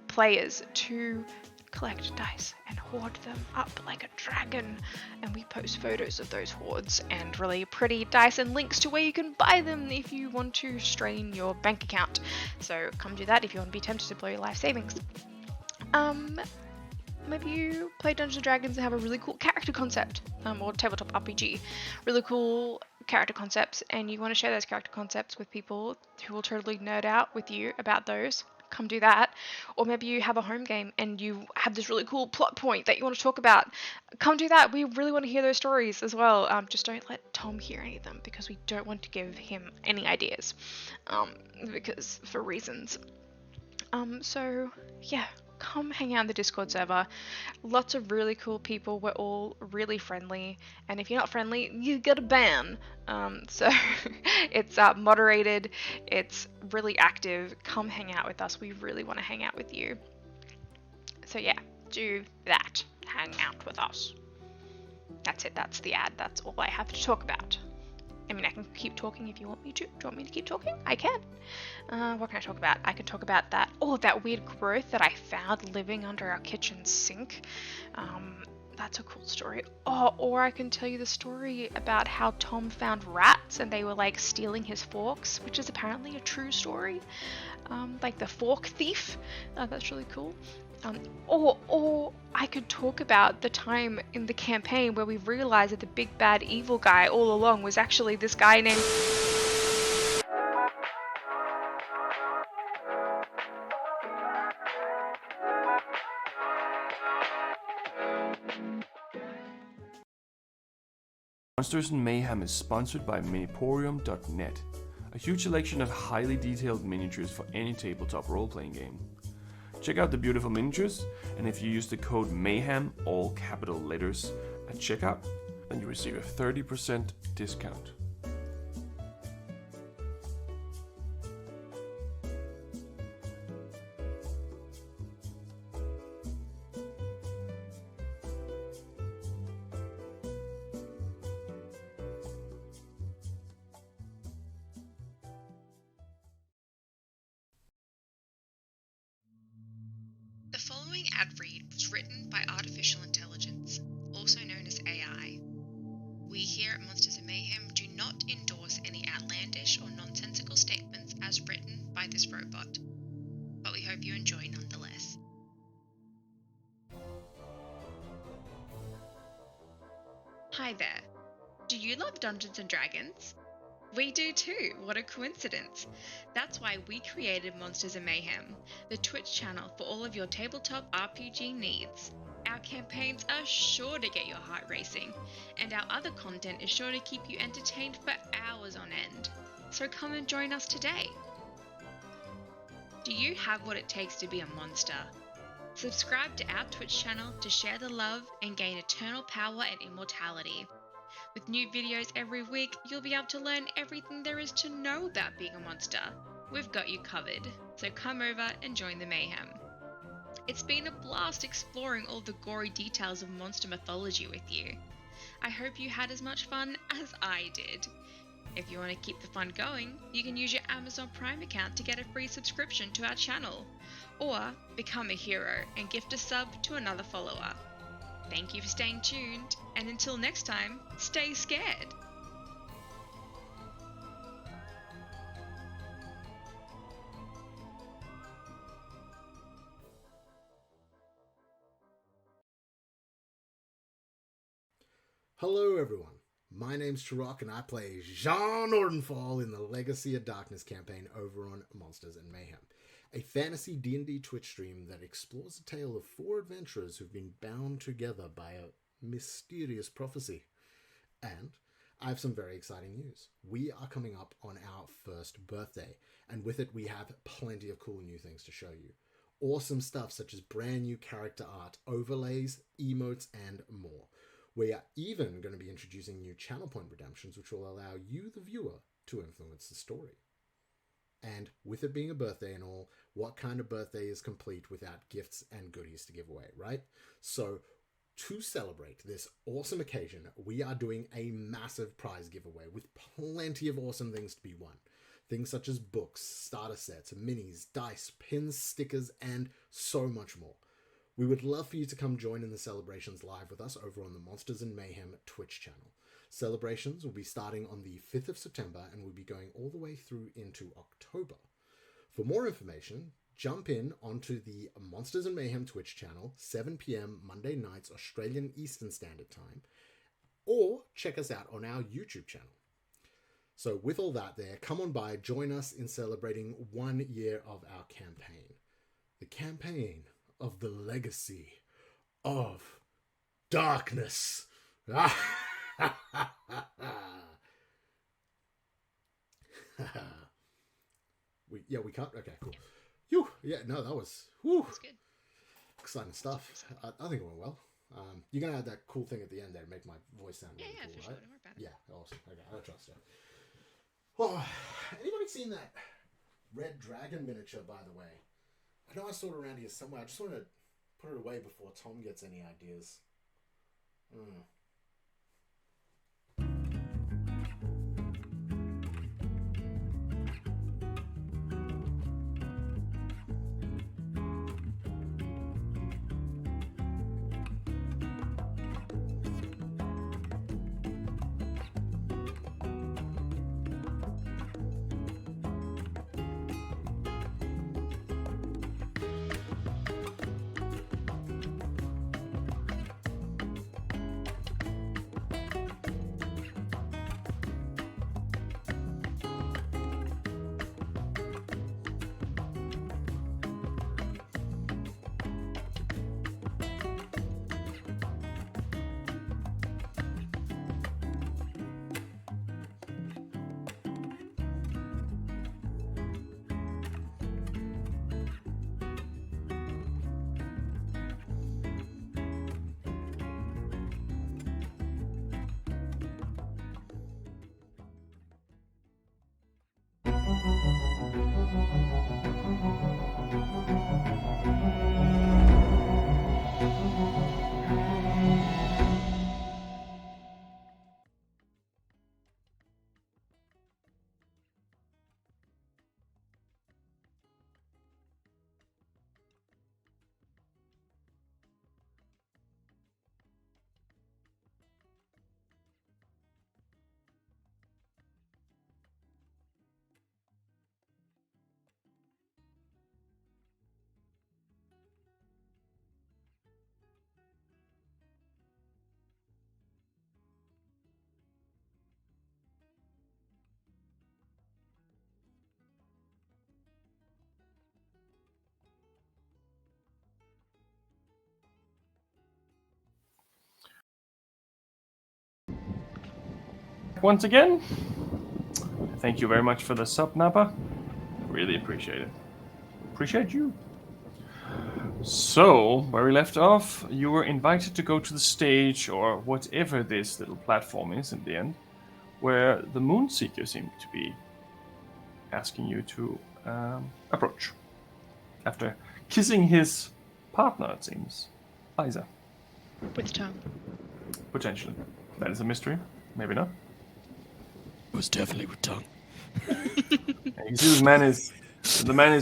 players to collect dice and hoard them up like a dragon. And we post photos of those hoards and really pretty dice and links to where you can buy them if you want to strain your bank account. So come do that if you want to be tempted to blow your life savings. maybe you play Dungeons & Dragons and have a really cool character concept, or tabletop RPG, really cool character concepts, and you want to share those character concepts with people who will totally nerd out with you about those. Come do that. Or maybe you have a home game and you have this really cool plot point that you want to talk about. Come do that. We really want to hear those stories as well. Just don't let Tom hear any of them, because we don't want to give him any ideas, because for reasons. So yeah, come hang out in the Discord server. Lots of really cool people. We're all really friendly, and if you're not friendly, you get a ban. So it's moderated, it's really active. Come hang out with us. We really want to hang out with you. So yeah, do that. Hang out with us. That's it. That's the ad. That's all I have to talk about. I mean, I can keep talking if you want me to. Do you want me to keep talking? I can. What can I talk about? I can talk about that. Oh, that weird growth that I found living under our kitchen sink. That's a cool story. Oh, or I can tell you the story about how Tom found rats and they were like stealing his forks, which is apparently a true story. Like the fork thief. That's really cool. Or I could talk about the time in the campaign where we realized that the big bad evil guy all along was actually this guy named... Monsters and Mayhem is sponsored by Miniporium.net, a huge selection of highly detailed miniatures for any tabletop role-playing game. Check out the beautiful miniatures, and if you use the code MAYHEM, all capital letters, at checkout, then you receive a 30% discount. The following ad read was written by artificial intelligence, also known as AI. We here at Monsters and Mayhem do not endorse any outlandish or nonsensical statements as written by this robot, but we hope you enjoy nonetheless. Hi there. Do you love Dungeons and Dragons? We do too, what a coincidence. That's why we created Monsters and Mayhem, the Twitch channel for all of your tabletop RPG needs. Our campaigns are sure to get your heart racing, and our other content is sure to keep you entertained for hours on end. So come and join us today. Do you have what it takes to be a monster? Subscribe to our Twitch channel to share the love and gain eternal power and immortality. With new videos every week, you'll be able to learn everything there is to know about being a monster. We've got you covered, so come over and join the mayhem. It's been a blast exploring all the gory details of monster mythology with you. I hope you had as much fun as I did. If you want to keep the fun going, you can use your Amazon Prime account to get a free subscription to our channel, or become a hero and gift a sub to another follower. Thank you for staying tuned, and until next time, stay scared! Hello everyone, my name's Chirok and I play Jean Ordenfall in the Legacy of Darkness campaign over on Monsters and Mayhem, a fantasy D&D Twitch stream that explores the tale of 4 adventurers who've been bound together by a mysterious prophecy. And I have some very exciting news. We are coming up on our first birthday, and with it we have plenty of cool new things to show you. Awesome stuff such as brand new character art, overlays, emotes, and more. We are even going to be introducing new channel point redemptions which will allow you, the viewer, to influence the story. And with it being a birthday and all, what kind of birthday is complete without gifts and goodies to give away, right? So to celebrate this awesome occasion, we are doing a massive prize giveaway with plenty of awesome things to be won. Things such as books, starter sets, minis, dice, pins, stickers, and so much more. We would love for you to come join in the celebrations live with us over on the Monsters and Mayhem Twitch channel. Celebrations will be starting on the 5th of September and will be going all the way through into October. For more information, jump in onto the Monsters and Mayhem Twitch channel, 7 p.m. Monday nights, Australian Eastern Standard Time, or check us out on our YouTube channel. So with all that there, come on by, join us in celebrating 1 year of our campaign. The campaign of the legacy of darkness. We can't. Okay, cool. No, that was That's good. exciting stuff. I think it went well. You're gonna add that cool thing at the end there to make my voice sound really cool, for right? sure. Don't worry about it. Yeah, awesome. Okay, I trust you. Oh, anybody seen that red dragon miniature, by the way? I know I saw it around here somewhere. I just want to put it away before Tom gets any ideas. Once again, thank you very much for the sub, Napa. Really appreciate it. Appreciate you. So, where we left off, you were invited to go to the stage, or whatever this little platform is in the end, where the Moonseeker seemed to be asking you to approach. After kissing his partner, it seems. Liza. With tongue. Potentially. That is a mystery. Maybe not. It was definitely with tongue. You see, the man is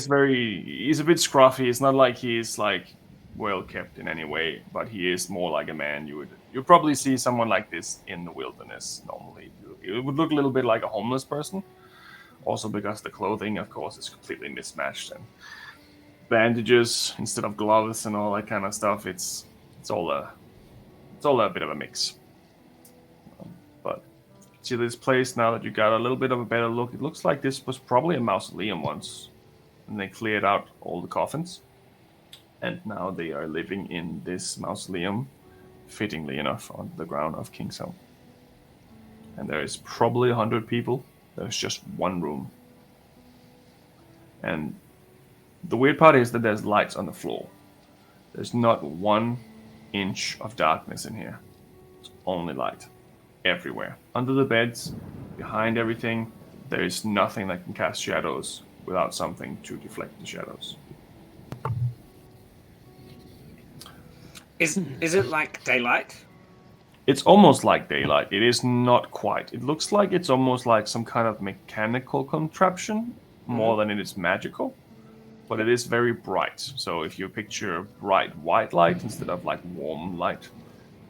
he's a bit scruffy. It's not like he's like well kept in any way, but he is more like a man you'd probably see someone like this in the wilderness normally. It would look a little bit like a homeless person, also because the clothing, of course, is completely mismatched and bandages instead of gloves and all that kind of stuff. It's all a bit of a mix. But see this place now that you got a little bit of a better look. It looks like this was probably a mausoleum once, and they cleared out all the coffins, and now they are living in this mausoleum, fittingly enough, on the ground of King's Home. And there is probably 100 people. There's just one room, and the weird part is that there's lights on the floor. There's not 1 inch of darkness in here. It's only light. Everywhere. Under the beds, behind everything, there is nothing that can cast shadows without something to deflect the shadows. Is it like daylight? It's almost like daylight. It is not quite. It looks like it's almost like some kind of mechanical contraption more than it is magical. But it is very bright. So if you picture bright white light instead of like warm light,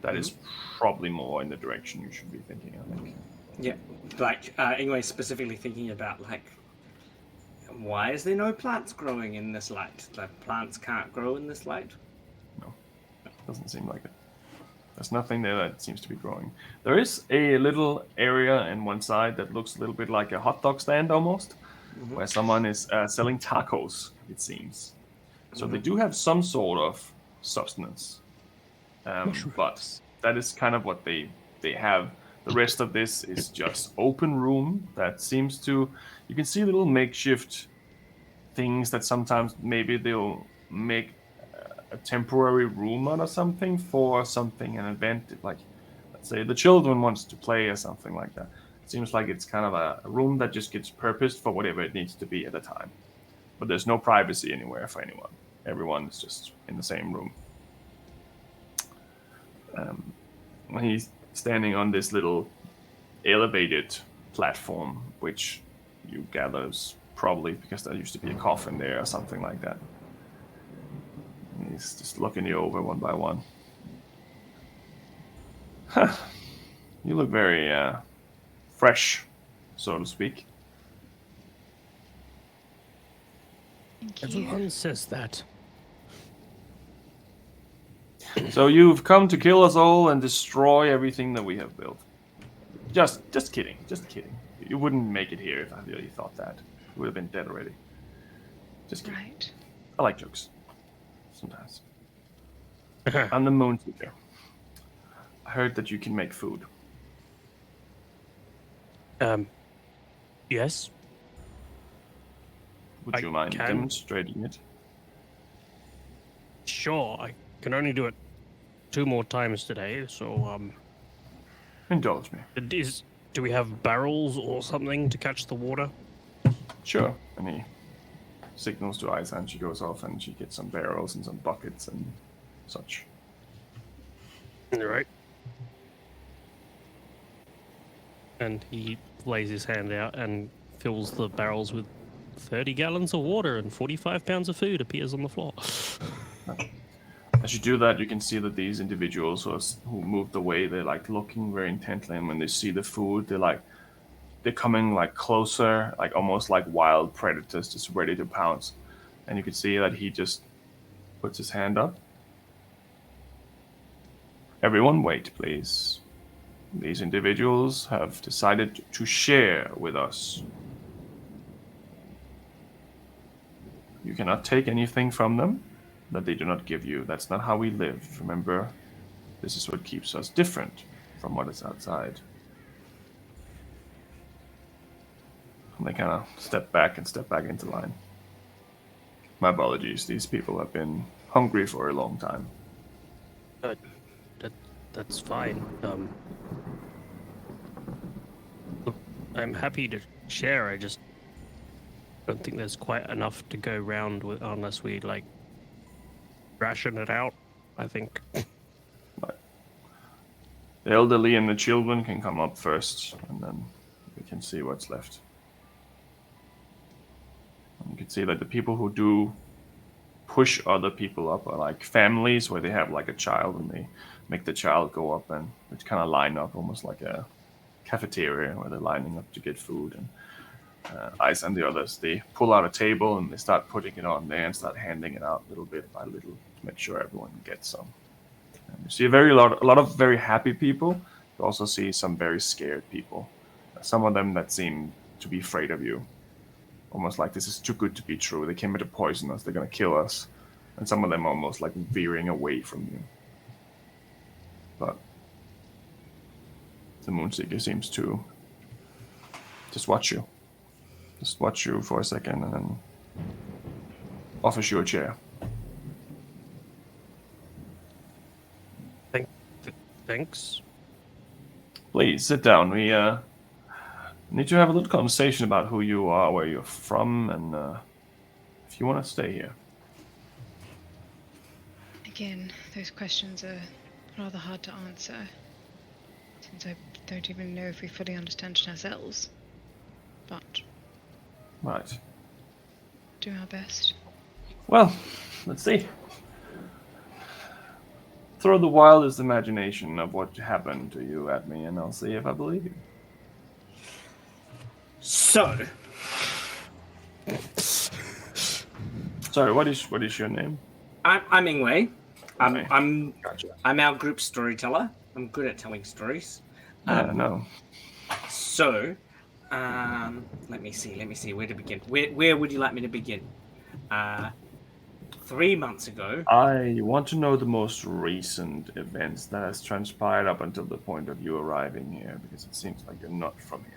that is probably more in the direction you should be thinking, I think. Yeah, like Ingwe specifically thinking about like Why is there no plants growing in this light? The plants can't grow in this light? No, doesn't seem like it. There's nothing there that seems to be growing. There is a little area in one side that looks a little bit like a hot dog stand almost, where someone is selling tacos, it seems. So they do have some sort of substance. But that is kind of what they have. The rest of this is just open room that seems to... You can see little makeshift things that sometimes maybe they'll make a temporary room out of something for something, an event, like let's say the children wants to play or something like that. It seems like it's kind of a room that just gets purposed for whatever it needs to be at a time. But there's no privacy anywhere for anyone. Everyone is just in the same room. He's standing on this little elevated platform, which you gather is probably because there used to be a coffin there or something like that. He's just looking you over one by one. Huh. You look very fresh, so to speak. Thank you. Everyone says that. So you've come to kill us all and destroy everything that we have built. Just kidding, just kidding. You wouldn't make it here if I really thought that. You would have been dead already. Just kidding. Right. I like jokes. Sometimes. I'm the Moon Seeker. I heard that you can make food. Yes. Would you mind can. demonstrating it? Sure, I can only do it 2 more times today, so, Indulge me. do we have barrels or something to catch the water? Sure. And he signals to Isa and she goes off and she gets some barrels and some buckets and such. Alright. And he lays his hand out and fills the barrels with 30 gallons of water and 45 pounds of food appears on the floor. As you do that, you can see that these individuals who moved away, they're like looking very intently, and when they see the food, they're coming like closer, like almost like wild predators, just ready to pounce. And you can see that he just puts his hand up. Everyone wait, please. These individuals have decided to share with us. You cannot take anything from them that they do not give you. That's not how we live. Remember, this is what keeps us different from what is outside. And they kind of step back into line. My apologies. These people have been hungry for a long time. That's fine. Look, I'm happy to share. I just don't think there's quite enough to go round with unless we like ration it out. I think. Right. The elderly and the children can come up first, and then we can see what's left. And you can see that the people who do push other people up are like families where they have like a child and they make the child go up and it's kind of line up almost like a cafeteria where they're lining up to get food. And Ice and the others, they pull out a table and they start putting it on there and start handing it out little bit by little to make sure everyone gets some. And you see a lot of very happy people. You also see some very scared people. Some of them that seem to be afraid of you. Almost like this is too good to be true. They came here to poison us. They're going to kill us. And some of them almost like veering away from you. But the Moonseeker seems to just watch you. Just watch you for a second and then offers you a chair. Thanks. Please, sit down. We need to have a little conversation about who you are, where you're from, and if you want to stay here. Again, those questions are rather hard to answer, since I don't even know if we fully understand it ourselves. But Right. do our best. Well, let's see. Throw the wildest imagination of what happened to you at me, and I'll see if I believe you. So, Sorry, what is your name? I'm Ingwei. I'm Gotcha. our group storyteller. I'm good at telling stories. Yeah, no. So, let me see where to begin. Where would you like me to begin? 3 months ago. I want to know the most recent events that has transpired up until the point of you arriving here, because it seems like you're not from here.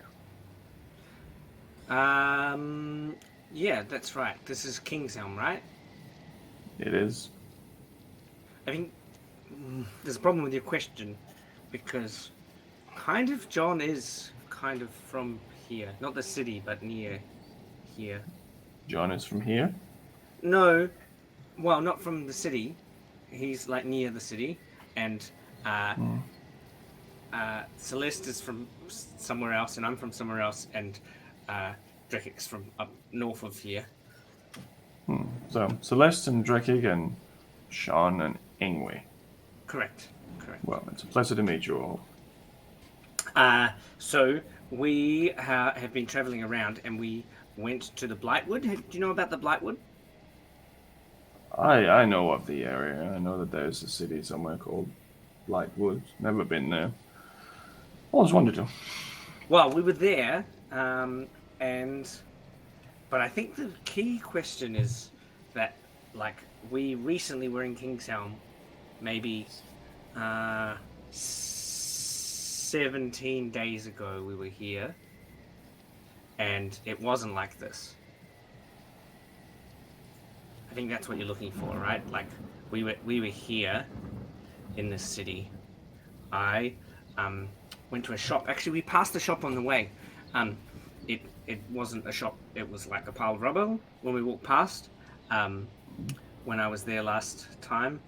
Yeah, that's right. This is Kingshelm, right? It is. I think there's a problem with your question, because kind of John is kind of from here. Not the city, but near here. John is from here? No, well, not from the city. He's like near the city, and Celeste is from somewhere else, and I'm from somewhere else, and Drekik's from up north of here. So, Celeste and Drekig and Sean and Ingwe. Correct. Well, it's a pleasure to meet you all. So we have been traveling around, and we went to the Blightwood. Do you know about the Blightwood? I know of the area. I know that there's a city somewhere called Blightwood. Never been there. Always wanted to. Well, we were there, but I think the key question is that, like, we recently were in Kingshelm, maybe 17 days ago we were here, and it wasn't like this. I think that's what you're looking for, right? Like, we were here in this city. I went to a shop. Actually, we passed the shop on the way. It wasn't a shop. It was like a pile of rubble when we walked past. When I was there last time,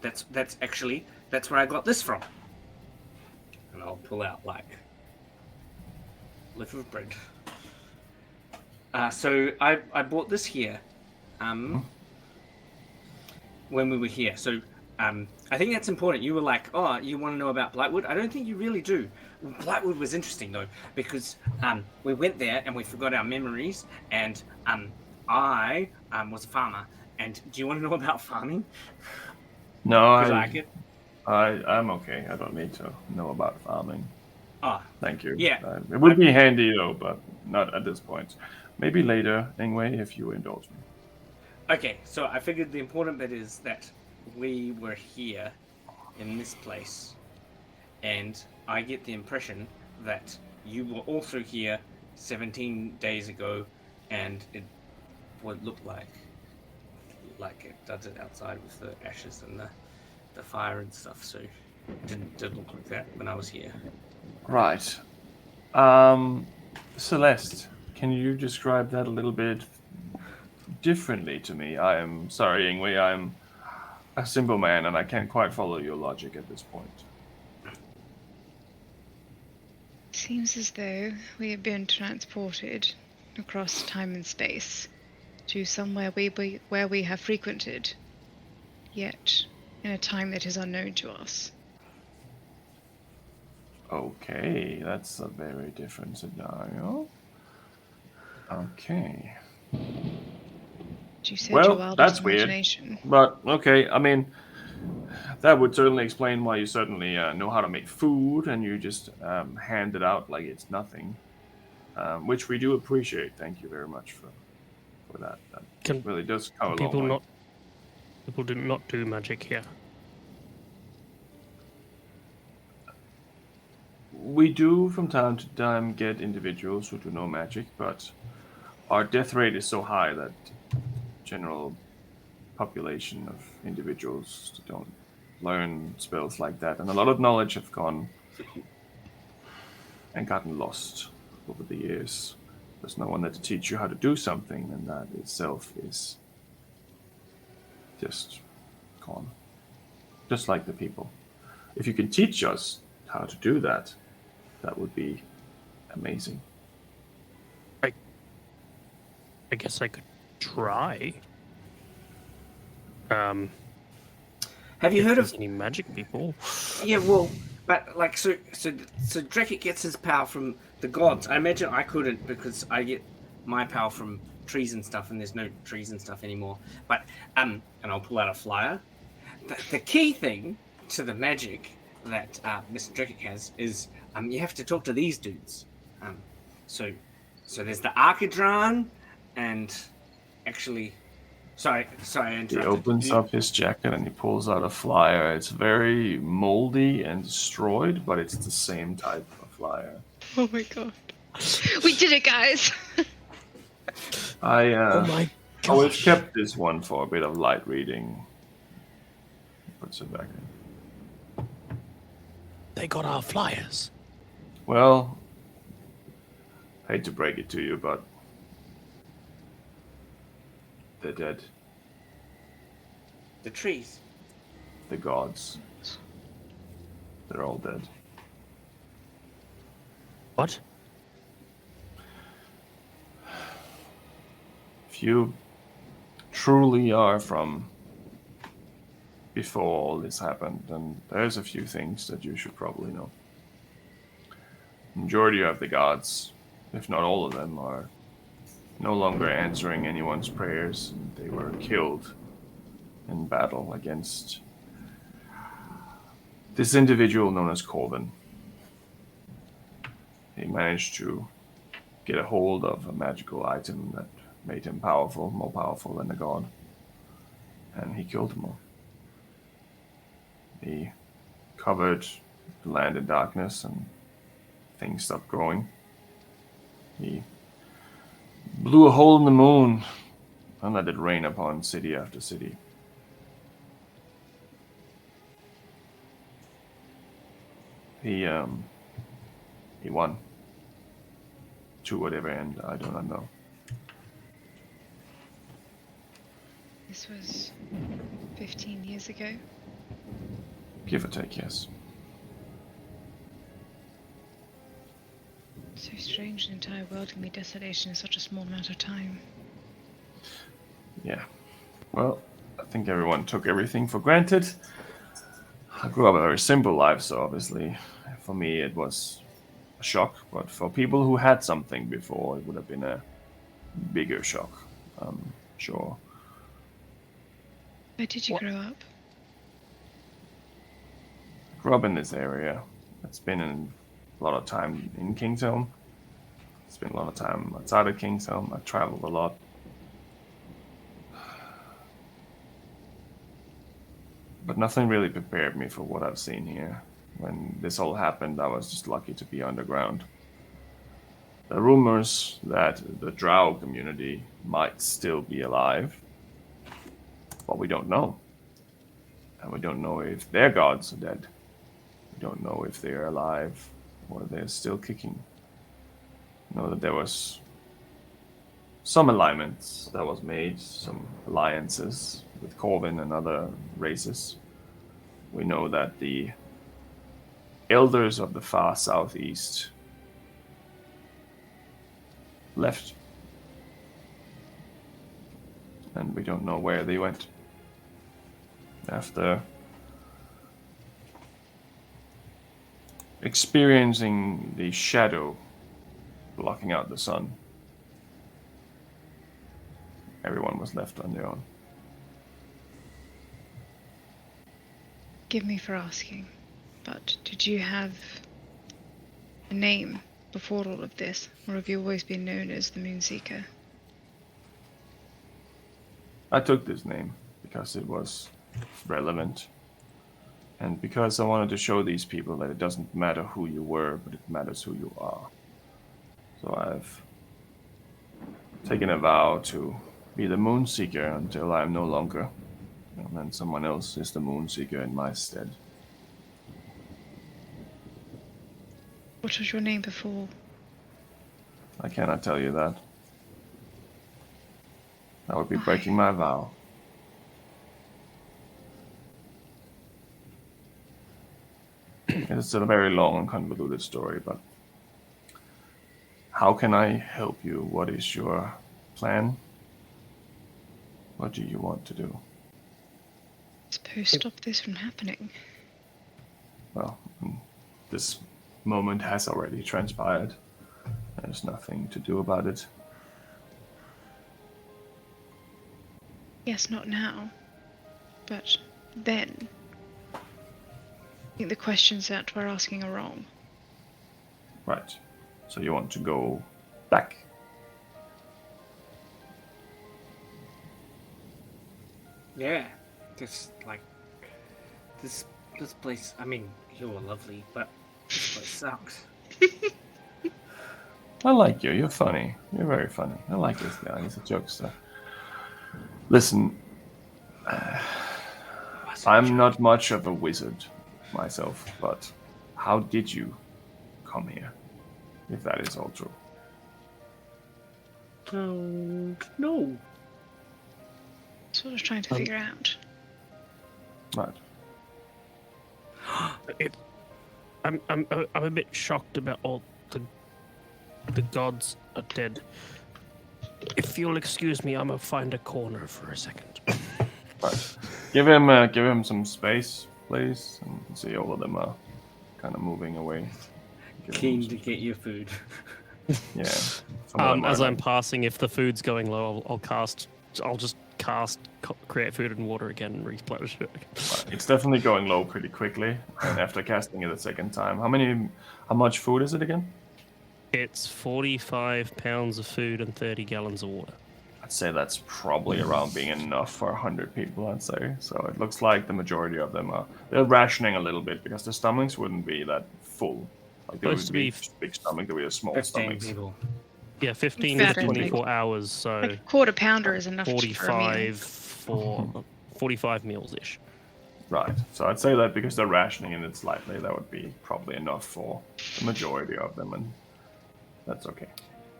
that's where I got this from. And I'll pull out like a loaf of bread. So I bought this here. When we were here. So I think that's important. You were like, oh, you want to know about Blightwood? I don't think you really do. Blightwood was interesting though, because we went there and we forgot our memories, and I was a farmer. And do you want to know about farming? No, I'm okay. I don't need to know about farming. Ah, thank you. Yeah. It would be handy though, but not at this point. Maybe later, anyway, if you indulge me. Okay, so I figured the important bit is that we were here in this place, and I get the impression that you were also here 17 days ago, and it would look like it does it outside with the ashes and the fire and stuff, so it didn't look like that when I was here. Right. Celeste, can you describe that a little bit differently to me? I am sorry, Ingwe, I'm a simple man and I can't quite follow your logic at this point. Seems as though we have been transported across time and space to somewhere where we have frequented, yet in a time that is unknown to us. Okay, that's a very different scenario. Okay. You said Well, your wildest that's weird. imagination. But, okay, I mean, that would certainly explain why you certainly know how to make food and you just hand it out like it's nothing, which we do appreciate. Thank you very much for that. That really does go a long way. People do not do magic here. We do from time to time get individuals who do know magic, but our death rate is so high that general population of individuals don't learn spells like that, and a lot of knowledge have gone and gotten lost over the years. There's no one there to teach you how to do something, and that itself is just gone. Just like the people. If you can teach us how to do that, that would be amazing. I guess I could try. Have you heard of any magic people? Yeah, well, but like so Drekik gets his power from the gods. I imagine I couldn't, because I get my power from trees and stuff, and there's no trees and stuff anymore. But and I'll pull out a flyer. The key thing to the magic that Mr. Drickick has is you have to talk to these dudes. So there's the Archidron, and actually, sorry, I interrupted. He opens up his jacket and he pulls out a flyer. It's very moldy and destroyed, but it's the same type of flyer. Oh my god. We did it, guys! Oh my always gosh. kept this one for a bit of light reading. Puts it back in. They got our flyers. Well, I hate to break it to you, but they're dead. The trees. The gods. They're all dead. What? If you truly are from before all this happened, then there's a few things that you should probably know. Majority of the gods, if not all of them, are no longer answering anyone's prayers. They were killed in battle against this individual known as Corvin. He managed to get a hold of a magical item that made him powerful, more powerful than a god. And he killed them all. He covered the land in darkness and things stopped growing. He blew a hole in the moon and let it rain upon city after city. He won. To whatever end, I do not know. This was 15 years ago. Give or take, yes. So strange, an entire world can be desolation in such a small amount of time. Yeah. Well, I think everyone took everything for granted. I grew up a very simple life, so obviously, for me, it was a shock. But for people who had something before, it would have been a bigger shock. Sure. Where did you grow up? Grew up in this area. It's been a lot of time in Kingshelm. It's been a lot of time outside of Kingshelm. I traveled a lot. But nothing really prepared me for what I've seen here. When this all happened, I was just lucky to be underground. The rumors that the Drow community might still be alive, but we don't know. And we don't know if their gods are dead. We don't know if they're alive or they're still kicking. I know that there was some alignments that was made, some alliances with Corvin and other races. We know that the elders of the far southeast left. And we don't know where they went. After experiencing the shadow blocking out the sun, everyone was left on their own. Forgive me for asking, but did you have a name before all of this, or have you always been known as the Moonseeker? I took this name because it was relevant, and because I wanted to show these people that it doesn't matter who you were, but it matters who you are. So I've taken a vow to be the Moonseeker until I'm no longer, and then someone else is the Moonseeker in my stead. What was your name before? I cannot tell you that. I would be Why? breaking my vow. It's a very long and convoluted story, but how can I help you? What is your plan? What do you want to do? Suppose stop this from happening. Well, this moment has already transpired. There's nothing to do about it. Yes, not now. But then. I think the questions that we're asking are wrong. Right. So you want to go back? Yeah, just like this place. I mean, you were lovely, but this place sucks. I like you. You're funny. You're very funny. I like this guy. He's a jokester. Listen, I'm not much of a wizard myself, but how did you come here? If that is all true. No. That's what I was trying to figure out. Right. I'm a bit shocked about all the gods are dead. If you'll excuse me, I'm gonna find a corner for a second. Right. Give him some space, please. And you can see all of them are kind of moving away. Keen to get your food. Yeah. Some of them As are I'm passing, if the food's going low, I'll just cast create food and water again and replenish it. It's definitely going low pretty quickly. And after casting it a second time, how much food is it again? It's 45 pounds of food and 30 gallons of water. I'd say that's probably around being enough for 100 people, I'd say. So it looks like the majority of them they're rationing a little bit because their stomachs wouldn't be that full. Like they would be big stomach, they would be small 15 stomachs. people. Yeah, 15 to 24 hours, so Like a quarter pounder is enough for a meal. 45 meals-ish. Right. So I'd say that because they're rationing it slightly, that would be probably enough for the majority of them, and that's okay.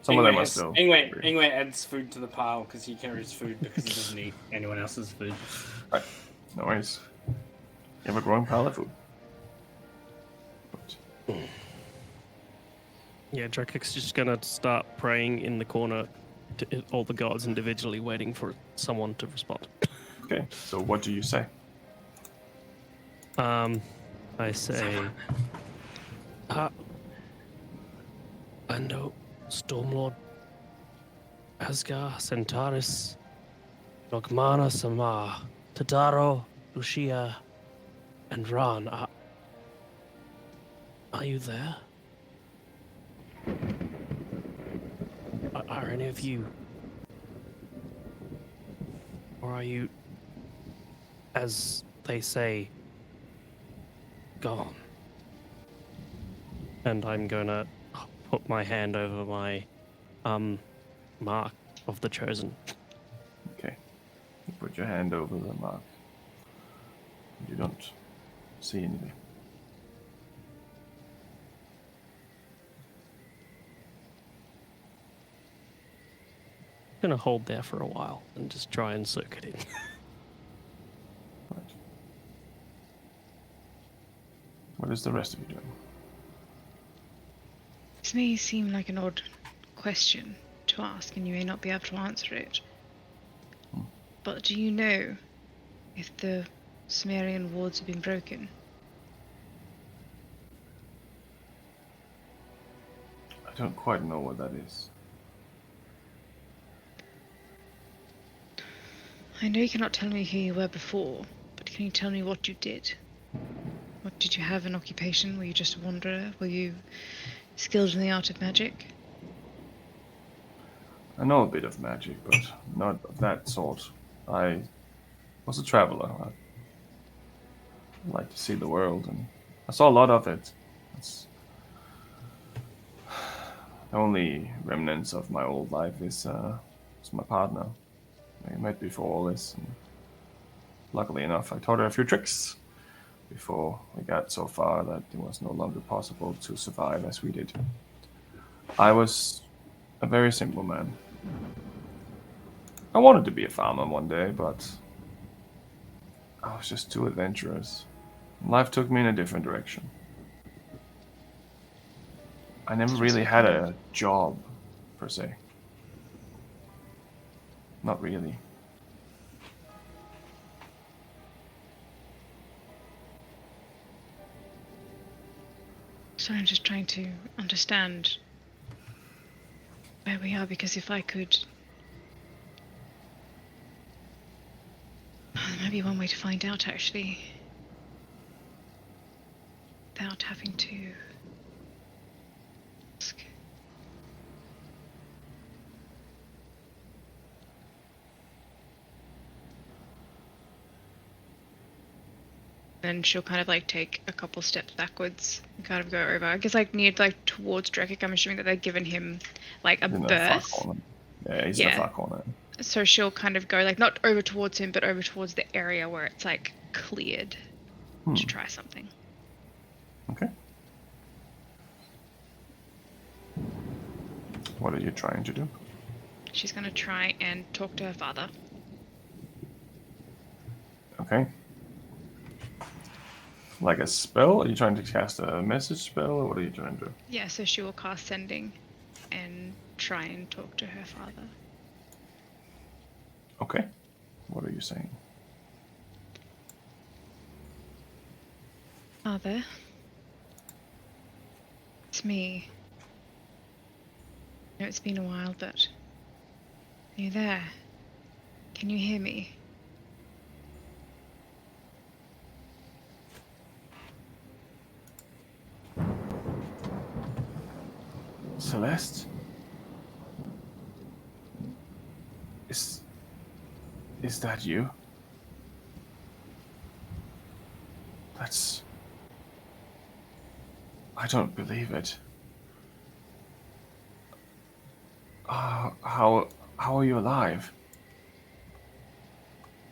Some of them are still... Ingwe adds food to the pile because he carries food because he doesn't eat anyone else's food. Right. No worries. You have a growing pile of food. But... Yeah, Drakek's just gonna start praying in the corner to all the gods individually, waiting for someone to respond. Okay, so what do you say? I say... Ando, Stormlord, Asgar, Centaurus, Dogmana, Samar, Tadaro, Lucia, and Ran. Are you there? Are any of you... Or are you, as they say, gone? And I'm gonna put my hand over my mark of the chosen. Okay. You put your hand over the mark. You don't see anything. I'm gonna hold there for a while and just try and soak it in. Right. What is the rest of you doing? This may seem like an odd question to ask, and you may not be able to answer it. But do you know if the Sumerian wards have been broken? I don't quite know what that is. I know you cannot tell me who you were before, but can you tell me what you did? What did you have an occupation? Were you just a wanderer? Were you skilled in the art of magic? I know a bit of magic, but not of that sort. I was a traveler. I like to see the world, and I saw a lot of it. It's the only remnants of my old life is my partner. We met before all this, and luckily enough, I taught her a few tricks before we got so far that it was no longer possible to survive as we did. I was a very simple man. I wanted to be a farmer one day, but I was just too adventurous. Life took me in a different direction. I never really had a job, per se. Not really. So I'm just trying to understand where we are, because if I could Maybe one way to find out, actually. Without having to ask. Then she'll kind of like take a couple steps backwards and kind of go over. I guess like near like towards Drekik. I'm assuming that they've given him like a He's in the far berth. corner. Yeah, he's in the far corner. So she'll kind of go like not over towards him, but over towards the area where it's like cleared to try something. Okay. What are you trying to do? She's gonna try and talk to her father. Okay. Like a spell? Are you trying to cast a message spell, or what are you trying to do? Yeah, so she will cast sending and try and talk to her father. Okay. What are you saying? Father, it's me. I know it's been a while, but are you there? Can you hear me? Celeste? Is that you? That's... I don't believe it. How are you alive?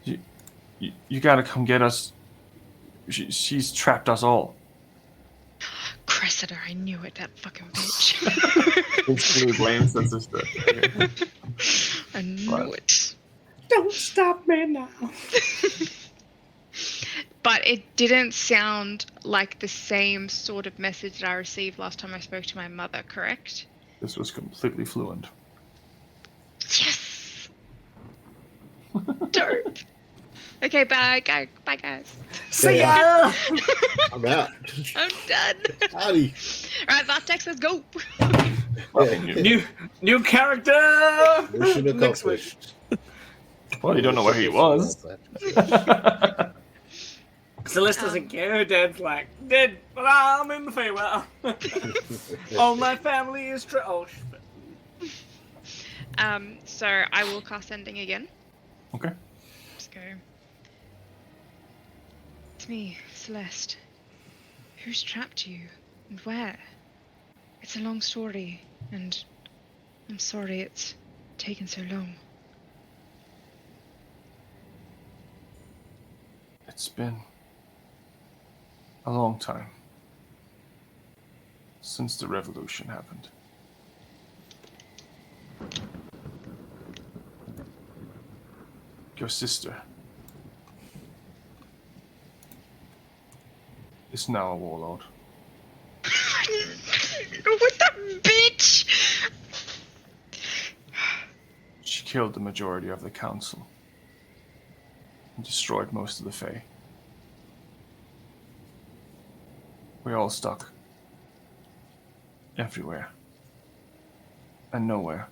You gotta come get us. She's trapped us all. Cressida, I knew it, that fucking bitch. Instantly blames the sister. Okay. I knew it. Don't stop me now. But it didn't sound like the same sort of message that I received last time I spoke to my mother, correct? This was completely fluent. Yes! Dope. Okay, bye guys. See ya! I'm out. I'm done. Howdy. Alright, Vortex, let's go. New character! Mission Next week. accomplished. Well, you don't know where he was. Celeste doesn't care. Her dad's like, dead, but I'm in the Feywild. All my family is oh, shit. So I will cast sending again. Okay. Let's go. It's me, Celeste. Who's trapped you? And where? It's a long story, and I'm sorry it's taken so long. It's been a long time since the revolution happened. Your sister is now a warlord. What the bitch? She killed the majority of the council and destroyed most of the Fae. We're all stuck. Everywhere. And nowhere.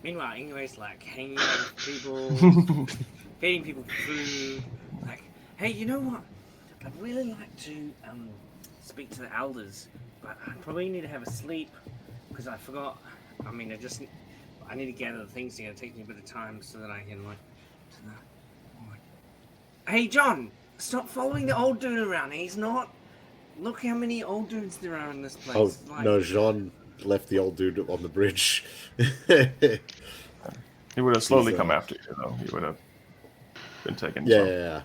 Meanwhile, Ingrid's like hanging out with people, feeding people food. Like, hey, you know what? I'd really like to speak to the elders, but I probably need to have a sleep because I forgot. I mean, I need to gather the things together. It takes me a bit of time so that I can Hey, John, stop following the old dude around. He's not. Look how many old dudes there are in this place. Oh, no, Jean left the old dude on the bridge. He would have slowly come after you, though. He would have been taken. Yeah.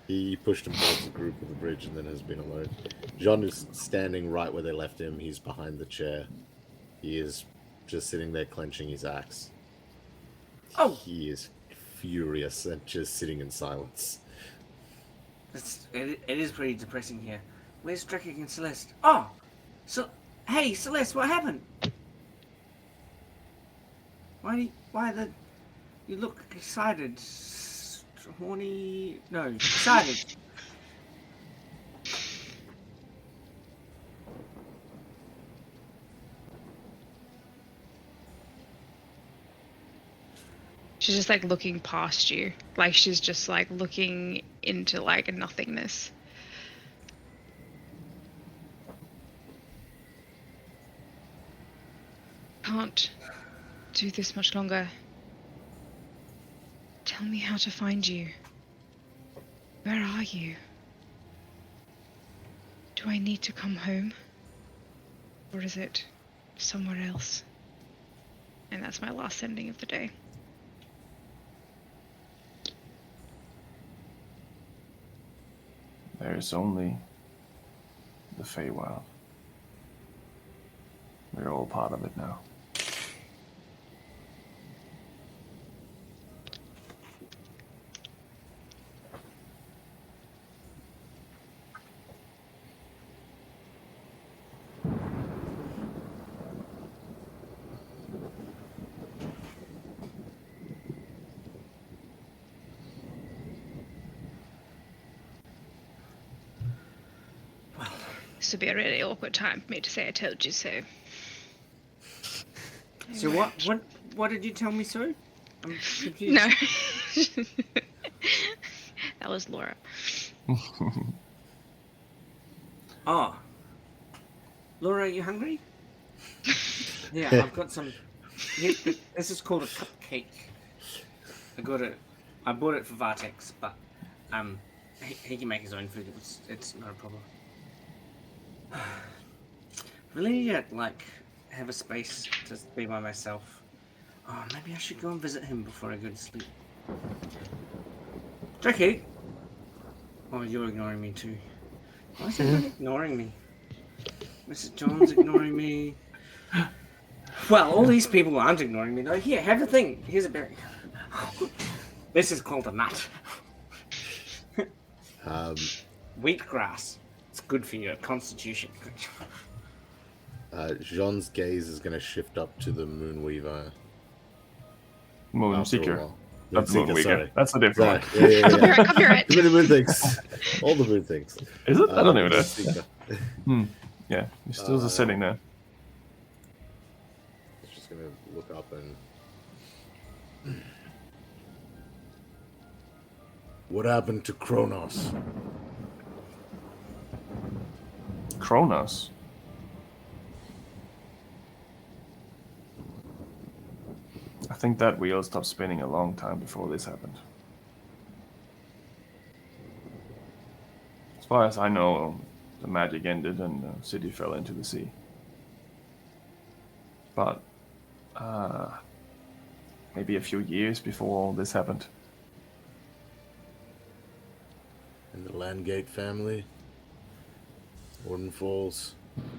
He pushed him towards the group of the bridge and then has been alone. Jean is standing right where they left him. He's behind the chair. He is just sitting there clenching his axe. Oh! He is furious and just sitting in silence. It is pretty depressing here. Where's Drekik and Celeste? Oh! Hey, Celeste, what happened? You look excited. Horny... No, excited. She's just like looking past you. Like she's just like looking into like a nothingness. Can't do this much longer. Tell me how to find you. Where are you? Do I need to come home? Or is it somewhere else? And that's my last sending of the day. There is only the Feywild. We're all part of it now. This would be a really awkward time for me to say I told you so. So what did you tell me, sir? I'm confused. No. That was Laura. Oh. Laura, are you hungry? Yeah, I've got some. This is called a cupcake. I bought it for Vortex, but he can make his own food. It's not a problem. Really need to like have a space to be by myself. Oh, maybe I should go and visit him before I go to sleep. Jackie. Oh, you're ignoring me too. Why is everyone ignoring me? Mrs. John's ignoring me. Well, all these people aren't ignoring me though. Here, have a thing. Here's a berry. This is called a nut. Wheatgrass. It's good for your constitution. Jean's gaze is going to shift up to the Moonweaver. Moonseeker. That's Moonseeker, Moonweaver. sorry. That's a different one. Yeah. Copyright. Too many moon things. All the moon things. Is it? I don't know what it is. Moonseeker. Yeah, he's still just sitting there. He's just going to look up and... What happened to Kronos? Kronos? I think that wheel stopped spinning a long time before this happened. As far as I know, the magic ended and the city fell into the sea. But maybe a few years before all this happened. And the Landgate family? Warden Falls?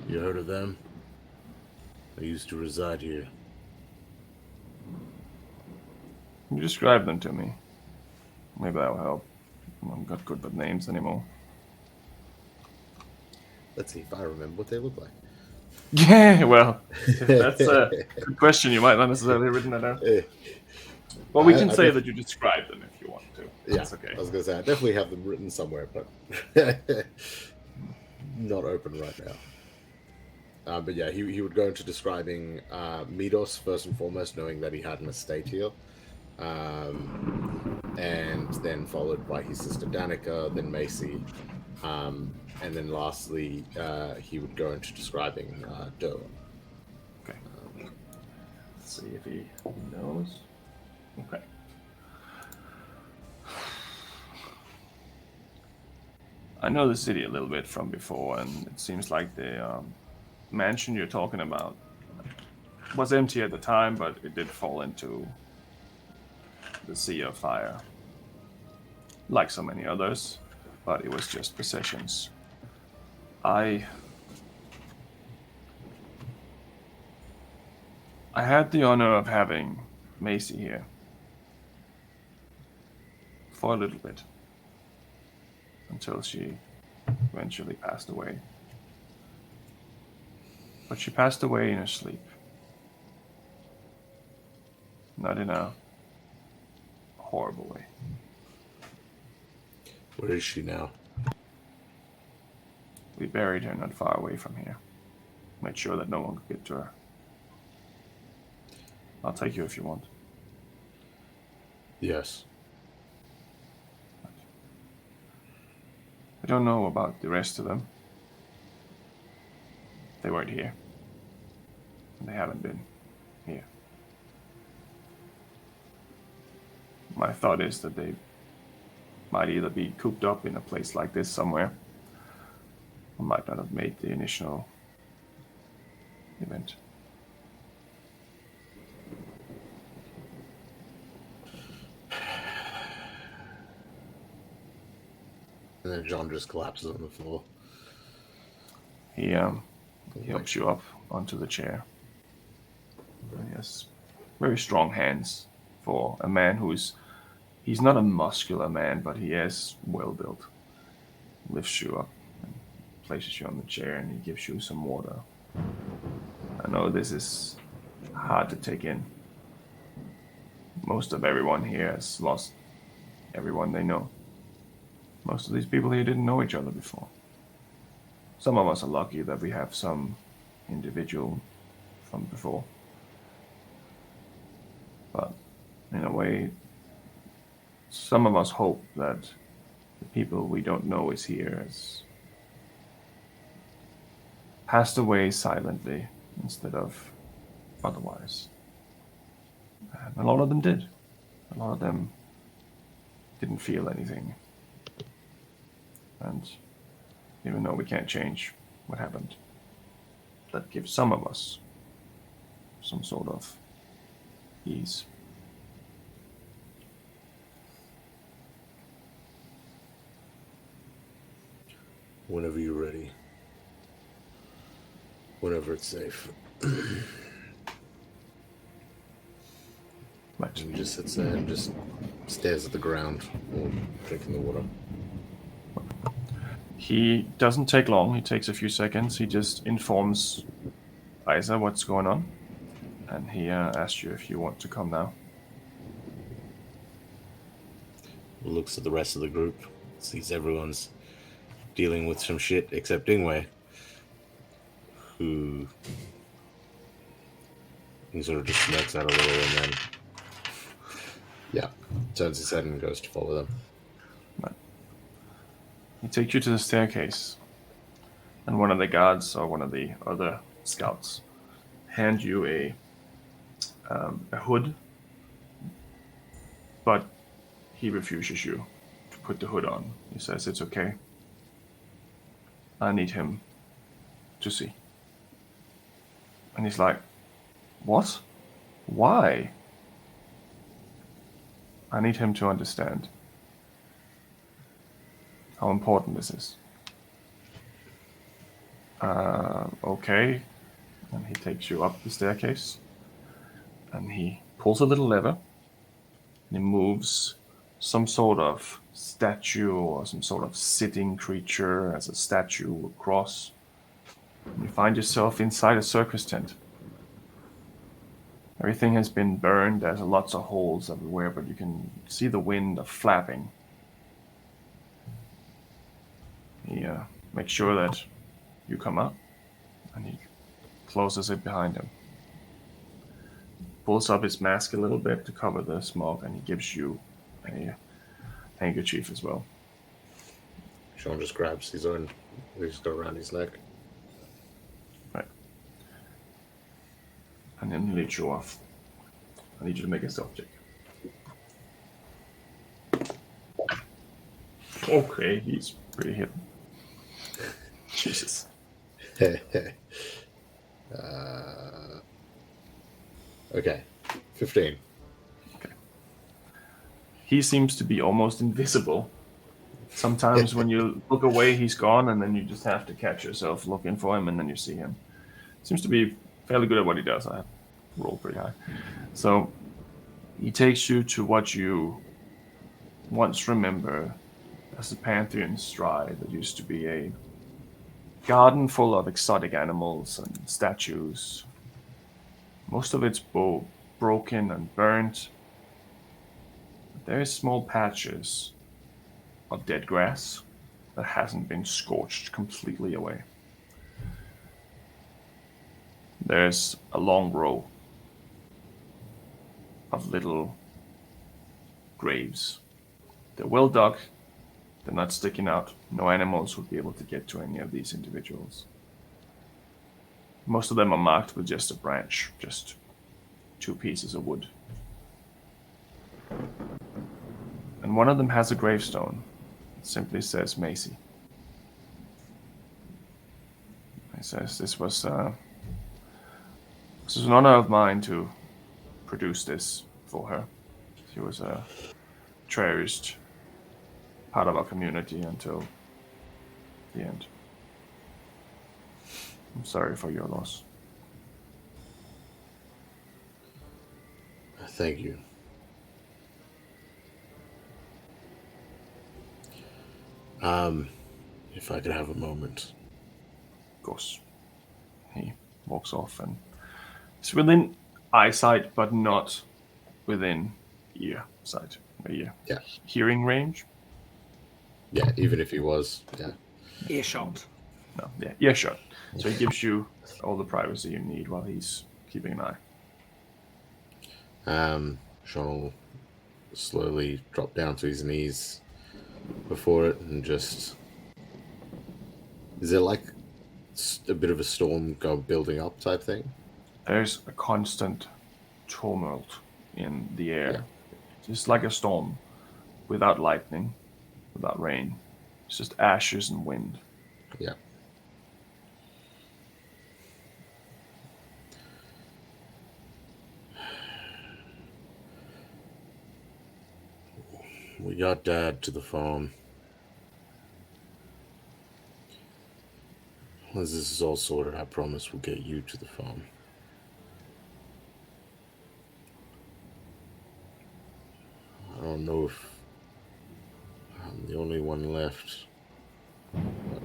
You heard of them? They used to reside here. Can you describe them to me? Maybe that'll help. I'm not good with names anymore. Let's see if I remember what they look like. Yeah, well, if that's a good question. You might not necessarily have written that down. Well, we can say that you describe them if you want to. Yeah, That's okay. I was going to say, I definitely have them written somewhere, but not open right now. But yeah, he would go into describing Midos first and foremost, knowing that he had an estate here. And then followed by his sister Danica, then Macy, and then lastly, he would go into describing Durr. Okay. Let's see if he knows. Okay. I know the city a little bit from before, and it seems like the mansion you're talking about was empty at the time, but it did fall into the sea of fire. Like so many others, but it was just possessions. I had the honor of having Macy here for a little bit until she eventually passed away. But she passed away in her sleep. Not in a horrible way. Where is she now? We buried her not far away from here. Made sure that no one could get to her. I'll take you if you want. Yes. I don't know about the rest of them. They weren't here. They haven't been here. My thought is that they might either be cooped up in a place like this somewhere, or might not have made the initial event. And then John just collapses on the floor. He helps you up onto the chair. And he has very strong hands for a man he's not a muscular man, but he is well built. Lifts you up and places you on the chair, and he gives you some water. I know this is hard to take in. Most of everyone here has lost everyone they know. Most of these people here didn't know each other before. Some of us are lucky that we have some individual from before. But in a way, some of us hope that the people we don't know is here has passed away silently instead of otherwise. And a lot of them did. A lot of them didn't feel anything. And even though we can't change what happened, that gives some of us some sort of ease. Whenever you're ready. Whenever it's safe. Right. And he just sits there and just stares at the ground while drinking the water. He doesn't take long. He takes a few seconds. He just informs Isa what's going on. And he asks you if you want to come now. Looks at the rest of the group. Sees everyone's dealing with some shit except Ingwe. Who... He sort of just smirks out a little and then... Yeah. Turns his head and goes to follow them. Right. He takes you to the staircase. And one of the guards, or one of the other scouts, hand you a hood, but he refuses you to put the hood on. He says it's okay. I need him to see. And he's like, what? Why? I need him to understand how important this is. Okay. And he takes you up the staircase. And he pulls a little lever. And he moves some sort of statue or some sort of sitting creature as a statue across. And you find yourself inside a circus tent. Everything has been burned. There's lots of holes everywhere, but you can see the wind flapping. He makes sure that you come up, and he closes it behind him. Pulls up his mask a little bit to cover the smoke, and he gives you a handkerchief as well. Sean just grabs his own. He just got around his neck. Right. And then he leads you off. I need you to make a stealth check. Okay, he's pretty hidden. Jesus. Okay, 15. Okay. He seems to be almost invisible. Sometimes when you look away, he's gone, and then you just have to catch yourself looking for him, and then you see him. Seems to be fairly good at what he does. I rolled pretty high. So he takes you to what you once remember as the Pantheon Stride that used to be a garden full of exotic animals and statues. Most of it's broken and burnt. There is small patches of dead grass that hasn't been scorched completely away. There's a long row of little graves. They're well dug, they're not sticking out. No animals would be able to get to any of these individuals. Most of them are marked with just a branch, just 2 pieces of wood. And one of them has a gravestone. It simply says Macy. It says this was an honor of mine to produce this for her. She was a cherished part of our community until the end. I'm sorry for your loss. Thank you. If I could have a moment. Of course. He walks off and it's within eyesight, but not within ear sight. Yeah. Hearing range? Yeah, even if he was. Yeah. Earshot. No, yeah, earshot. So he gives you all the privacy you need while he's keeping an eye. Sean will slowly drop down to his knees before it and just... Is there like a bit of a storm building up type thing? There's a constant tumult in the air. Just like a storm, without lightning, without rain. It's just ashes and wind. Yeah. We got Dad to the farm. Once this is all sorted, I promise we'll get you to the farm. I don't know if I'm the only one left. But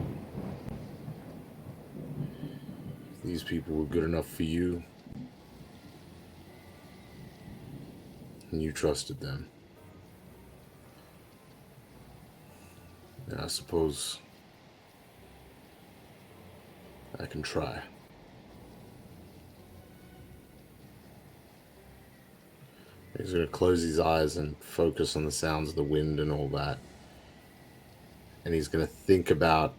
if these people were good enough for you, and you trusted them, then I suppose I can try. He's going to close his eyes and focus on the sounds of the wind and all that. And he's going to think about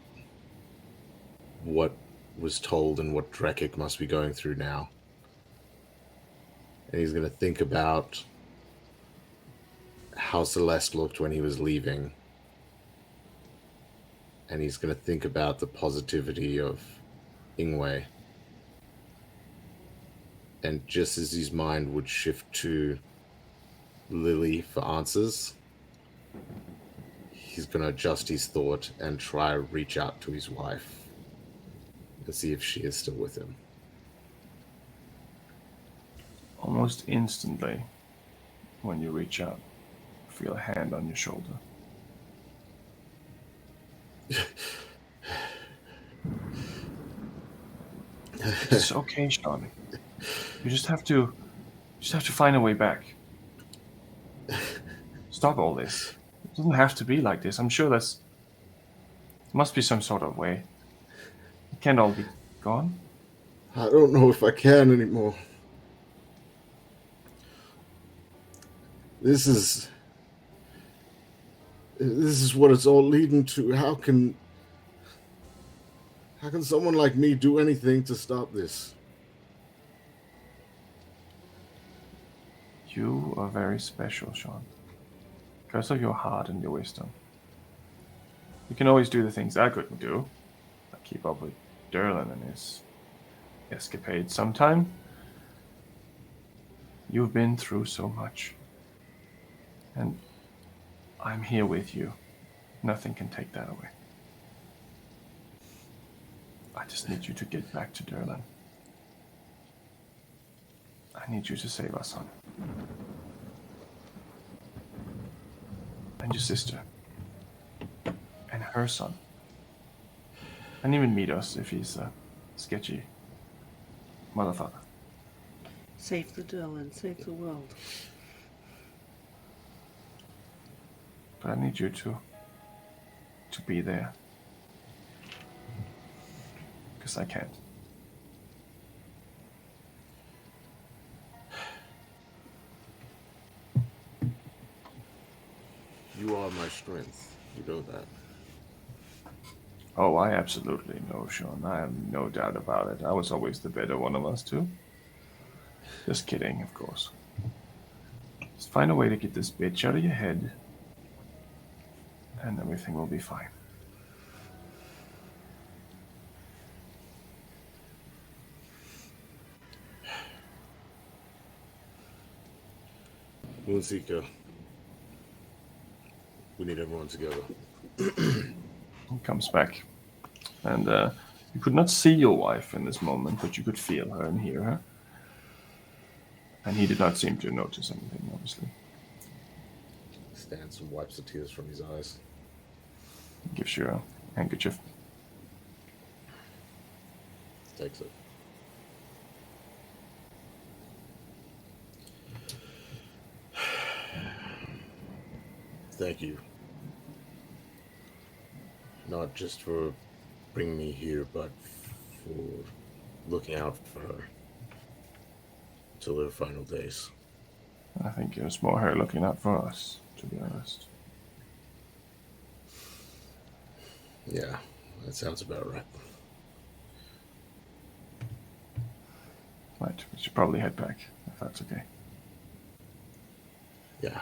what was told and what Drekik must be going through now. And he's going to think about how Celeste looked when he was leaving. And he's going to think about the positivity of Ingwe. And just as his mind would shift to Lily for answers, he's going to adjust his thought and try to reach out to his wife and see if she is still with him. Almost instantly, when you reach out, feel a hand on your shoulder. It's okay, Sean. You just have to find a way back. Stop all this. It doesn't have to be like this. I'm sure there must be some sort of way. It can't all be gone. I don't know if I can anymore. This is what it's all leading to. How can someone like me do anything to stop this? You are very special, Sean. Because of your heart and your wisdom. You can always do the things I couldn't do. Like keep up with Derlin and his escapades. Sometime, you've been through so much. And I'm here with you. Nothing can take that away. I just need you to get back to Derlin. I need you to save our son. And your sister. And her son. And even meet us if he's a sketchy motherfucker. Save the Dylan, save the world. But I need you to be there. Because I can't. You are my strength. You know that. Oh, I absolutely know, Sean. I have no doubt about it. I was always the better one of us, too. Just kidding, of course. Just find a way to get this bitch out of your head, and everything will be fine. Moonseeker. We need everyone together. He comes back. And you could not see your wife in this moment, but you could feel her and hear her. And he did not seem to notice anything, obviously. Stands and wipes the tears from his eyes. He gives you a handkerchief. Takes it. Thank you. Not just for bringing me here, but for looking out for her till her final days. I think it was more her looking out for us, to be honest. Yeah, that sounds about right. Right, we should probably head back, if that's okay. Yeah.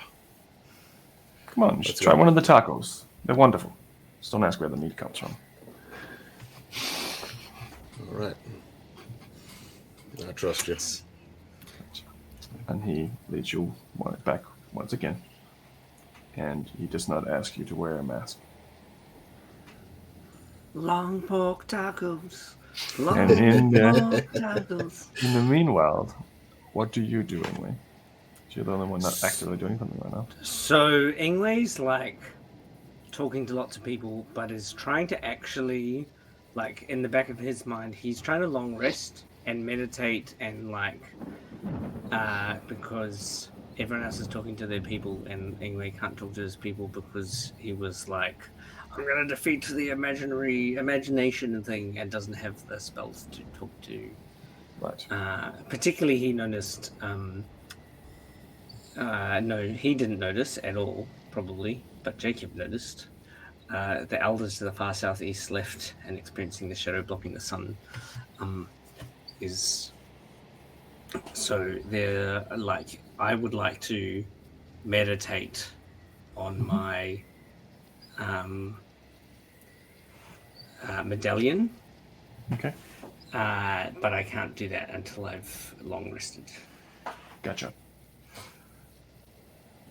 Come on, you should Let's try go. one of the tacos. They're wonderful. Just don't ask where the meat comes from. All right. I trust you. And he leads you back once again. And he does not ask you to wear a mask. Long pork tacos. And in Pork tacos. in the meanwhile, what do you do, Ingwe? You're the only one not actively doing something right now. So Ingwe's like talking to lots of people, but is trying to actually, like, in the back of his mind, he's trying to long rest and meditate and like, because everyone else is talking to their people and Ingwe can't talk to his people because he was like, I'm gonna defeat the imagination thing, and doesn't have the spells to talk to. Right. Particularly, he noticed. No, he didn't notice at all, probably, but Jacob noticed. The elders to the far southeast left and experiencing the shadow blocking the sun is... So they're like, I would like to meditate on my medallion. Okay. But I can't do that until I've long rested. Gotcha.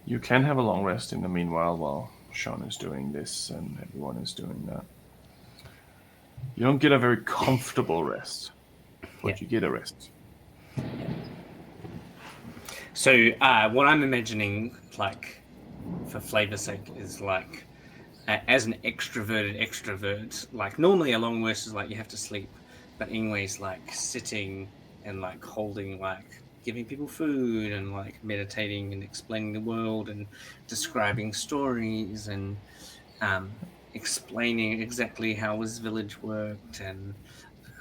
You can have a long rest in the meanwhile while Sean is doing this and everyone is doing that. You don't get a very comfortable rest, but you get a rest. So what I'm imagining, like, for flavor's sake, is like, as an extroverted extrovert, like, normally a long rest is like you have to sleep, but Ingwe's like sitting and like holding, like, giving people food and like meditating and explaining the world and describing stories and explaining exactly how his village worked and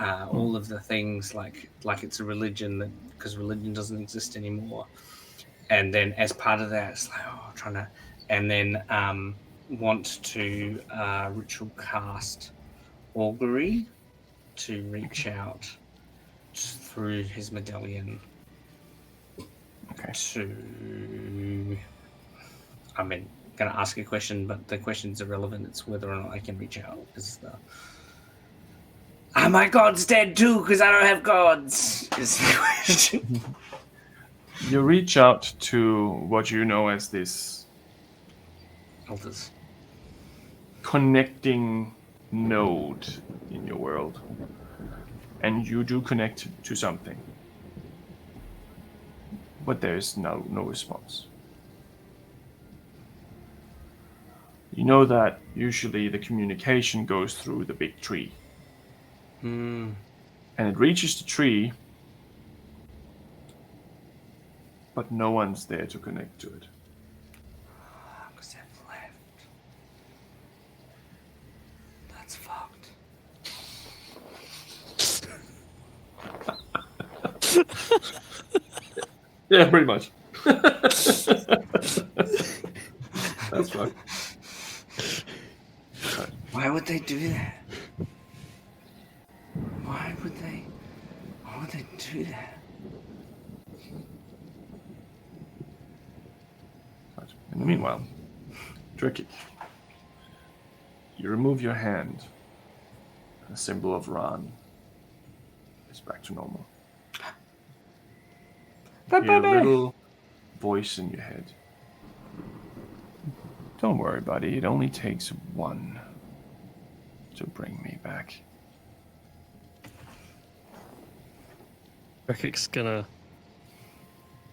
all of the things like it's a religion, that because religion doesn't exist anymore. And then as part of that, it's like, trying to, and then want to ritual cast augury to reach out through his medallion. Okay. I'm going to ask a question, but the question's irrelevant. It's whether or not I can reach out. Are my gods dead too? Because I don't have gods. Is the question. You reach out to what you know as this Elders. connecting node in your world, and you do connect to something. But there is no response. You know that usually the communication goes through the big tree. And it reaches the tree, but no one's there to connect to it. Because they've left. That's fucked. Yeah, pretty much. That's fucked. Why would they do that? Why would they do that? But in the meanwhile, Tricky, you remove your hand, and the symbol of Ran is back to normal. You hear a little voice in your head. Don't worry, buddy. It only takes one to bring me back. Rekik's gonna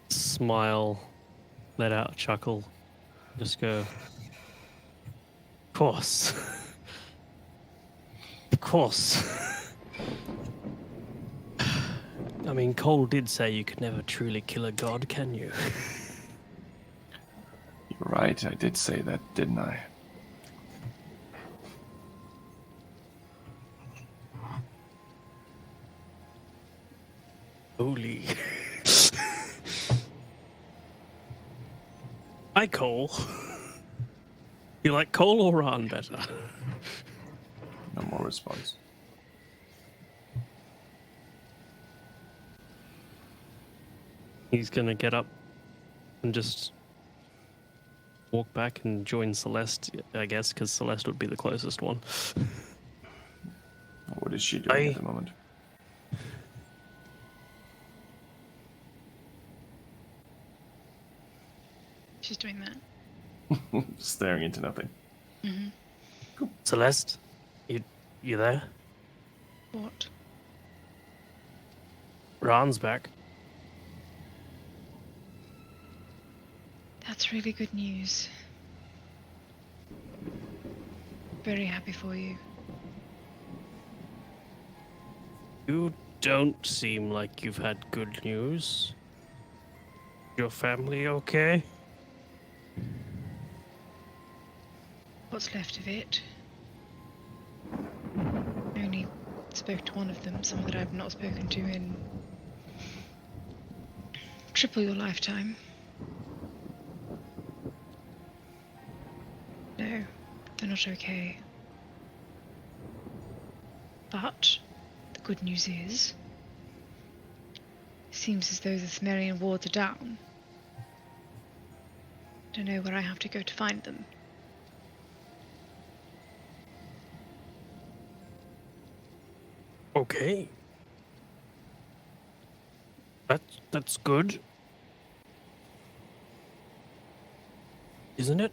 smile, let out a chuckle, just go, of course. Of course. I mean, Cole did say you could never truly kill a god, can you? You're right, I did say that, didn't I? Holy. Hi, Cole. You like Cole or Ran better? No more response. He's gonna get up and just walk back and join Celeste, I guess, because Celeste would be the closest one. What is she doing at the moment? She's doing that. Staring into nothing. Mm-hmm. Celeste, you there? What? Ran's back. That's really good news. Very happy for you. You don't seem like you've had good news. Your family okay? What's left of it? I only spoke to one of them, someone that I've not spoken to in triple your lifetime. No, they're not okay. But the good news is, it seems as though the Thmerian wards are down. Don't know where I have to go to find them. Okay. That's good. Isn't it?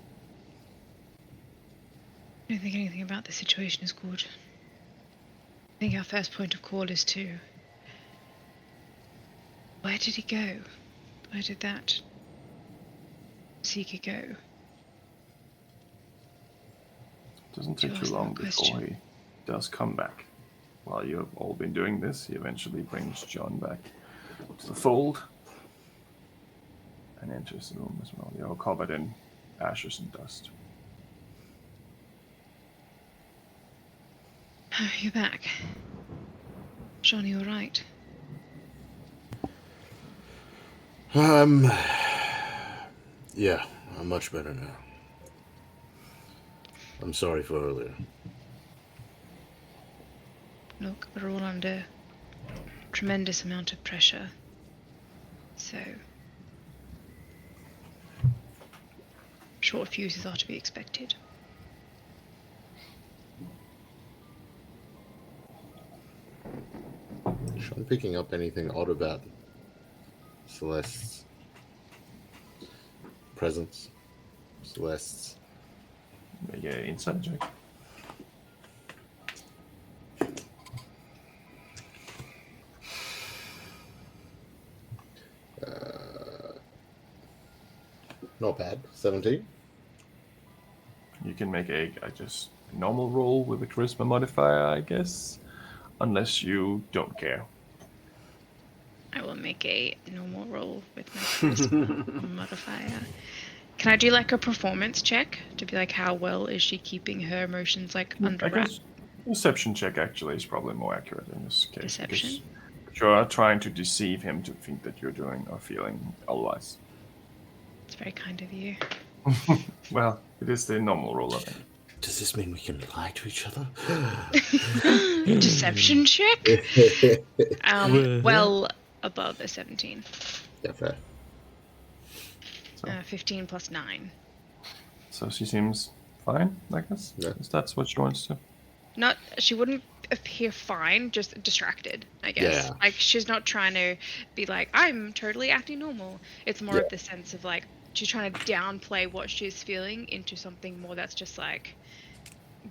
I don't think anything about the situation is good. I think our first point of call is to... Where did he go? Where did that seeker go? Doesn't To take ask too that long before question. he does come back. While you have all been doing this, he eventually brings John back to the fold and enters the room as well. You're all covered in ashes and dust. You're back. John, you all right? Yeah, I'm much better now. I'm sorry for earlier. Look, we're all under a tremendous amount of pressure. So, short fuses are to be expected. Sean picking up anything odd about Celeste's presence? Celeste's. Make an insight check. Not bad. 17. You can make a just normal roll with a charisma modifier, I guess, unless you don't care. I will make a normal roll with my charisma modifier. Can I do like a performance check to be like, how well is she keeping her emotions like under I wrap? guess deception check actually is probably more accurate in this case. Deception? Because you're trying to deceive him to think that you're doing or feeling otherwise. It's very kind of you. Well, it is the normal roll, I think. Does this mean we can lie to each other? Deception check? Well above a 17. Yeah, fair. 15 plus 9. So she seems fine, I guess. Yeah. If that's what she wants to. She wouldn't appear fine, just distracted, I guess. Yeah. Like, she's not trying to be like, I'm totally acting normal. It's more of the sense of, like, she's trying to downplay what she's feeling into something more that's just, like,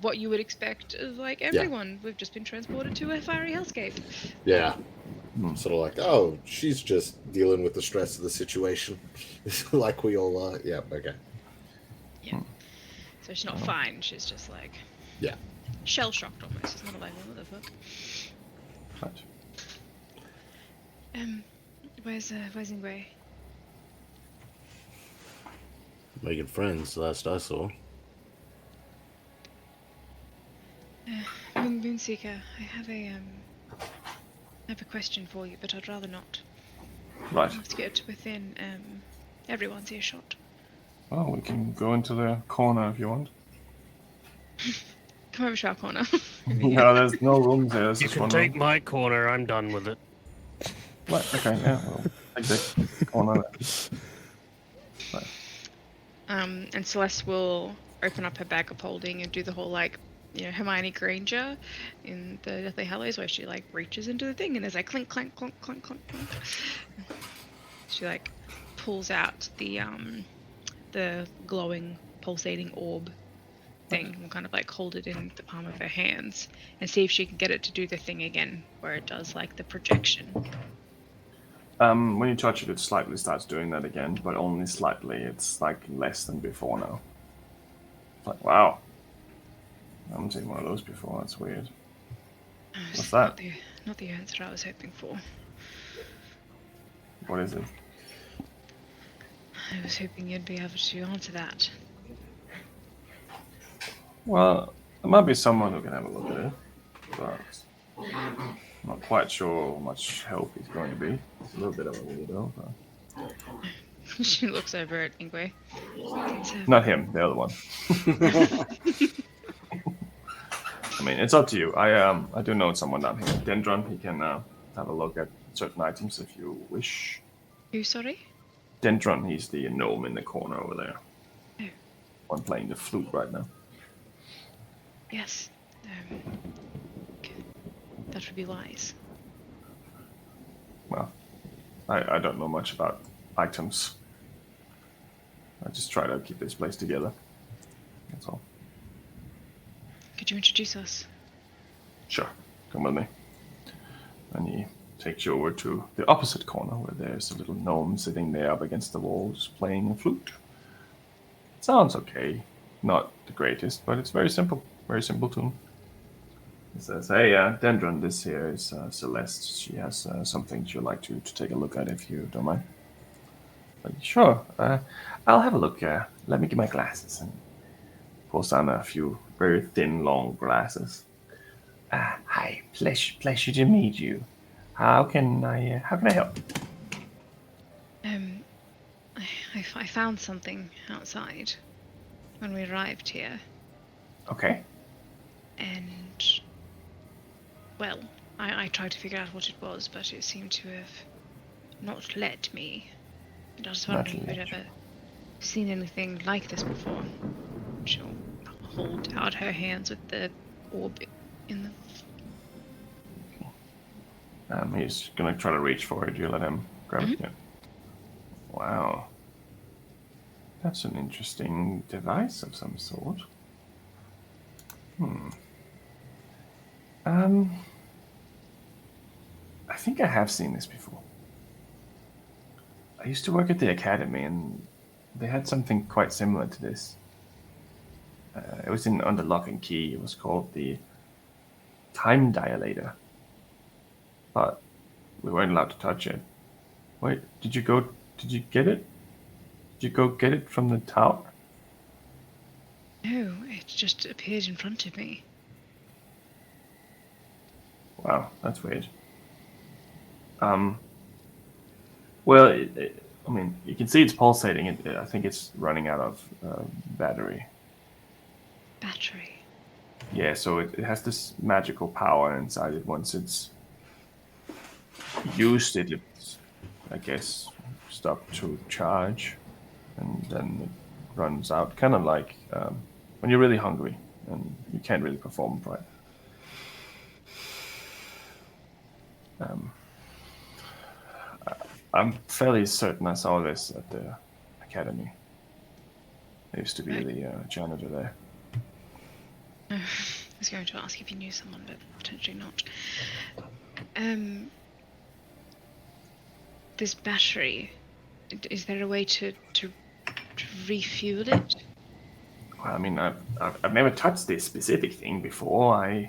what you would expect of, like, everyone. We've just been transported to a fiery hellscape. Yeah. Sort of like, oh, she's just dealing with the stress of the situation. Like we all are. Yeah, okay. Yeah. So she's not fine, she's just, like... Yeah. Shell-shocked almost. It's not like, what the fuck? Right. Where's Ingwe? Making friends, last I saw. Moonseeker, I have a question for you, but I'd rather not. Right. Let's get within everyone's earshot. Well, we can go into the corner if you want. Come over to our corner. No, there's no rooms there. There's You just can one take room. my corner. I'm done with it. Right, okay, yeah, well, take the corner. Right. And Celeste will open up her bag of holding and do the whole, like, Hermione Granger in the Deathly Hallows, where she, like, reaches into the thing and there's like clink, clank, clunk, clunk, clunk, clunk. She, like, pulls out the glowing, pulsating orb thing and will kind of, like, hold it in the palm of her hands and see if she can get it to do the thing again, where it does, like, the projection. When you touch it, it slightly starts doing that again, but only slightly. It's like less than before now. It's like, wow. I haven't seen one of those before. That's weird. What's that? Not the answer I was hoping for. What is it? I was hoping you'd be able to answer that. Well, there might be someone who can have a look at it, but I'm not quite sure how much help he's going to be. He's a little bit of a weirdo, but... She looks over at Ingwe. Not him, the other one. I mean, it's up to you. I do know someone down here. Dendron, he can have a look at certain items if you wish. Who, sorry? Dendron, he's the gnome in the corner over there. Oh. One playing the flute right now. Yes. That would be wise. Well, I don't know much about items. I just try to keep this place together. That's all. Could you introduce us? Sure, come with me. And he takes you over to the opposite corner where there's a little gnome sitting there up against the walls playing a flute. It sounds okay. Not the greatest, but it's very simple. Very simple tune. It says, hey, Dendron, this here is Celeste. She has something she'd like to take a look at if you don't mind. Like, sure, I'll have a look. Let me get my glasses. And pulls down a few very thin, long glasses. Hi, pleasure to meet you. How can I help? I found something outside when we arrived here. Okay. And, well, I tried to figure out what it was, but it seemed to have not let me. And I was wondering if you'd ever seen anything like this before. She'll hold out her hands with the orb in them. He's gonna try to reach for it. Do you let him grab it? Yeah. Wow. That's an interesting device of some sort. I think I have seen this before. I used to work at the academy, and they had something quite similar to this. It was under lock and key. It was called the time dilator. But we weren't allowed to touch it. Wait, did you get it? Did you go get it from the tower? No, it just appeared in front of me. Wow, that's weird. Well, I mean, you can see it's pulsating. I think it's running out of battery. battery. Yeah, so it has this magical power inside it. Once it's used, it's, I guess, stopped to charge, and then it runs out. Kind of like when you're really hungry and you can't really perform right. I'm fairly certain I saw this at the academy. I used to be the janitor there. I was going to ask if you knew someone, but potentially not. This battery, is there a way to refuel it? Well, I mean, I've never touched this specific thing before.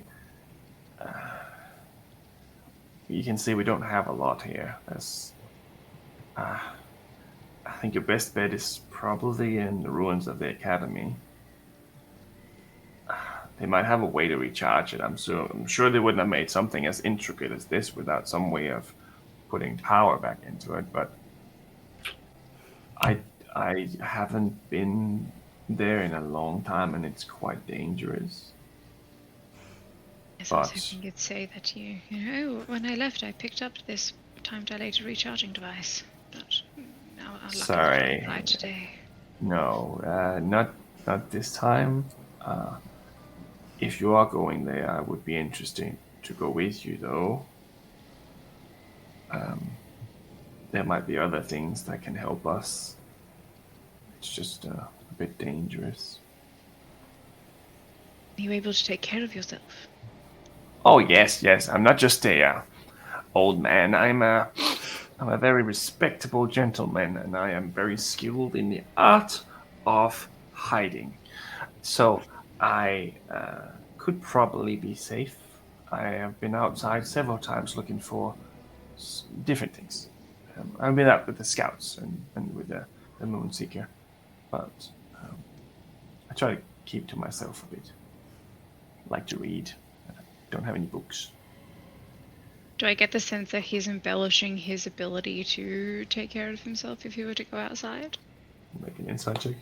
You can see we don't have a lot here. I think your best bet is probably in the ruins of the academy. They might have a way to recharge it. I'm sure they wouldn't have made something as intricate as this without some way of putting power back into it. But I haven't been there in a long time, and it's quite dangerous. Yes, I was hoping you'd say that you know, when I left, I picked up this time-dilated recharging device, but now I'll sorry, fly today. No, not this time. If you are going there, I would be interested to go with you, though. There might be other things that can help us. It's just a bit dangerous. Are you able to take care of yourself? Oh, yes. I'm not just a old man. I'm a very respectable gentleman, and I am very skilled in the art of hiding. So I could probably be safe. I have been outside several times looking for different things. I've been out with the scouts and with the Moonseeker, but I try to keep to myself a bit. I like to read. Don't have any books. Do I get the sense that he's embellishing his ability to take care of himself if he were to go outside? Make an insight check.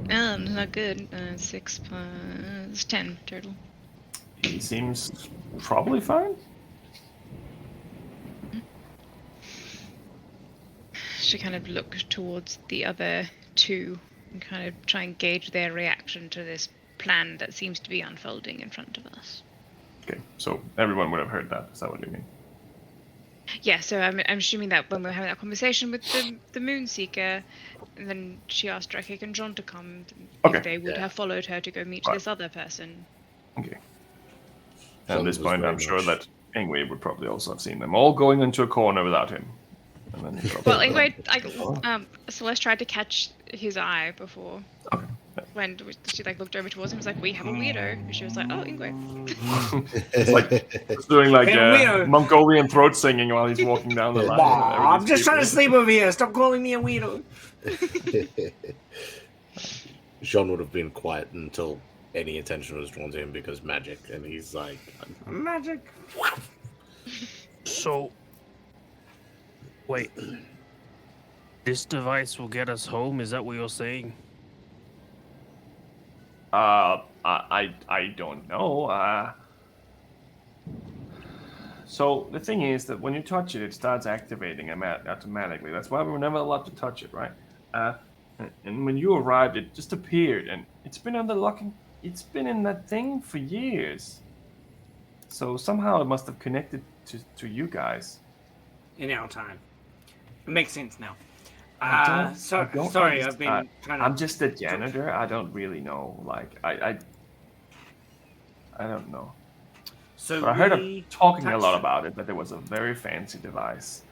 Not good. 6 plus 10 total. He seems probably fine. She kind of look towards the other two and kind of try and gauge their reaction to this plan that seems to be unfolding in front of us. Okay, so everyone would have heard that. Is that what you mean? Yeah, so I'm assuming that when we were having that conversation with the Moonseeker, and then she asked Drakik and John to come, if they would have followed her to go meet this other person. Okay. At this point, I'm sure that Ingwe would probably also have seen them all going into a corner without him. And then well, Ingwe, Celeste tried to catch his eye before. Okay. When she looked over towards him, was like, "We have a weirdo." And she was like, "Oh, Ingwe." It's like it's doing Mongolian throat singing while he's walking down the line. I'm just trying to sleep over here. Stop calling me a weirdo. Jean would have been quiet until any attention was drawn to him because magic, and he's like, magic. So, wait. This device will get us home? Is that what you're saying? I don't know. So the thing is that when you touch it, it starts activating automatically. That's why we were never allowed to touch it, right? And when you arrived, it just appeared, and it's been under lock. It's been in that thing for years. So somehow it must have connected to you guys. In our time, it makes sense now. Sorry, I've been trying to... I'm just a janitor. I don't really know. I don't know. So but I heard him talking a lot about it, that there was a very fancy device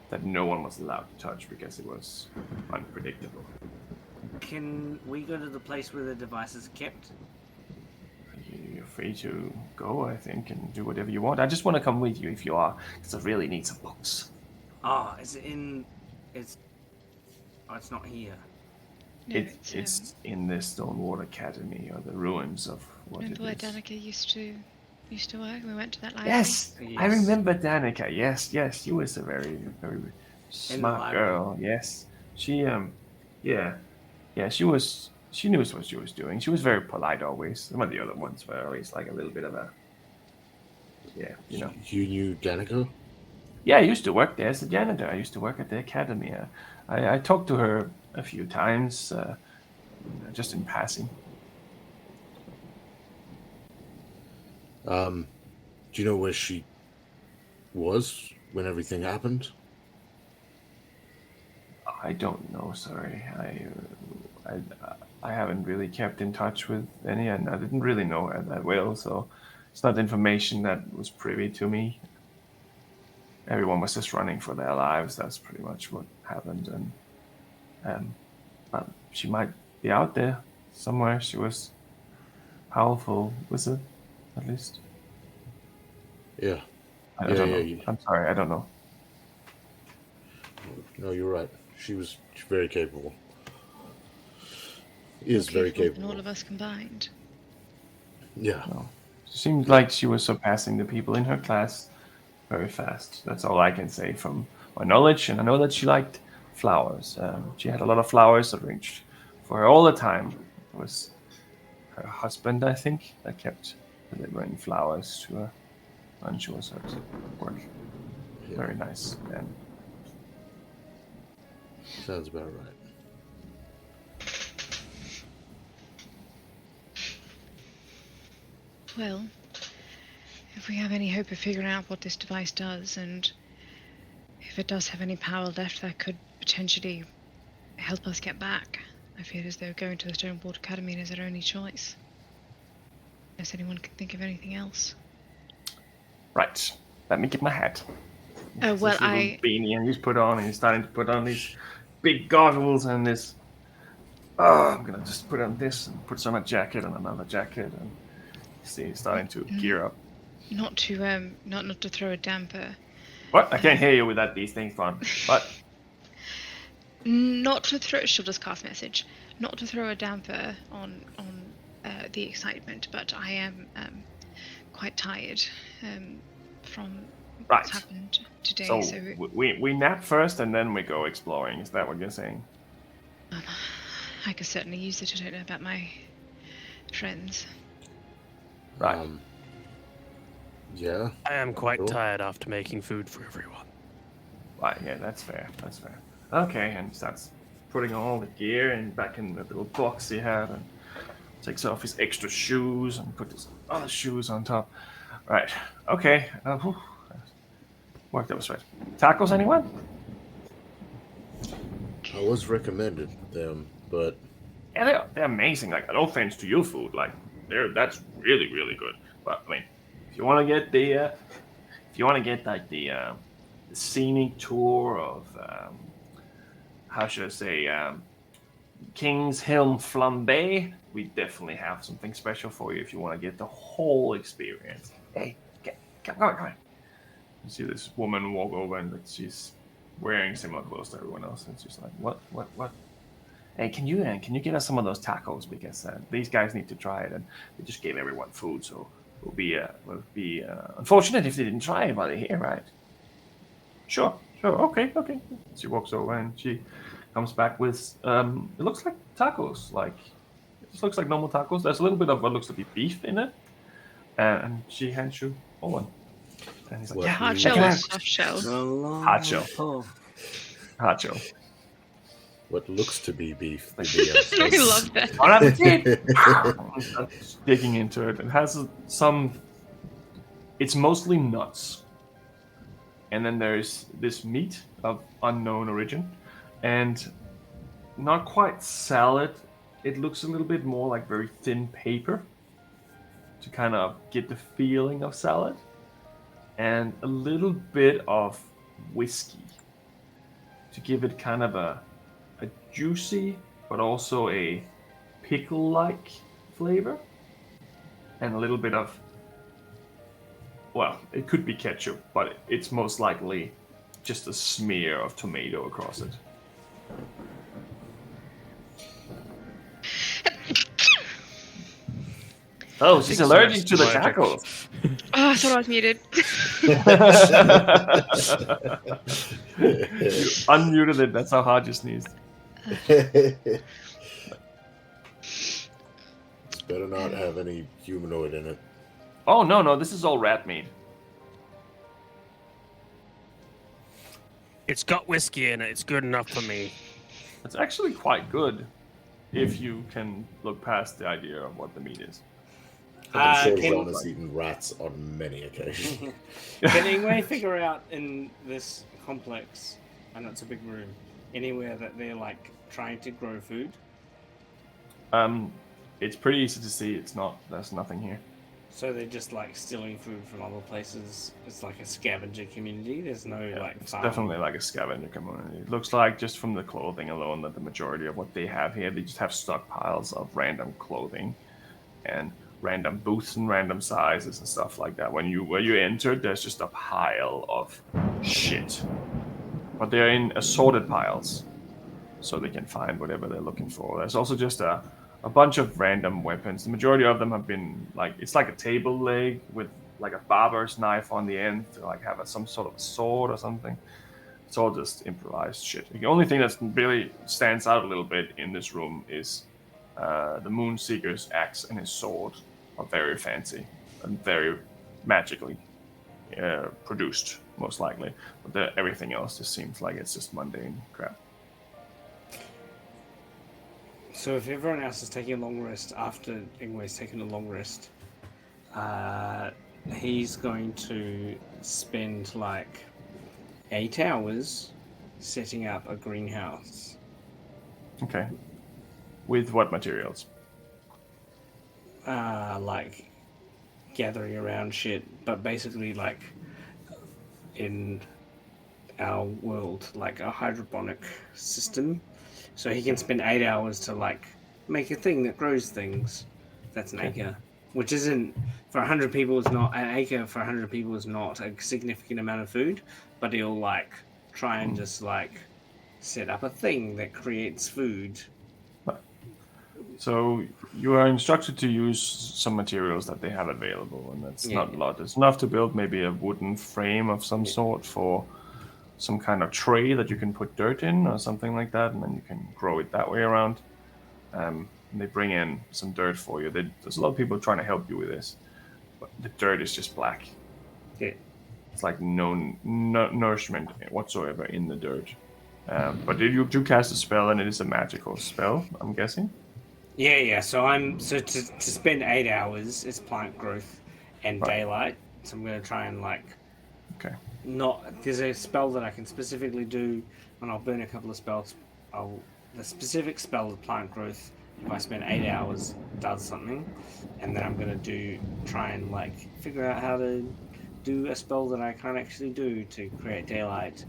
that no one was allowed to touch because it was unpredictable. Can we go to the place where the device is kept? You're free to go, I think, and do whatever you want. I just want to come with you if you are, because I really need some books. Oh, is it in... it's not here. No, it's in the Stonewater Academy, or the ruins of what remember it is. where Danica used to work? We went to that library. Yes, I remember Danica. Yes, she was a very, very smart girl. Yes, she Yeah. Yeah, she knew what she was doing. She was very polite always. Some of the other ones were always like a little bit of a, yeah, you know. You knew Danica? Yeah, I used to work there as a janitor. I used to work at the academy. I talked to her a few times, just in passing. Do you know where she was when everything happened? I don't know, sorry. I haven't really kept in touch with any, and I didn't really know her that well, so it's not information that was privy to me. Everyone was just running for their lives. That's pretty much what happened, and but she might be out there somewhere. She was a powerful wizard, at least. Yeah. I don't know. I'm sorry, I don't know. No, you're right. She was very capable. Is very capable. All of us combined. Yeah. No. It seemed like she was surpassing the people in her class very fast. That's all I can say from my knowledge. And I know that she liked flowers. She had a lot of flowers arranged for her all the time. It was her husband, I think, that kept delivering flowers to her when she was at work. Yeah. Very nice. And sounds about right. Well, if we have any hope of figuring out what this device does, and if it does have any power left that could potentially help us get back, I feel as though going to the Stonewall Academy is our only choice. Unless anyone can think of anything else. right. Let me get my hat. Oh, well, This little beanie, and he's put on, and he's starting to put on these big goggles and this. Oh, I'm gonna just put on this and put some on a jacket and another jacket, and see, he's starting to gear up. Not to throw a damper. What? I can't hear you without these things on. What? Not to throw. She'll just cast message. Not to throw a damper on the excitement, but I am quite tired from what's happened today. So we nap first and then we go exploring. Is that what you're saying? I could certainly use it. I don't know about my friends. Right. Yeah. I am quite tired after making food for everyone. Right, yeah, that's fair. That's fair. Okay, and starts putting all the gear and back in the little box he had, and takes off his extra shoes and puts his other shoes on top. Right. Okay. Worked that was right. Tacos, anyone? I was recommended them, but Yeah, they're amazing. Like, no offense to your food, like that's really really good. But I mean, if you want to get the scenic tour of how should I say King's Helm Flambe, we definitely have something special for you if you want to get the whole experience. Hey, come on. You see this woman walk over and she's wearing similar clothes to everyone else, and she's like, "What? Hey, can you get us some of those tacos because these guys need to try it, and they just gave everyone food, so it would be unfortunate if they didn't try it while they're here, right?" Sure, okay. She walks over and she comes back with it looks like tacos, like it just looks like normal tacos. There's a little bit of what looks to be beef in it, and she hands you one. And he's like, hard shell or soft shell? Hard shell. Hard shell. What looks to be beef. I love that. Bon appetit! Digging into it. It has some. It's mostly nuts. And then there's this meat of unknown origin. And not quite salad. It looks a little bit more like very thin paper to kind of get the feeling of salad. And a little bit of whiskey to give it kind of a juicy, but also a pickle-like flavor. And a little bit of, well, it could be ketchup, but it's most likely just a smear of tomato across it. Oh, she's allergic to the tacos. Oh, I thought I was muted. You unmuted it. That's how hard you sneezed. It's better not have any humanoid in it. Oh, no, this is all rat meat. It's got whiskey in it. It's good enough for me. It's actually quite good if you can look past the idea of what the meat is. I'm sure can- John has eaten rats on many occasions. Can anyone figure out in this complex, and it's a big room, anywhere that they're like trying to grow food? It's pretty easy to see. There's nothing here. So they're just like stealing food from other places. It's like a scavenger community. There's no like It's farm. definitely like a scavenger community. It looks like just from the clothing alone that the majority of what they have here, they just have stockpiles of random clothing and random booths and random sizes and stuff like that. Where you enter, there's just a pile of shit. But they're in assorted piles, so they can find whatever they're looking for. There's also just a bunch of random weapons. The majority of them have been it's like a table leg with like a barber's knife on the end to like have some sort of sword or something. It's all just improvised shit. The only thing that really stands out a little bit in this room is the Moonseeker's axe and his sword are very fancy and very magically produced, most likely. But everything else just seems like it's just mundane crap. So if everyone else is taking a long rest after Ingwe's taken a long rest, he's going to spend like 8 hours setting up a greenhouse. Okay. With what materials? Like gathering around shit, but basically like in our world, like a hydroponic system. So he can spend 8 hours to like make a thing that grows things. That's an acre, which isn't for 100 people. Is not an acre for 100 people is not a significant amount of food, but he'll like try and just like set up a thing that creates food. So you are instructed to use some materials that they have available, and that's not a lot. It's enough to build maybe a wooden frame of some sort for some kind of tray that you can put dirt in or something like that, and then you can grow it that way around. And they bring in some dirt for you. There's a lot of people trying to help you with this, but the dirt is just black. Yeah. It's like no nourishment whatsoever in the dirt. But you do cast a spell, and it is a magical spell, I'm guessing. Yeah. So to spend 8 hours is plant growth and daylight. So I'm gonna try and like. Okay. There's a spell that I can specifically do, and I'll burn a couple of spells. The specific spell of plant growth, if I spend 8 hours, does something, and then I'm gonna try and like figure out how to do a spell that I can't actually do to create daylight.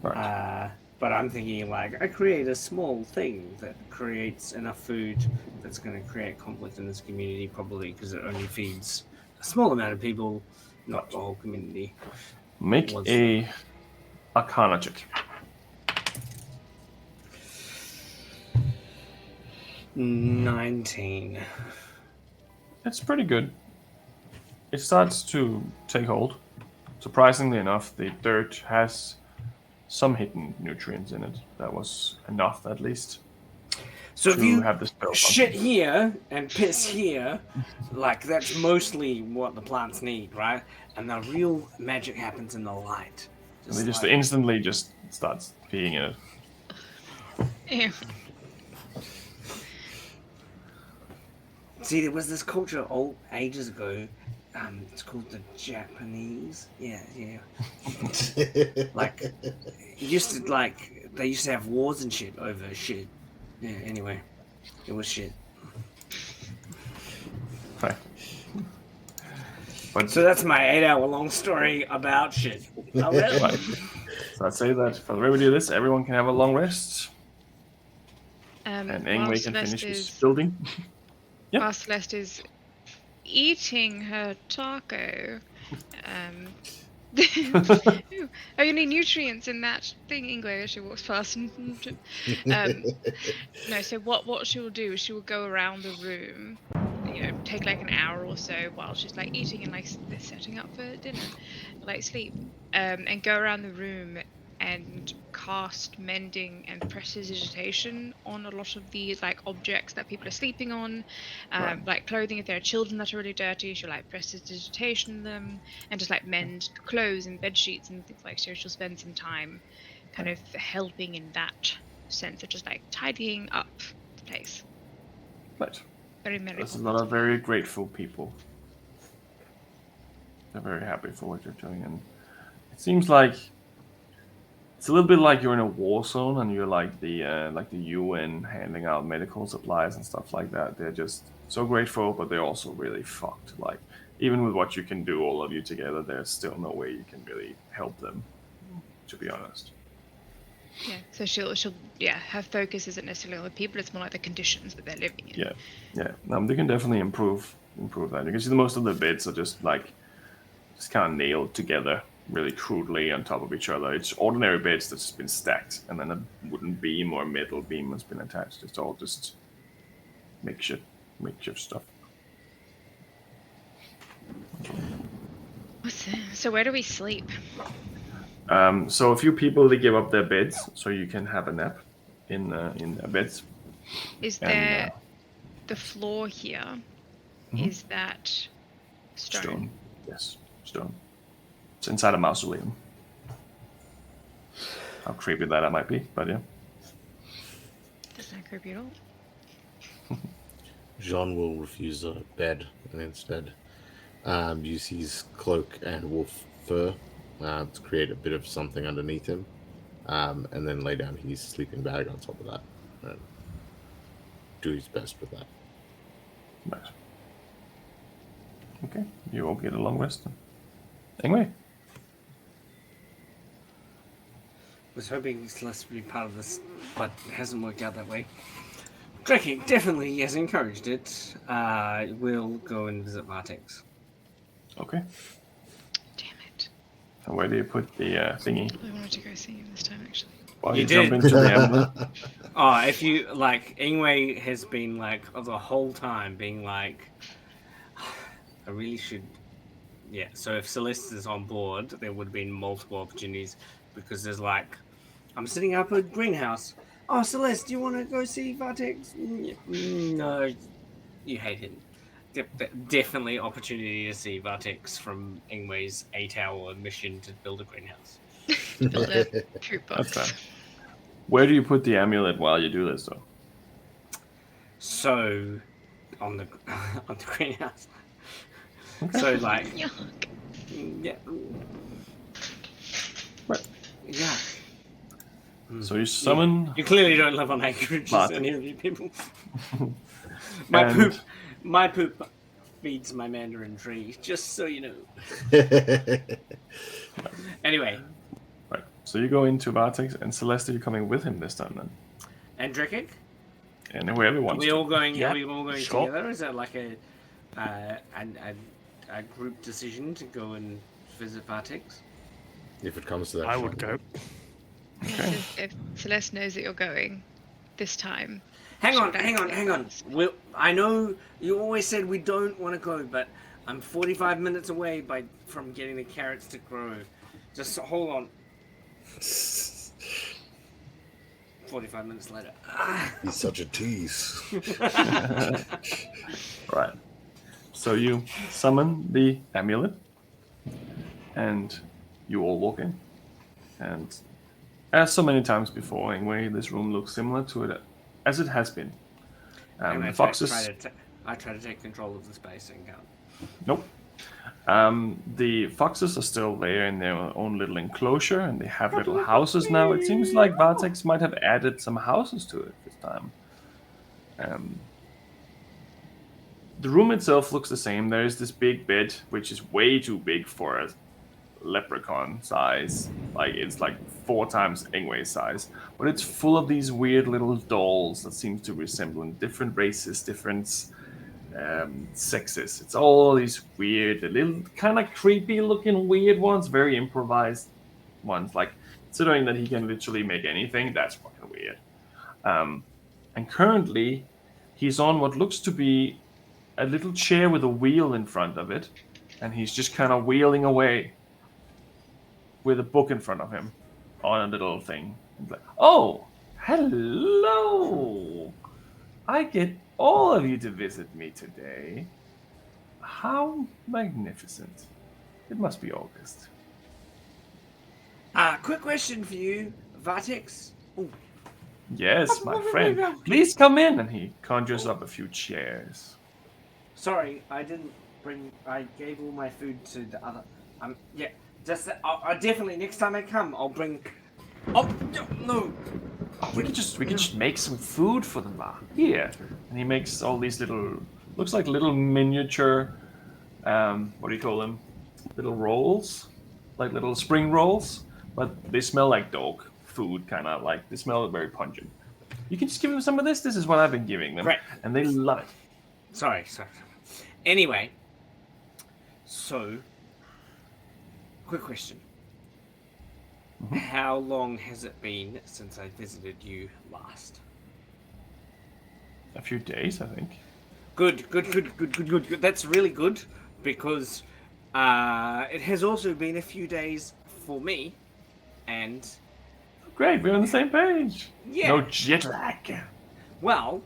Right. But I'm thinking like I create a small thing that creates enough food that's going to create conflict in this community, probably because it only feeds a small amount of people, not the whole community. Make a Arcana check. 19. It's pretty good. It starts to take hold. Surprisingly enough, the dirt has some hidden nutrients in it. That was enough, at least. So if you have the spell shit here and piss here, like that's mostly what the plants need, right? And the real magic happens in the light. And they just instantly just starts peeing in it. Ew. See, there was this culture ages ago. It's called the Japanese. Yeah. Like, they used to have wars and shit over shit. Yeah. Anyway, it was shit. Right. But So that's my 8-hour-long story about shit. right. So I'd say that for the way we do this, everyone can have a long rest, and While Ingwe can Celeste finish his is- building. Yep. While Celeste is eating her taco, are any nutrients in that thing, Ingwe, as she walks past? No, so what she will do is she will go around the room, take like an hour or so while she's like eating and like setting up for dinner, like sleep, and go around the room and cast mending and prestidigitation on a lot of these like objects that people are sleeping on, Right. like clothing. If there are children that are really dirty, she'll like prestidigitation them and just like mend clothes and bed sheets and things like. So she'll spend some time kind of helping in that sense of just like tidying up the place. Right. Very merry. There's a lot of very grateful people. They're very happy for what you're doing, and it seems like it's a little bit like you're in a war zone, and you're like the UN handing out medical supplies and stuff like that. They're just so grateful, but they're also really fucked. Like even with what you can do, all of you together, there's still no way you can really help them. To be honest. Yeah, so she'll her focus isn't necessarily on the people, it's more like the conditions that they're living in. Yeah. They can definitely improve that. You can see the most of the bits are just kind of nailed together really crudely on top of each other. It's ordinary bits that's just been stacked, and then a wooden beam or a metal beam has been attached. It's all just makeshift stuff. So where do we sleep? So a few people, they give up their beds so you can have a nap in their beds. Is there the floor here? Is that stone? Yes, stone. It's inside a mausoleum. How creepy that might be, but yeah. That's not creepy at all. Jean will refuse a bed and instead use his cloak and wolf fur to create a bit of something underneath him, and then lay down his sleeping bag on top of that and do his best with that. Right. Okay, you all get a long rest. Anyway. Was hoping Celeste would be part of this, but it hasn't worked out that way. Drekking definitely has encouraged it. We'll go and visit Vortex. Okay. Damn it. And where do you put the thingy? I wanted to go see him this time, actually. While You you jump did. into the emblem? If you, Ingwe has been, the whole time being like, I really should... Yeah, so if Celeste is on board, there would have been multiple opportunities, because there's I'm sitting up at greenhouse. Oh, Celeste, do you want to go see Vortex? No, you hate him. Definitely opportunity to see Vortex from Ingwe's 8-hour mission to build a greenhouse. Build a fruit box. That's fair. Where do you put the amulet while you do this, though? So, on the greenhouse. Okay. So, Yuck. yeah. Right. Yeah. So you summon... You clearly don't live on acreage, But- any of you people. And- My poop feeds my mandarin tree, just so you know. Anyway, Right. So you go into Vortex, and Celeste, you're coming with him this time, then. and Drekik? And whoever Are wants we to. all going? Yeah, Are we all going sure. together? Is that like a group decision to go and visit Vortex? If it comes to that. I would go. Okay. If Celeste knows that you're going this time. Hang on. First. I know you always said we don't want to go, but I'm 45 minutes away from getting the carrots to grow. Just hold on. 45 minutes later. He's such a tease. Right. So you summon the amulet, and you all walk in. And as so many times before, anyway, this room looks similar to it as it has been. And The foxes. I try to take control of the space and count. Nope. The foxes are still there in their own little enclosure, and they have little houses now. It seems like Vortex might have added some houses to it this time. The room itself looks the same. There is this big bed, which is way too big for a leprechaun size. It's 4 times Ingwe's size. But it's full of these weird little dolls that seem to resemble different races, different sexes. It's all these weird, little kind of creepy looking weird ones, very improvised ones. Considering that he can literally make anything, that's fucking weird. And currently, he's on what looks to be a little chair with a wheel in front of it, and he's just kind of wheeling away with a book in front of him. on a little thing. It's like, oh, hello! I get all of you to visit me today. How magnificent. It must be August. Quick question for you, Vortex. Ooh. Yes, my friend. Please come in. And he conjures up a few chairs. Sorry, I didn't bring. I gave all my food to the other. Yeah, just I definitely next time I come, I'll bring. Oh no! Oh, we could just make some food for them. Here, and he makes all these little, looks like little miniature, what do you call them? Little rolls, like little spring rolls, but they smell like dog food, kind of like they smell very pungent. You can just give them some of this. This is what I've been giving them, Great. And they love it. Sorry. Anyway, so quick question. Mm-hmm. How long has it been since I visited you last? A few days, I think. Good. That's really good because it has also been a few days for me, and Great, we're on the same page. yeah. No jet lag. Well,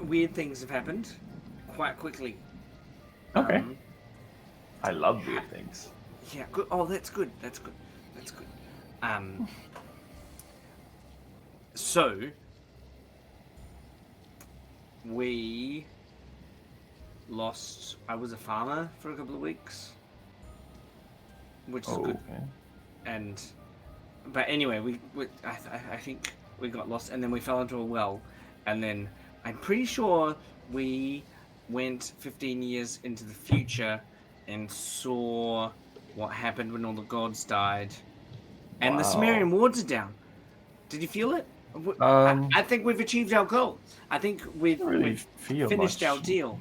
weird things have happened quite quickly. Okay. I love weird things. Yeah, good. Oh, that's good. So we lost. I was a farmer for a couple of weeks, which is good. Okay. But anyway, I think we got lost, and then we fell into a well, and then I'm pretty sure we went 15 years into the future and saw what happened when all the gods died, and the Sumerian wards are down. Did you feel it? I think we've achieved our goal. I think we've finished our deal.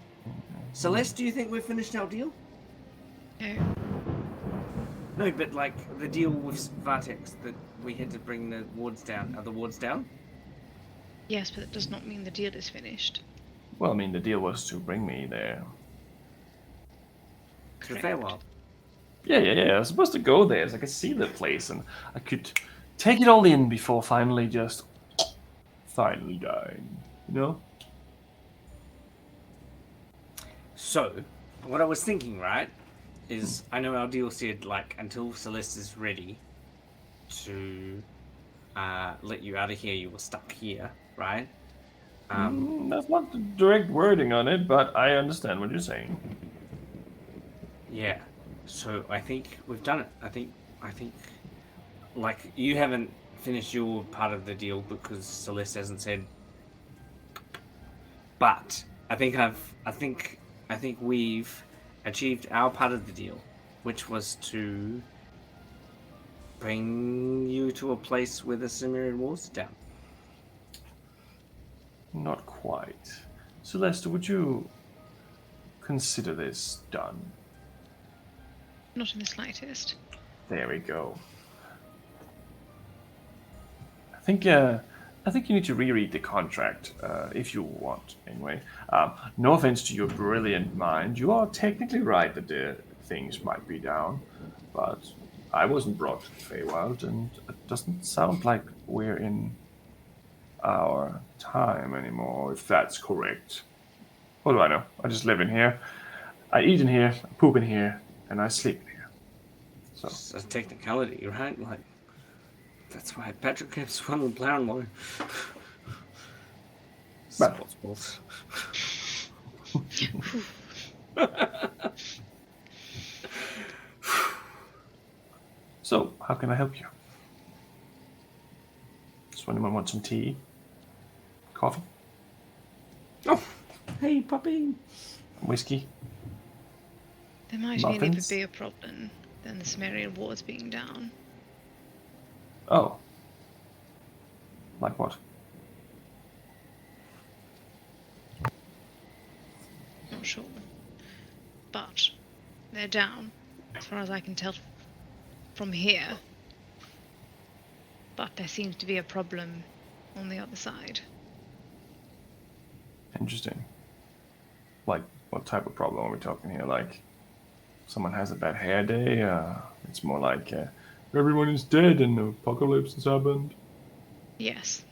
Celeste, do you think we've finished our deal? No. No, but like the deal with Vortex that we had to bring the wards down. Are the wards down? Yes, but that does not mean the deal is finished. Well, I mean, the deal was to bring me there. To the Feywild. Yeah. I was supposed to go there so I could see the place and I could take it all in before finally dying. You know? So, what I was thinking, right, is I know our deal said, like, until Celeste is ready to let you out of here, you were stuck here, right? That's not the direct wording on it, but I understand what you're saying. Yeah. So I think we've done it. I think, like, you haven't finished your part of the deal because Celeste hasn't said. But I think we've achieved our part of the deal, which was to bring you to a place where the Sumerian walls are down. Not quite. Celeste, would you consider this done? Not in the slightest. There we go. I think you need to reread the contract, if you want, anyway. No offense to your brilliant mind, you are technically right that the things might be down, but I wasn't brought to the Feywild, and it doesn't sound like we're in our time anymore, if that's correct. What do I know? I just live in here. I eat in here, I poop in here, and I sleep in here. So It's a technicality, right? Like, that's why Patrick keeps one with Brownlow. Sports. So, how can I help you? Does anyone want some tea? Coffee? Oh, hey, puppy. Whiskey? There might be an even Muffins? bigger problem than the Sumerian wards being down. Oh. Like what? Not sure. But they're down, as far as I can tell from here. But there seems to be a problem on the other side. Interesting. Like, what type of problem are we talking here? Like, someone has a bad hair day. It's more like everyone is dead and the apocalypse has happened. Yes.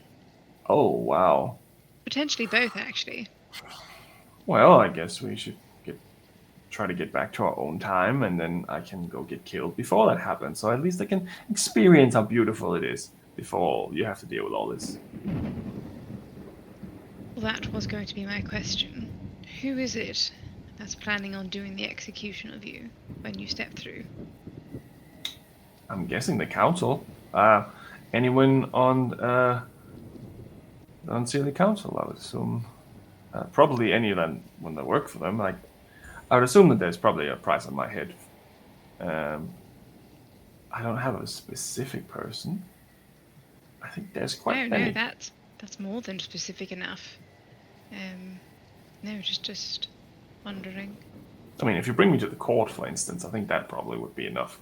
Oh, wow. Potentially both, actually. Well, I guess we should try to get back to our own time, and then I can go get killed before that happens. So at least I can experience how beautiful it is before you have to deal with all this. Well, that was going to be my question. Who is it that's planning on doing the execution of you when you step through? I'm guessing the council. Anyone on the Unseelie Council, I would assume. Probably any of them when they work for them. Like, I would assume that there's probably a price on my head. I don't have a specific person. I think there's quite many. No, that's more than specific enough. No, just wondering. I mean, if you bring me to the court, for instance, I think that probably would be enough.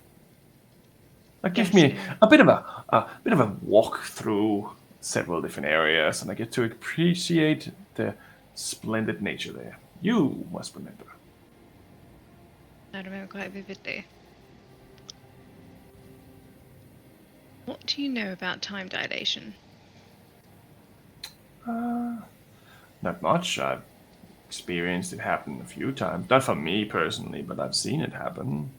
That gives me a bit of a walk through several different areas, and I get to appreciate the splendid nature there. You must remember. I remember quite vividly. What do you know about time dilation? Not much. I've experienced it happen a few times. Not for me personally, but I've seen it happen.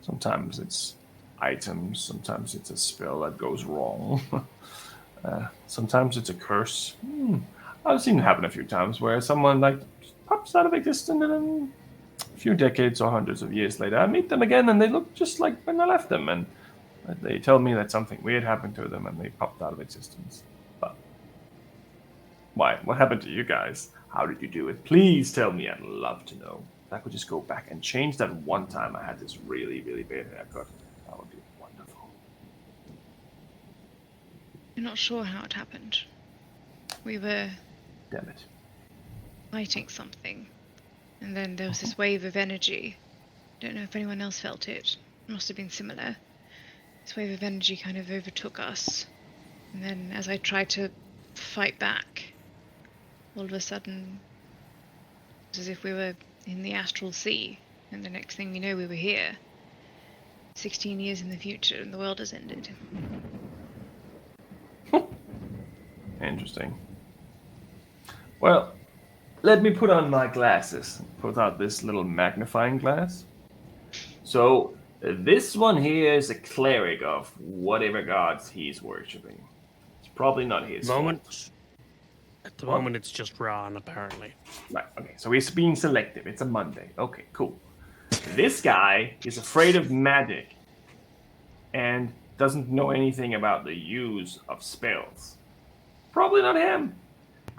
Sometimes it's items, sometimes it's a spell that goes wrong. Sometimes it's a curse. I've seen it happen a few times where someone like pops out of existence, and then a few decades or hundreds of years later, I meet them again, and they look just like when I left them, and they tell me that something weird happened to them, and they popped out of existence. But why? What happened to you guys? How did you do it? Please tell me. I'd love to know. If I could just go back and change that one time I had this really, really bad haircut, that would be wonderful. I'm not sure how it happened. We were Damn it. fighting something, and then there was this wave of energy. Don't know if anyone else felt it. It must have been similar. This wave of energy kind of overtook us, and then as I tried to fight back, all of a sudden it was as if we were in the astral sea, and the next thing we know we were here. 16 years in the future and the world has ended. Interesting. Well, let me put on my glasses. Put out this little magnifying glass. So, this one here is a cleric of whatever gods he's worshipping. It's probably not his Moment. fault. At the moment, it's just Ran, apparently. Right, okay, so he's being selective. It's a Monday. Okay, cool. This guy is afraid of magic and doesn't know anything about the use of spells. Probably not him.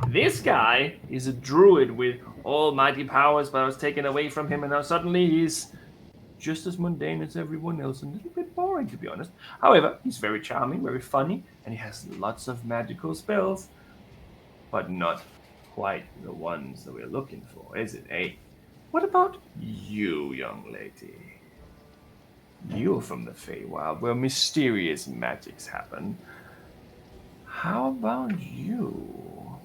This guy is a druid with almighty powers, but I was taken away from him, and now suddenly he's just as mundane as everyone else, and a little bit boring, to be honest. However, he's very charming, very funny, and he has lots of magical spells, but not quite the ones that we're looking for, is it, eh? What about you, young lady? You're from the Feywild, where mysterious magics happen. How about you?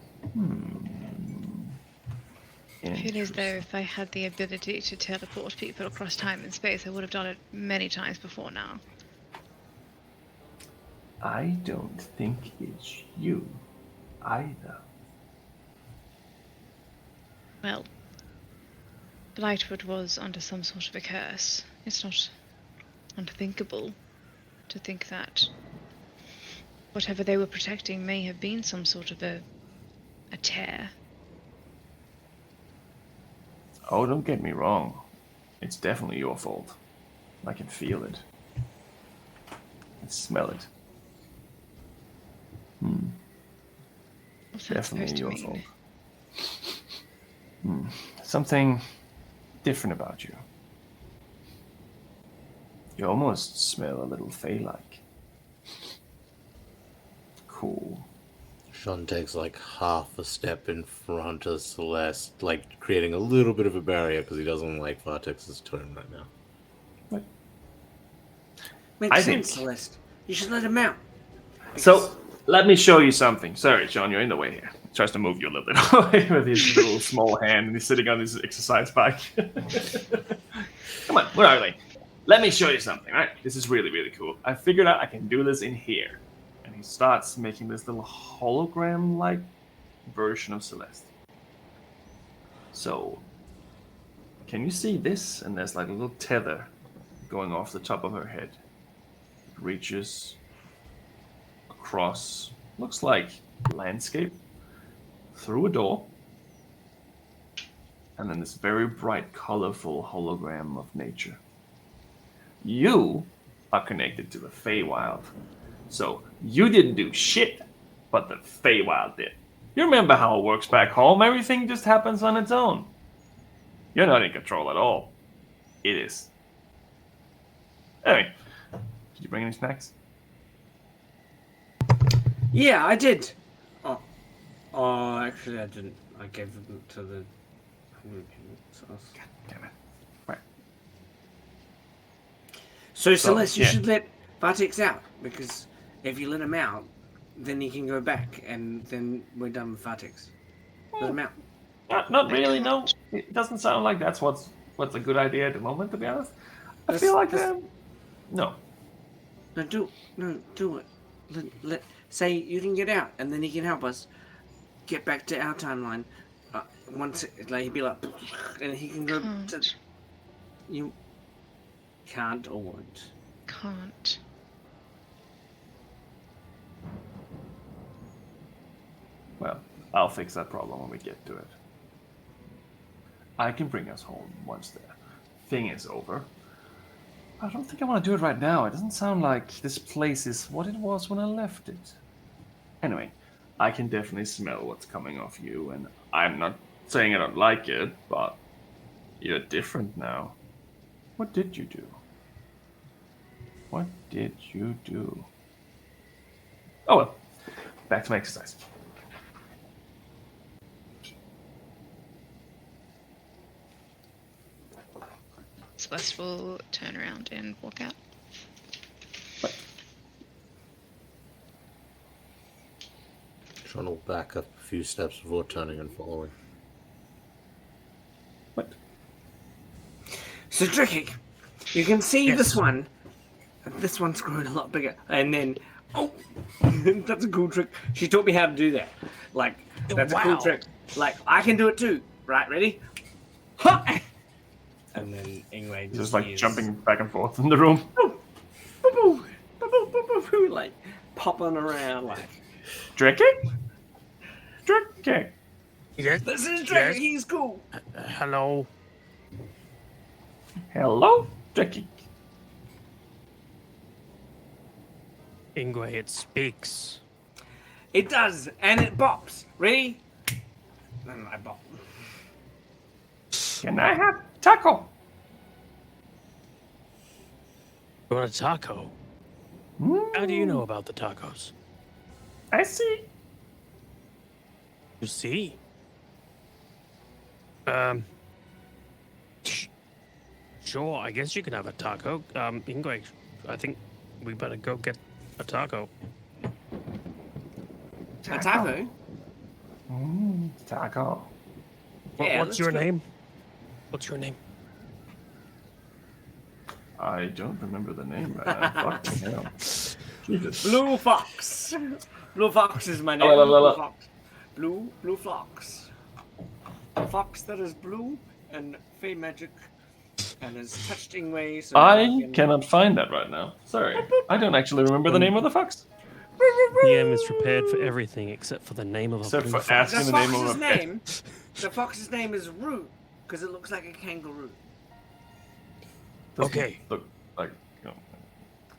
I feel as though if I had the ability to teleport people across time and space, I would have done it many times before now. I don't think it's you either. Well, Blightwood was under some sort of a curse. It's not unthinkable to think that whatever they were protecting may have been some sort of a tear. Oh, don't get me wrong. It's definitely your fault. I can feel it. I smell it. What's that Definitely supposed to your mean? fault. Something different about you. You almost smell a little Fey-like. Cool. Sean takes like half a step in front of Celeste, like creating a little bit of a barrier because he doesn't like Vortex's tone right now. Makes I sense, think- Celeste. You should let him out. So, let me show you something. Sorry, John, you're in the way here. He tries to move you a little bit away with his little small hand, and he's sitting on his exercise bike. Come on, where are they? Let me show you something, right? This is really, really cool. I figured out I can do this in here. And he starts making this little hologram-like version of Celeste. So, can you see this? And there's like a little tether going off the top of her head. It reaches across, looks like landscape, through a door, and then this very bright, colorful hologram of nature. You are connected to the Feywild. So, you didn't do shit, but the Feywild did. You remember how it works back home? Everything just happens on its own. You're not in control at all. It is. Anyway, did you bring any snacks? Yeah, I did. Oh, actually, I didn't. I gave them to the hungry people. So. God damn it. Right. So Celeste, you yeah. should let Vartex out, because if you let him out, then he can go back, and then we're done with Vartex. Let him out. Not really, no. It doesn't sound like that's what's a good idea at the moment, to be honest. I feel like no. No, do it. Say you can get out, and then he can help us get back to our timeline. Once, like, he'd be like, and he can go to. You can't or won't. Can't. Well, I'll fix that problem when we get to it. I can bring us home once the thing is over. I don't think I want to do it right now. It doesn't sound like this place is what it was when I left it. Anyway, I can definitely smell what's coming off you, and I'm not saying I don't like it, but you're different now. What did you do? What did you do? Oh well, back to my exercise. Celeste will turn around and walk out. Sean will back up a few steps before turning and following. What? So, Drekik, you can see this one. This one's grown a lot bigger. And then, oh, that's a cool trick. She taught me how to do that. Like, that's a cool trick. Like, I can do it too. Right, ready? Ha! And then, anyway, Just like jumping back and forth in the room. Like, popping around, like. Drinking? Drinking. Yes. This is Drekik, he's cool. Hello. Hello, Drinking. Ingwe, it speaks. It does, and it bops. Ready? And I bop. Can I have taco? You want a taco? How do you know about the tacos? I see. You see? Sure, I guess you can have a taco. Ingwe, I think we better go get a taco. A taco? Taco. Yeah, What's let's your go. name? What's your name? I don't remember the name, man. Fucking hell. Jesus. Blue Fox. Blue Fox is my name. la, la, la. Blue Fox. Blue Fox. A fox that is blue and fey magic and is touched Ingwe. So I cannot find that right now. Sorry. I don't actually remember the name of the fox. PM is prepared for everything except for the name of a Except blue for fox. asking The the name of fox's a name. The fox's name is Root because it looks like a kangaroo. Doesn't Okay. Look like, you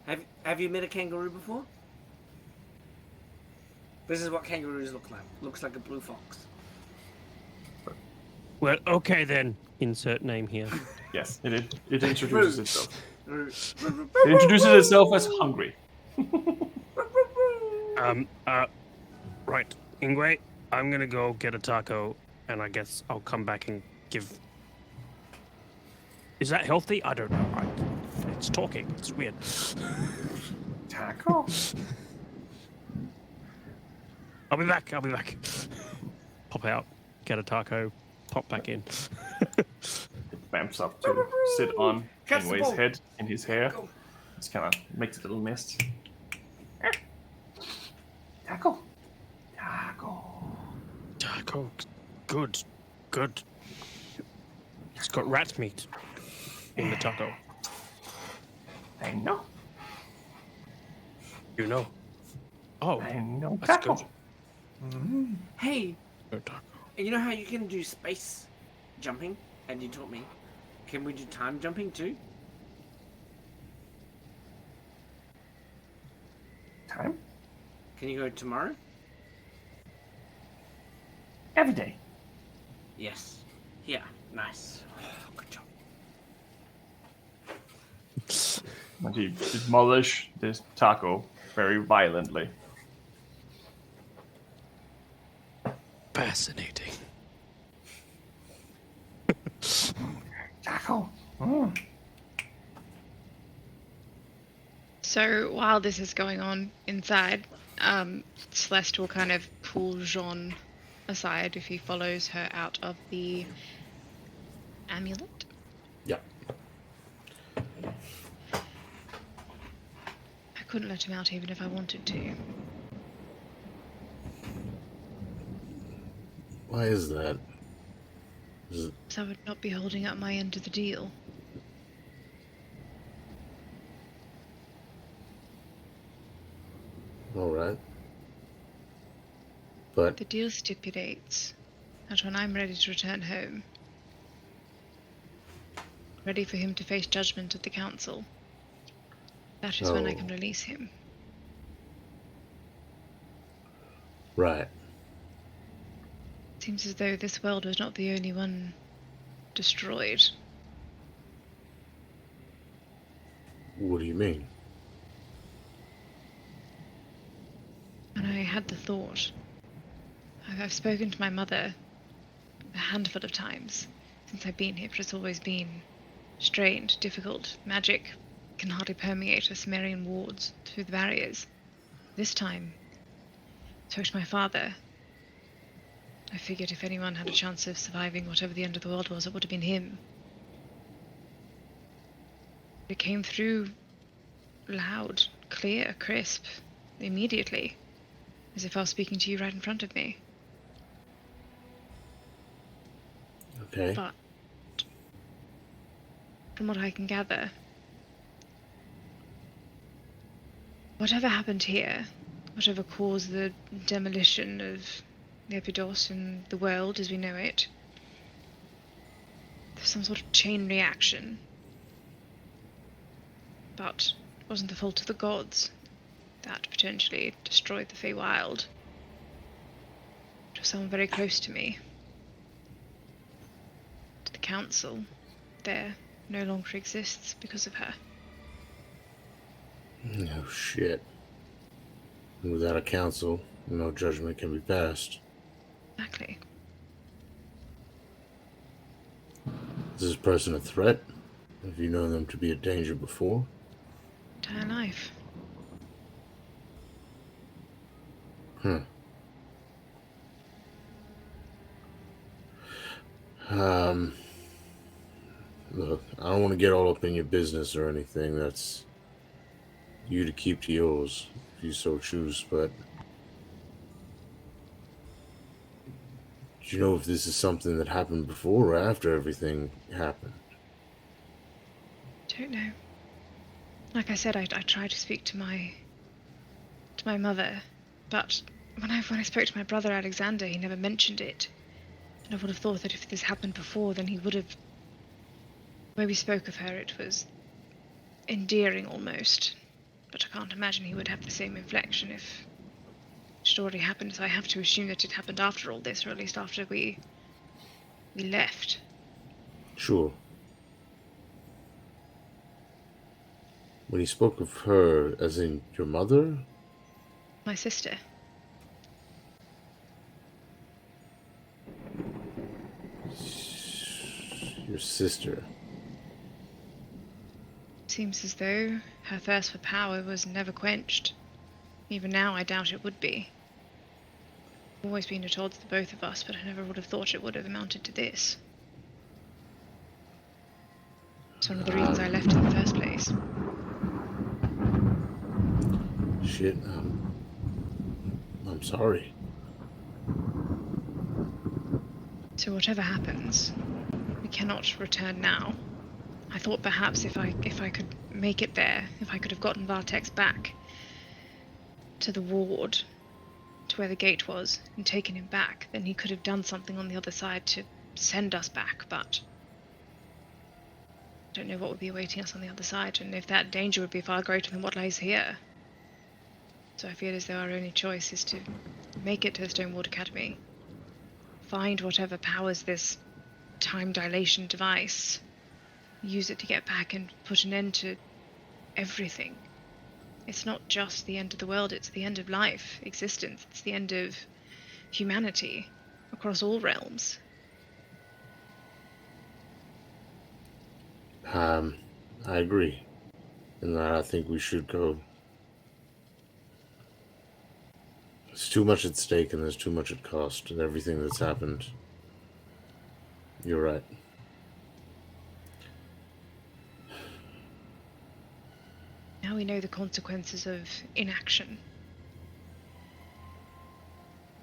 know, Have you met a kangaroo before? This is what kangaroos look like. Looks like a blue fox. Well, okay then. Insert name here. yes, it introduces itself. Root. It introduces itself as hungry. Right. Ingwe, I'm gonna go get a taco, and I guess I'll come back and give... Is that healthy? I don't know. It's talking. It's weird. Taco? I'll be back. Pop out, get a taco, pop back in. vamps up to sit on Catch the Ingway's ball. head in his hair. Go. Just kind of makes a little nest. Tackle. Tackle. Taco. Good. Good. It's got rat meat in the taco. I know. You know. Oh, I know. that's Tackle. good. Hey, Good taco. you know how you can do space jumping? And you taught me. Can we do time jumping too? Time? Can you go tomorrow? Every day. Yes. Yeah. Nice. Good job. And he demolish this taco very violently. Fascinating. Taco. So while this is going on inside, Celeste will kind of pull Jean aside if he follows her out of the amulet. Yeah. I couldn't let him out even if I wanted to. Why is that? Is it, So I would not be holding up my end of the deal. all right. But The deal stipulates that when I'm ready to return home, ready for him to face judgment at the council, that is when I can Oh. release him. right. Seems as though this world was not the only one destroyed. What do you mean? And I had the thought. I've spoken to my mother a handful of times since I've been here, but it's always been strained, difficult. Magic can hardly permeate the Sumerian wards through the barriers. This time, I spoke to my father. I figured if anyone had a chance of surviving whatever the end of the world was, it would have been him. It came through loud, clear, crisp, immediately, as if I was speaking to you right in front of me. Okay. But from what I can gather, whatever happened here, whatever caused the demolition of the Epidos and the world as we know it, there's some sort of chain reaction. But it wasn't the fault of the gods that potentially destroyed the Feywild. It was someone very close to me. To the council, there no longer exists because of her. No shit. And without a council, no judgment can be passed. Exactly. Is this person a threat? Have you known them to be a danger before? Entire life. Look, I don't want to get all up in your business or anything. That's you to keep to yours, if you so choose, but do you know if this is something that happened before or after everything happened? Don't know. Like I said, I tried to speak to my mother, but when I spoke to my brother Alexander, he never mentioned it. And I would have thought that if this happened before, then he would have. The way we spoke of her, it was endearing almost. But I can't imagine he would have the same inflection if it had already happened. So I have to assume that it happened after all this, or at least after we left. Sure. When he spoke of her, as in your mother? My sister. Your sister. Seems as though her thirst for power was never quenched. Even now, I doubt it would be. I've always been at odds with the both of us, but I never would have thought it would have amounted to this. It's one of the reasons I left in the first place. Shit, I'm sorry. So whatever happens, we cannot return now. I thought perhaps if I could make it there, if I could have gotten Vartex back to the ward, to where the gate was, and taken him back, then he could have done something on the other side to send us back, but I don't know what would be awaiting us on the other side, and if that danger would be far greater than what lies here. So I feel as though our only choice is to make it to the Stonewall Academy, find whatever powers this time dilation device, use it to get back and put an end to everything. It's not just the end of the world, it's the end of life, existence. It's the end of humanity across all realms. I agree. And I think we should go. There's too much at stake and there's too much at cost and everything that's happened. You're right. Now we know the consequences of inaction.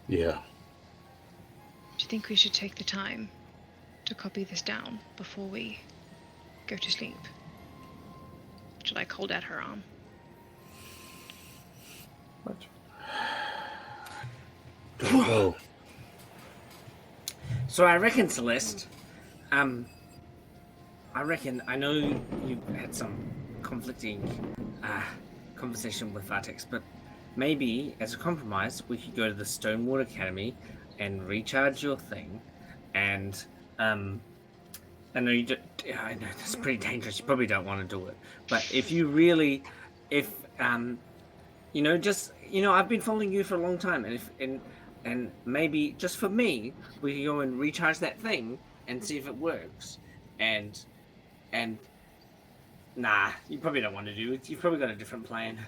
Yeah. Do you think we should take the time to copy this down before we go to sleep? Should I hold out her arm? What? Don't know. So I reckon, Celeste, I know you had some conflicting conversation with Vartex, but maybe as a compromise, we could go to the Stonewall Academy and recharge your thing, and I know you don't, I know that's pretty dangerous. You probably don't want to do it, but if you really, I've been following you for a long time, and maybe just for me, we can go and recharge that thing and see if it works. And nah, you probably don't want to do it. You've probably got a different plan.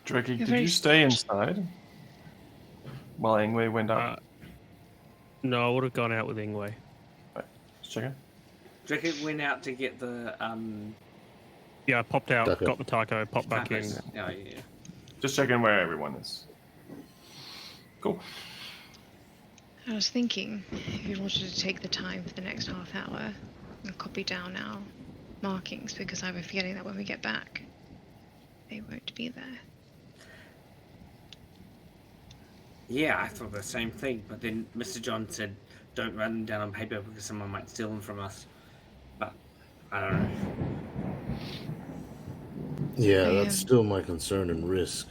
Drake, did you stay inside while Ingwe went up? No, I would have gone out with Ingwe. Right, just checking. Drake went out to get the Yeah, I popped out, Taco. got the taco, popped back in. tacos. Oh, yeah. Just checking where everyone is. Cool. I was thinking, if you wanted to take the time for the next half hour and copy down our markings, because I have a feeling that when we get back, they won't be there. Yeah, I thought the same thing, but then Mr. John said, don't write them down on paper because someone might steal them from us. But, I don't know. Yeah, that's still my concern and risk.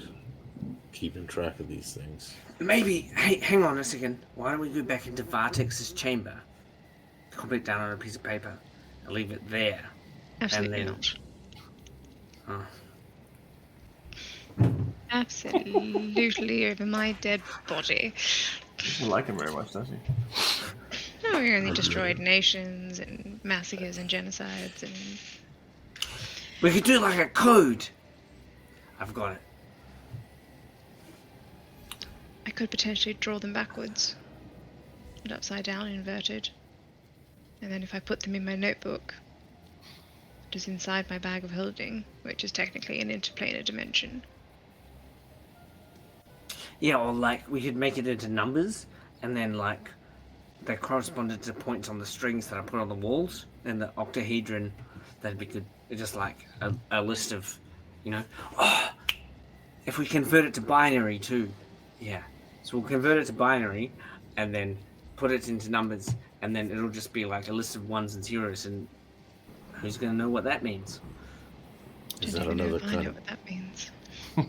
Keeping track of these things. Maybe, hey, hang on a second. Why don't we go back into Vartex's chamber, copy it down on a piece of paper, and leave it there? Absolutely then- not. Oh. Absolutely over my dead body. She doesn't like him very much, does he? No, we only destroyed nations and massacres and genocides and... We could do like a code. I've got it. I could potentially draw them backwards. And upside down, inverted. And then if I put them in my notebook, it is inside my bag of holding, which is technically an interplanar dimension. Yeah, or like we could make it into numbers, and then like they corresponded to points on the strings that I put on the walls, and the octahedron. That'd be good. It's just like a list of, Oh, if we convert it to binary too, yeah. So we'll convert it to binary, and then put it into numbers, and then it'll just be like a list of ones and zeros, and who's gonna know what that means? Is Don't that even know another if I kind know of... what that means. I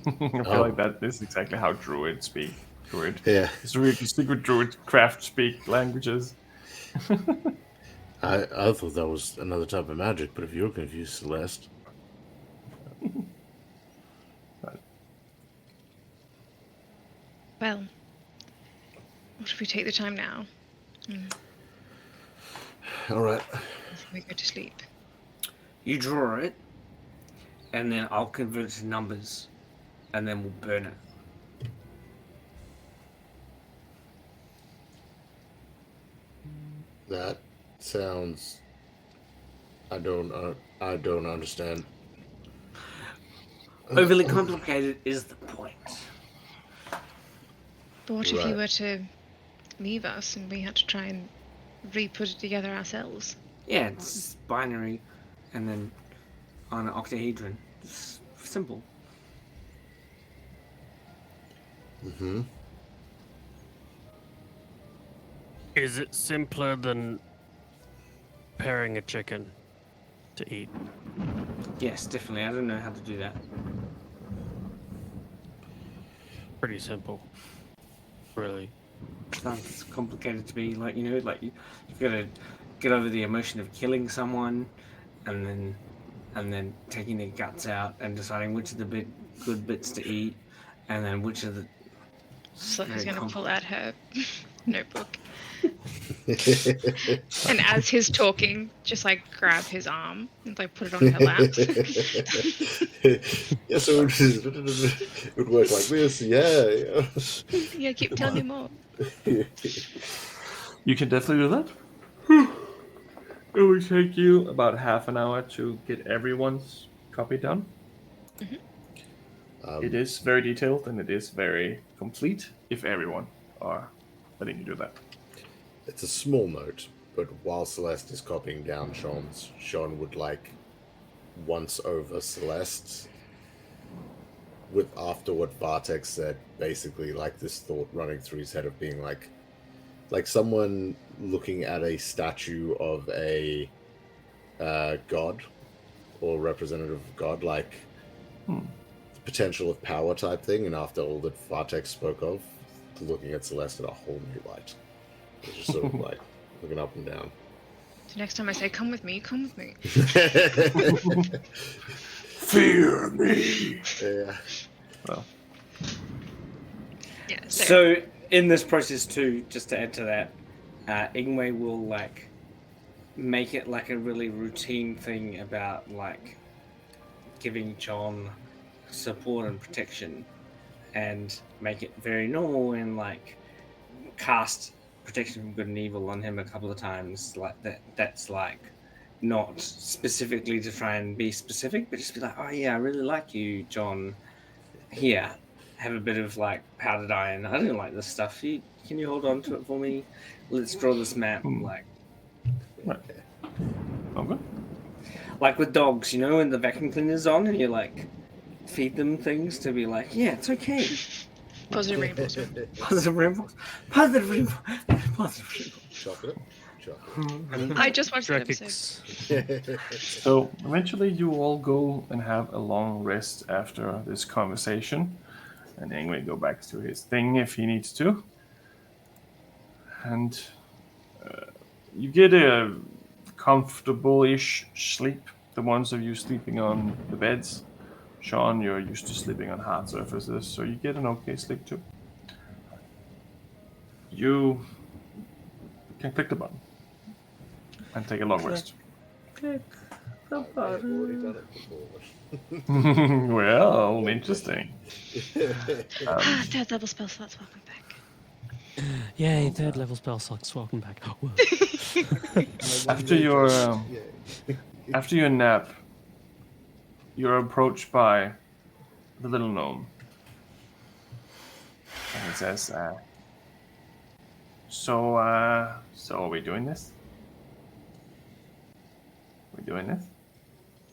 feel like that is exactly how druids speak. Yeah. It's really secret druid craft speak languages. I thought that was another type of magic, but if you're confused, Celeste... Well, what if we take the time now? Alright. Before we go to sleep. You draw it, and then I'll convert it to numbers, and then we'll burn it. That sounds I don't understand. Overly complicated is the point. But what if you Right. were to leave us and we had to try and re-put it together ourselves? Yeah, it's binary, and then on an octahedron. It's simple. Mm-hmm. Is it simpler than preparing a chicken to eat? Yes, definitely. I don't know how to do that. Pretty simple. Really. Sounds complicated to me. Like, you know, like you've got to get over the emotion of killing someone, and then taking their guts out and deciding which are the good bits to eat, and then which are the Slicker's very going to pull complex. out her notebook. And as he's talking, just like grab his arm and like put it on her lap. Yeah, so it would work like this. Yeah. Yeah, keep telling me more. You can definitely do that. It will take you about half an hour to get everyone's copy done. It is very detailed and it is very complete if everyone are letting you do that. It's a small note, but while Celeste is copying down Sean would like once over Celeste with after what Vartex said, basically like this thought running through his head of being like someone looking at a statue of a god or representative of god, like the potential of power type thing, and after all that Vartex spoke of, looking at Celeste in a whole new light. It's just sort of like looking up and down. So next time I say, come with me, come with me. Fear me. Yeah. Well, Yeah, So in this process too, just to add to that, Ingwe will like make it like a really routine thing about like giving John support and protection, and make it very normal and like cast protection from good and evil on him a couple of times. Like that's like not specifically to try and be specific, but just be like, oh yeah, I really like you, John. Here, have a bit of like powdered iron. I don't like this stuff. Can you hold on to it for me? Let's draw this map. okay. Like with dogs, you know, when the vacuum cleaner's on and you like feed them things to be like, yeah, it's okay. positive reinforcement. Positive reinforcement. Positive reinforcement. Positive reinforcement. Chocolate. I just watched that Drakex. episode. So eventually you all go and have a long rest after this conversation. And Ingwe go back to his thing if he needs to. And you get a comfortable-ish sleep. The ones of you sleeping on the beds. Sean, you're used to sleeping on hard surfaces, so you get an okay sleep too. You can click the button and take a long rest. Click the I've already button. done it before. Well, interesting. Third level spell slots, welcome back. Yay, third level spell slots. Welcome back. Whoa. After your nap, you're approached by the little gnome. And he says, so are we doing this? We doing this?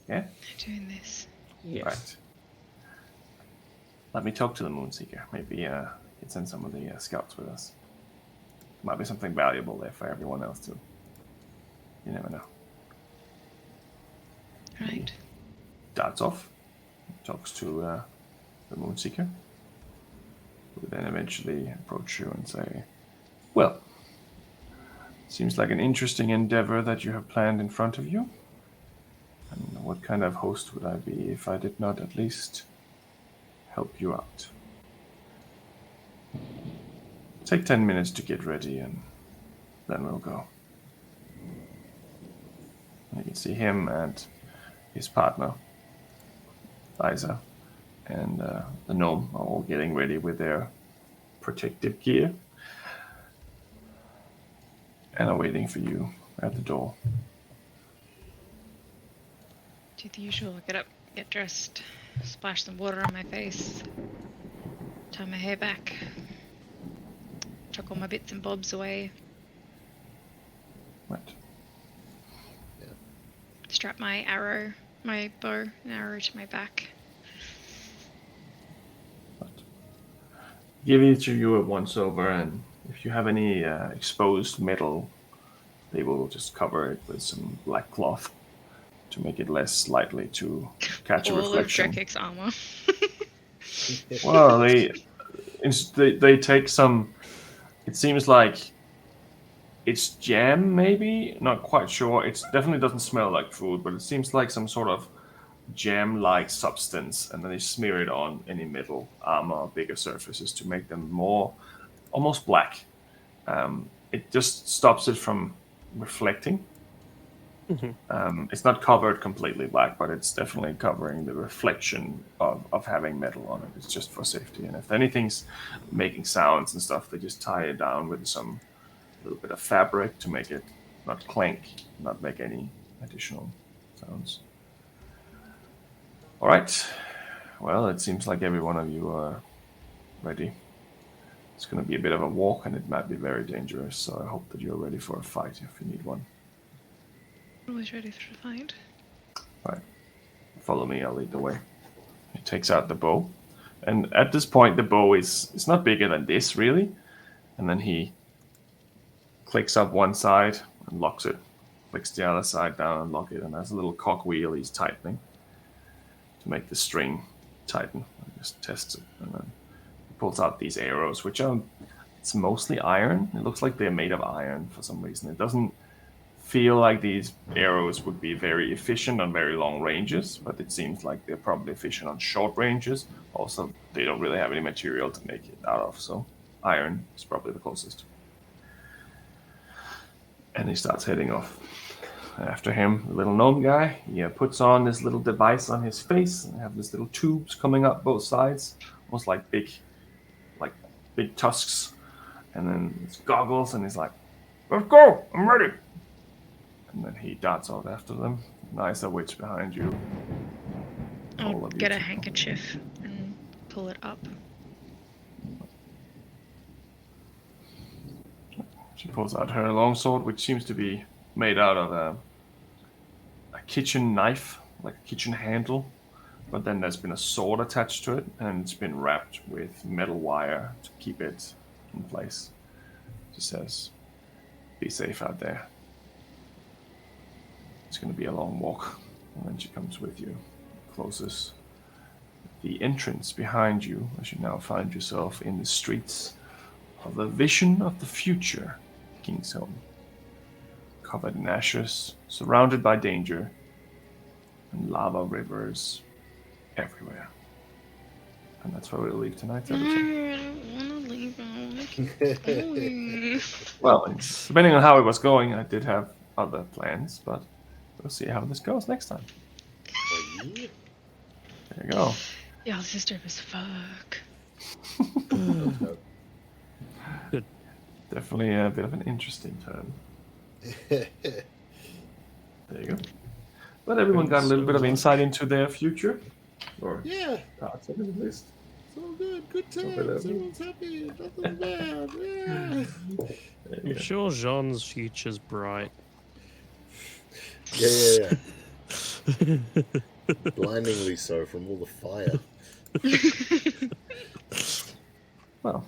Yeah? Doing this. Yes. Right. Let me talk to the Moonseeker. Maybe he can send some of the scouts with us. Might be something valuable there for everyone else too. You never know. Right. Darts off. Talks to the Moonseeker. Who then eventually approach you and say, well, seems like an interesting endeavor that you have planned in front of you. And what kind of host would I be if I did not at least help you out? Take 10 minutes to get ready and then we'll go. And you can see him and his partner, Liza, and the gnome are all getting ready with their protective gear and are waiting for you at the door. Do the usual. Get up, get dressed, splash some water on my face, tie my hair back, chuck all my bits and bobs away, Right. strap my bow and arrow to my back. Give each of you a once over, and if you have any exposed metal, they will just cover it with some black cloth to make it less likely to catch a All of reflection. Drekik's armor. Well, they take some. It seems like it's jam, maybe. Not quite sure. It definitely doesn't smell like food, but it seems like some sort of jam-like substance, and then they smear it on any metal armor or bigger surfaces to make them more almost black. It just stops it from reflecting. It's not covered completely black, but it's definitely covering the reflection of having metal on it. It's just for safety. And if anything's making sounds and stuff, they just tie it down with some little bit of fabric to make it not clank, not make any additional sounds. All right. Well, it seems like every one of you are ready. It's going to be a bit of a walk, and it might be very dangerous, so I hope that you're ready for a fight if you need one. Always ready for a fight. All right. Follow me, I'll lead the way. He takes out the bow. And at this point, the bow is not bigger than this, really. And then he clicks up one side and locks it. Clicks the other side down and lock it. And there's a little cog wheel he's tightening to make the string tighten. He just tests it. And then he pulls out these arrows, which are, it's mostly iron. It looks like they're made of iron for some reason. It doesn't feel like these arrows would be very efficient on very long ranges, but it seems like they're probably efficient on short ranges. Also, they don't really have any material to make it out of, so iron is probably the closest. And he starts heading off. After him, the little gnome guy, he puts on this little device on his face, and have these little tubes coming up both sides, almost like big tusks. And then his goggles, and he's like, "Let's go! I'm ready!" And then he darts out after them. Nice, a witch behind you. I'll get a handkerchief and pull it up. She pulls out her longsword, which seems to be made out of a kitchen knife, like a kitchen handle. But then there's been a sword attached to it, and it's been wrapped with metal wire to keep it in place. She says, "Be safe out there. It's going to be a long walk." And then she comes with you, closes the entrance behind you as you now find yourself in the streets of the vision of the future King's Home. Covered in ashes, surrounded by danger, and lava rivers everywhere. And that's where we'll leave tonight's episode. I don't want to leave. I want to keep going. Well, depending on how it was going, I did have other plans, but we'll see how this goes next time. There you go. Yeah, this is dope as fuck. Good. Definitely a bit of an interesting turn. There you go. But everyone got a little bit of insight into their future. Or Yeah, parts of it at least. it's all good. Good times. Everyone's happy. Nothing bad. Yeah. I'm sure Jean's future's bright. Yeah. Blindingly so from all the fire. Well,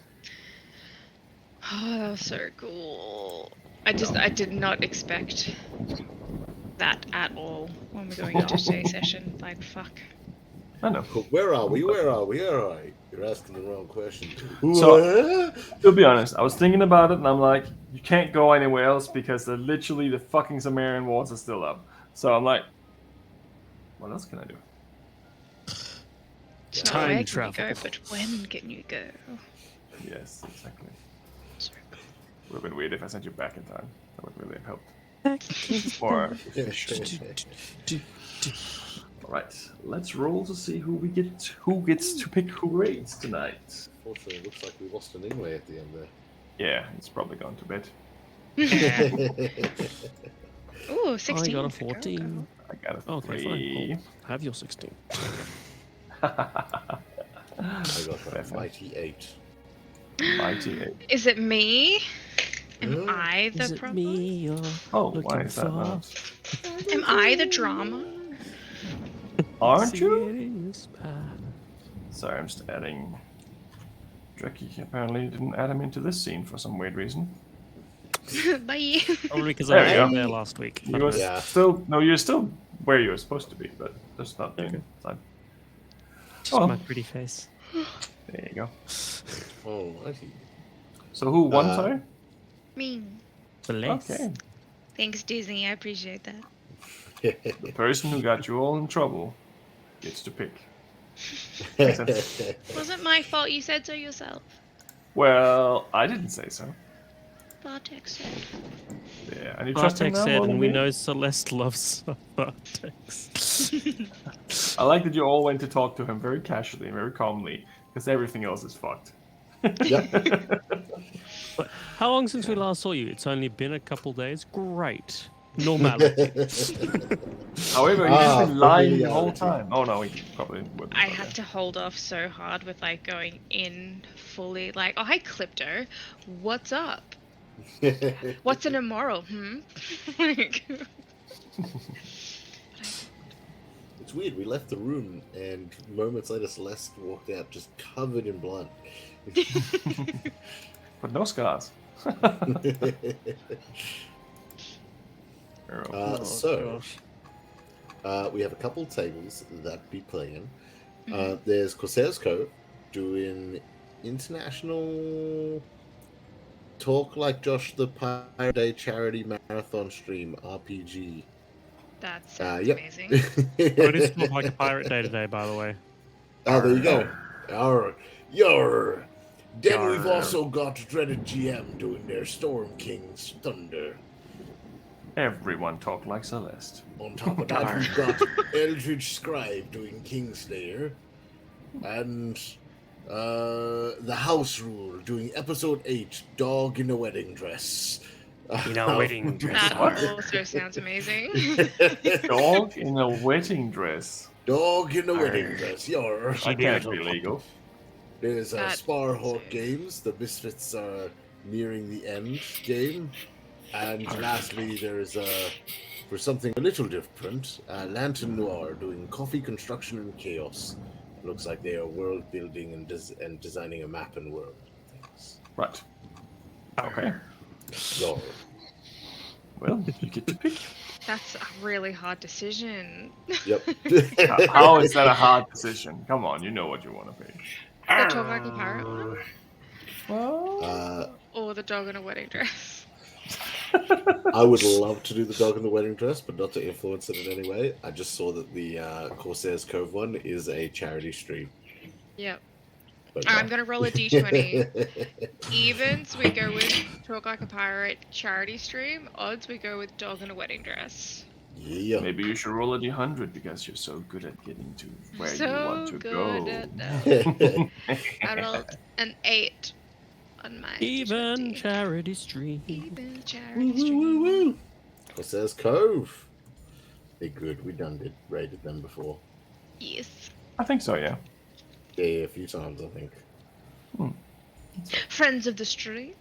Oh, that was so cool. I did not expect that at all when we're going into today's session. Like, fuck. I know. Where are we? Where are we? All right. You're asking the wrong question. So, to be honest, I was thinking about it, and I'm like, you can't go anywhere else because literally the fucking Sumerian walls are still up. So I'm like, what else can I do? It's not Time where travel. can you go, but when can you go? Yes, exactly. Sorry. Would have been weird if I sent you back in time. That would really have helped. Or all right, let's roll to see who gets to pick who raids tonight. Unfortunately, it looks like we lost an inlay at the end there. Yeah, it's probably gone to bed. Ooh, 16. I got a Go, 14. I got a Okay, 3. fine. I'll have your 16. I got a mighty 8. Mighty 8. Is it me? Am Mm. I the Is it problem? me you're Oh, why looking is that for? not? Am I the drama? Aren't See you? it in your spine. Sorry, I'm just adding. Dreki apparently didn't add him into this scene for some weird reason. Bye. Probably because There I we wasn't go. there last week. I You don't was know. Yeah. still you're still where you were supposed to be, but just not Okay. inside. Just Oh. my pretty face. There you go. Alrighty. So who won, Uh, sorry? Me. Bless. Okay. Thanks, Disney. I appreciate that. The person who got you all in trouble gets to pick. Wasn't my fault. You said so yourself. Well, I didn't say so. Vortex said. Yeah, and you trust him Bartek now said, more than and we me? know Celeste loves Bartex. I like that you all went to talk to him very casually, very calmly, because everything else is fucked. Yep. But how long since we last saw you? It's only been a couple days. Great. Normality. However, he's just been lying the whole familiarity. time. Oh no, he probably wouldn't. I had to hold off so hard with like going in fully like, oh hi Clipto, what's up? What's an immoral? Like, It's weird. We left the room, and moments later, Celeste walked out just covered in blood. But no scars. Oh, So, gosh. we have a couple tables that be playing. There's Corsair's Cove doing international Talk Like Josh the Pirate Day charity marathon stream RPG. that sounds Yep. amazing. It is not like a pirate day today, by the way. Oh, there you go. Arr. Yarr. Then we've Yarr. also got Dreaded GM doing their Storm King's Thunder. Everyone talk like Celeste. On top of that, we've got Eldridge Scribe doing Kingslayer. And the House Rule doing Episode 8, Dog in a Wedding Dress. In a wedding dress. That What? also sounds amazing. Dog in a wedding dress. Dog in a wedding dress. Yarr. That can't be legal. There's That- Sparhawk Games. The Misfits are nearing the end game. And lastly, there's for something a little different, Lantern Noir doing Coffee Construction and Chaos. Looks like they are world building and designing a map and world. Things. Right. Okay. So, Well, you get to pick. That's a really hard decision. yep. How is that a hard decision? Come on, you know what you want to pick. The Talk Like a Pirate one? Well, Or the dog in a wedding dress? I would love to do the Dog in the Wedding Dress, but not to influence it in any way. I just saw that the Corsair's Cove one is a charity stream. Yep. But, I'm going to roll a d20. Evens, we go with Talk Like a Pirate charity stream. Odds, we go with dog in a wedding dress. Yeah. maybe you should roll a d100 because you're so good at getting to where you So want to good go. at that. I rolled an 8 on my Even D20. charity stream. Even charity Woo, woo, stream. woo, woo. Corsair's Cove. They're good. We raided them before. Yes. I think so, yeah. Yeah, a few times, I think. Friends of the street.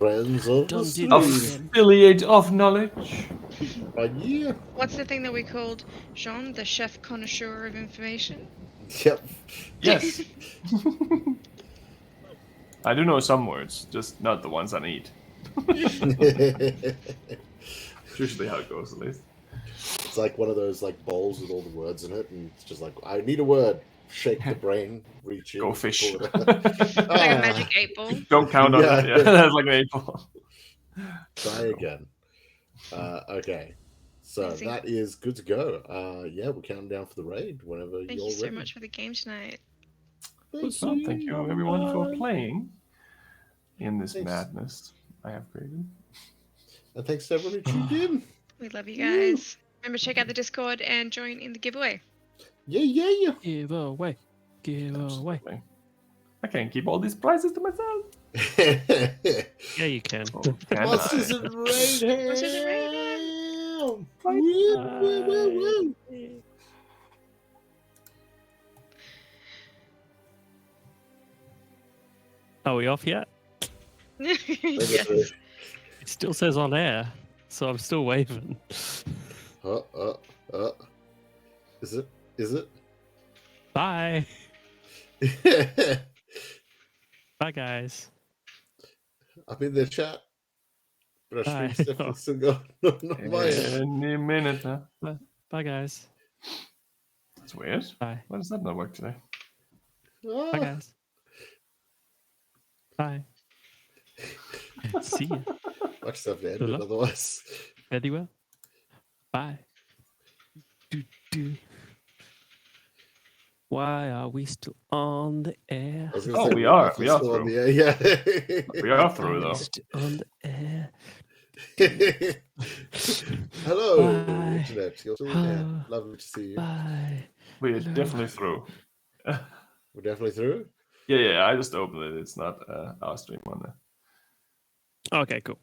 Friends of the Done stream. did. Affiliate of knowledge. Yeah. What's the thing that we called Jean, the chef connoisseur of information? Yep. Yes. I do know some words, just not the ones I need. It's usually how it goes, at least. It's like one of those like bowls with all the words in it, and it's just like, I need a word. Shake the brain, reach in. Go fish. pull it out. Like a Ah, magic 8 ball. Don't count on Yeah. it. Yeah, that's like an 8 ball. Try again. Okay. So Amazing. that is good to go. Yeah, we're counting down for the raid whenever Thank you're you so ready. much for the game tonight. Well, thank you everyone for playing in this Thanks. madness I have created. And thanks to everyone who tuned in. We love you guys. Remember to check out the Discord and join in the giveaway. Yeah, yeah, yeah. Give away. Give away. Absolutely. I can't keep all these prizes to myself. Yeah, you can. Oh, can Monsters I? and Raid Monsters and Raid. down. Woo, woo, woo, woo. Are we off yet? Yes. It still says on air, so I'm still waving. Is it? Is it? Bye. Bye, guys. I'm in the chat. But our Bye. stream's definitely still going. Not mine. Any minute, huh? Bye, guys. That's weird. Bye. Why does that not work today? Bye, Ah, guys. Bye. See ya. much stuff to Good edit luck. otherwise. Very well. Bye. Do. Why are we still on the air? I was gonna Oh, say, we are. definitely We are still on through. the air, yeah. We are through, though. Still on the air. Hello, Bye. Internet. You're still there. Hello. Lovely to see you. Bye. We are Hello. definitely through. We're definitely through. Yeah, I just opened it. It's not our stream on there. Okay, cool.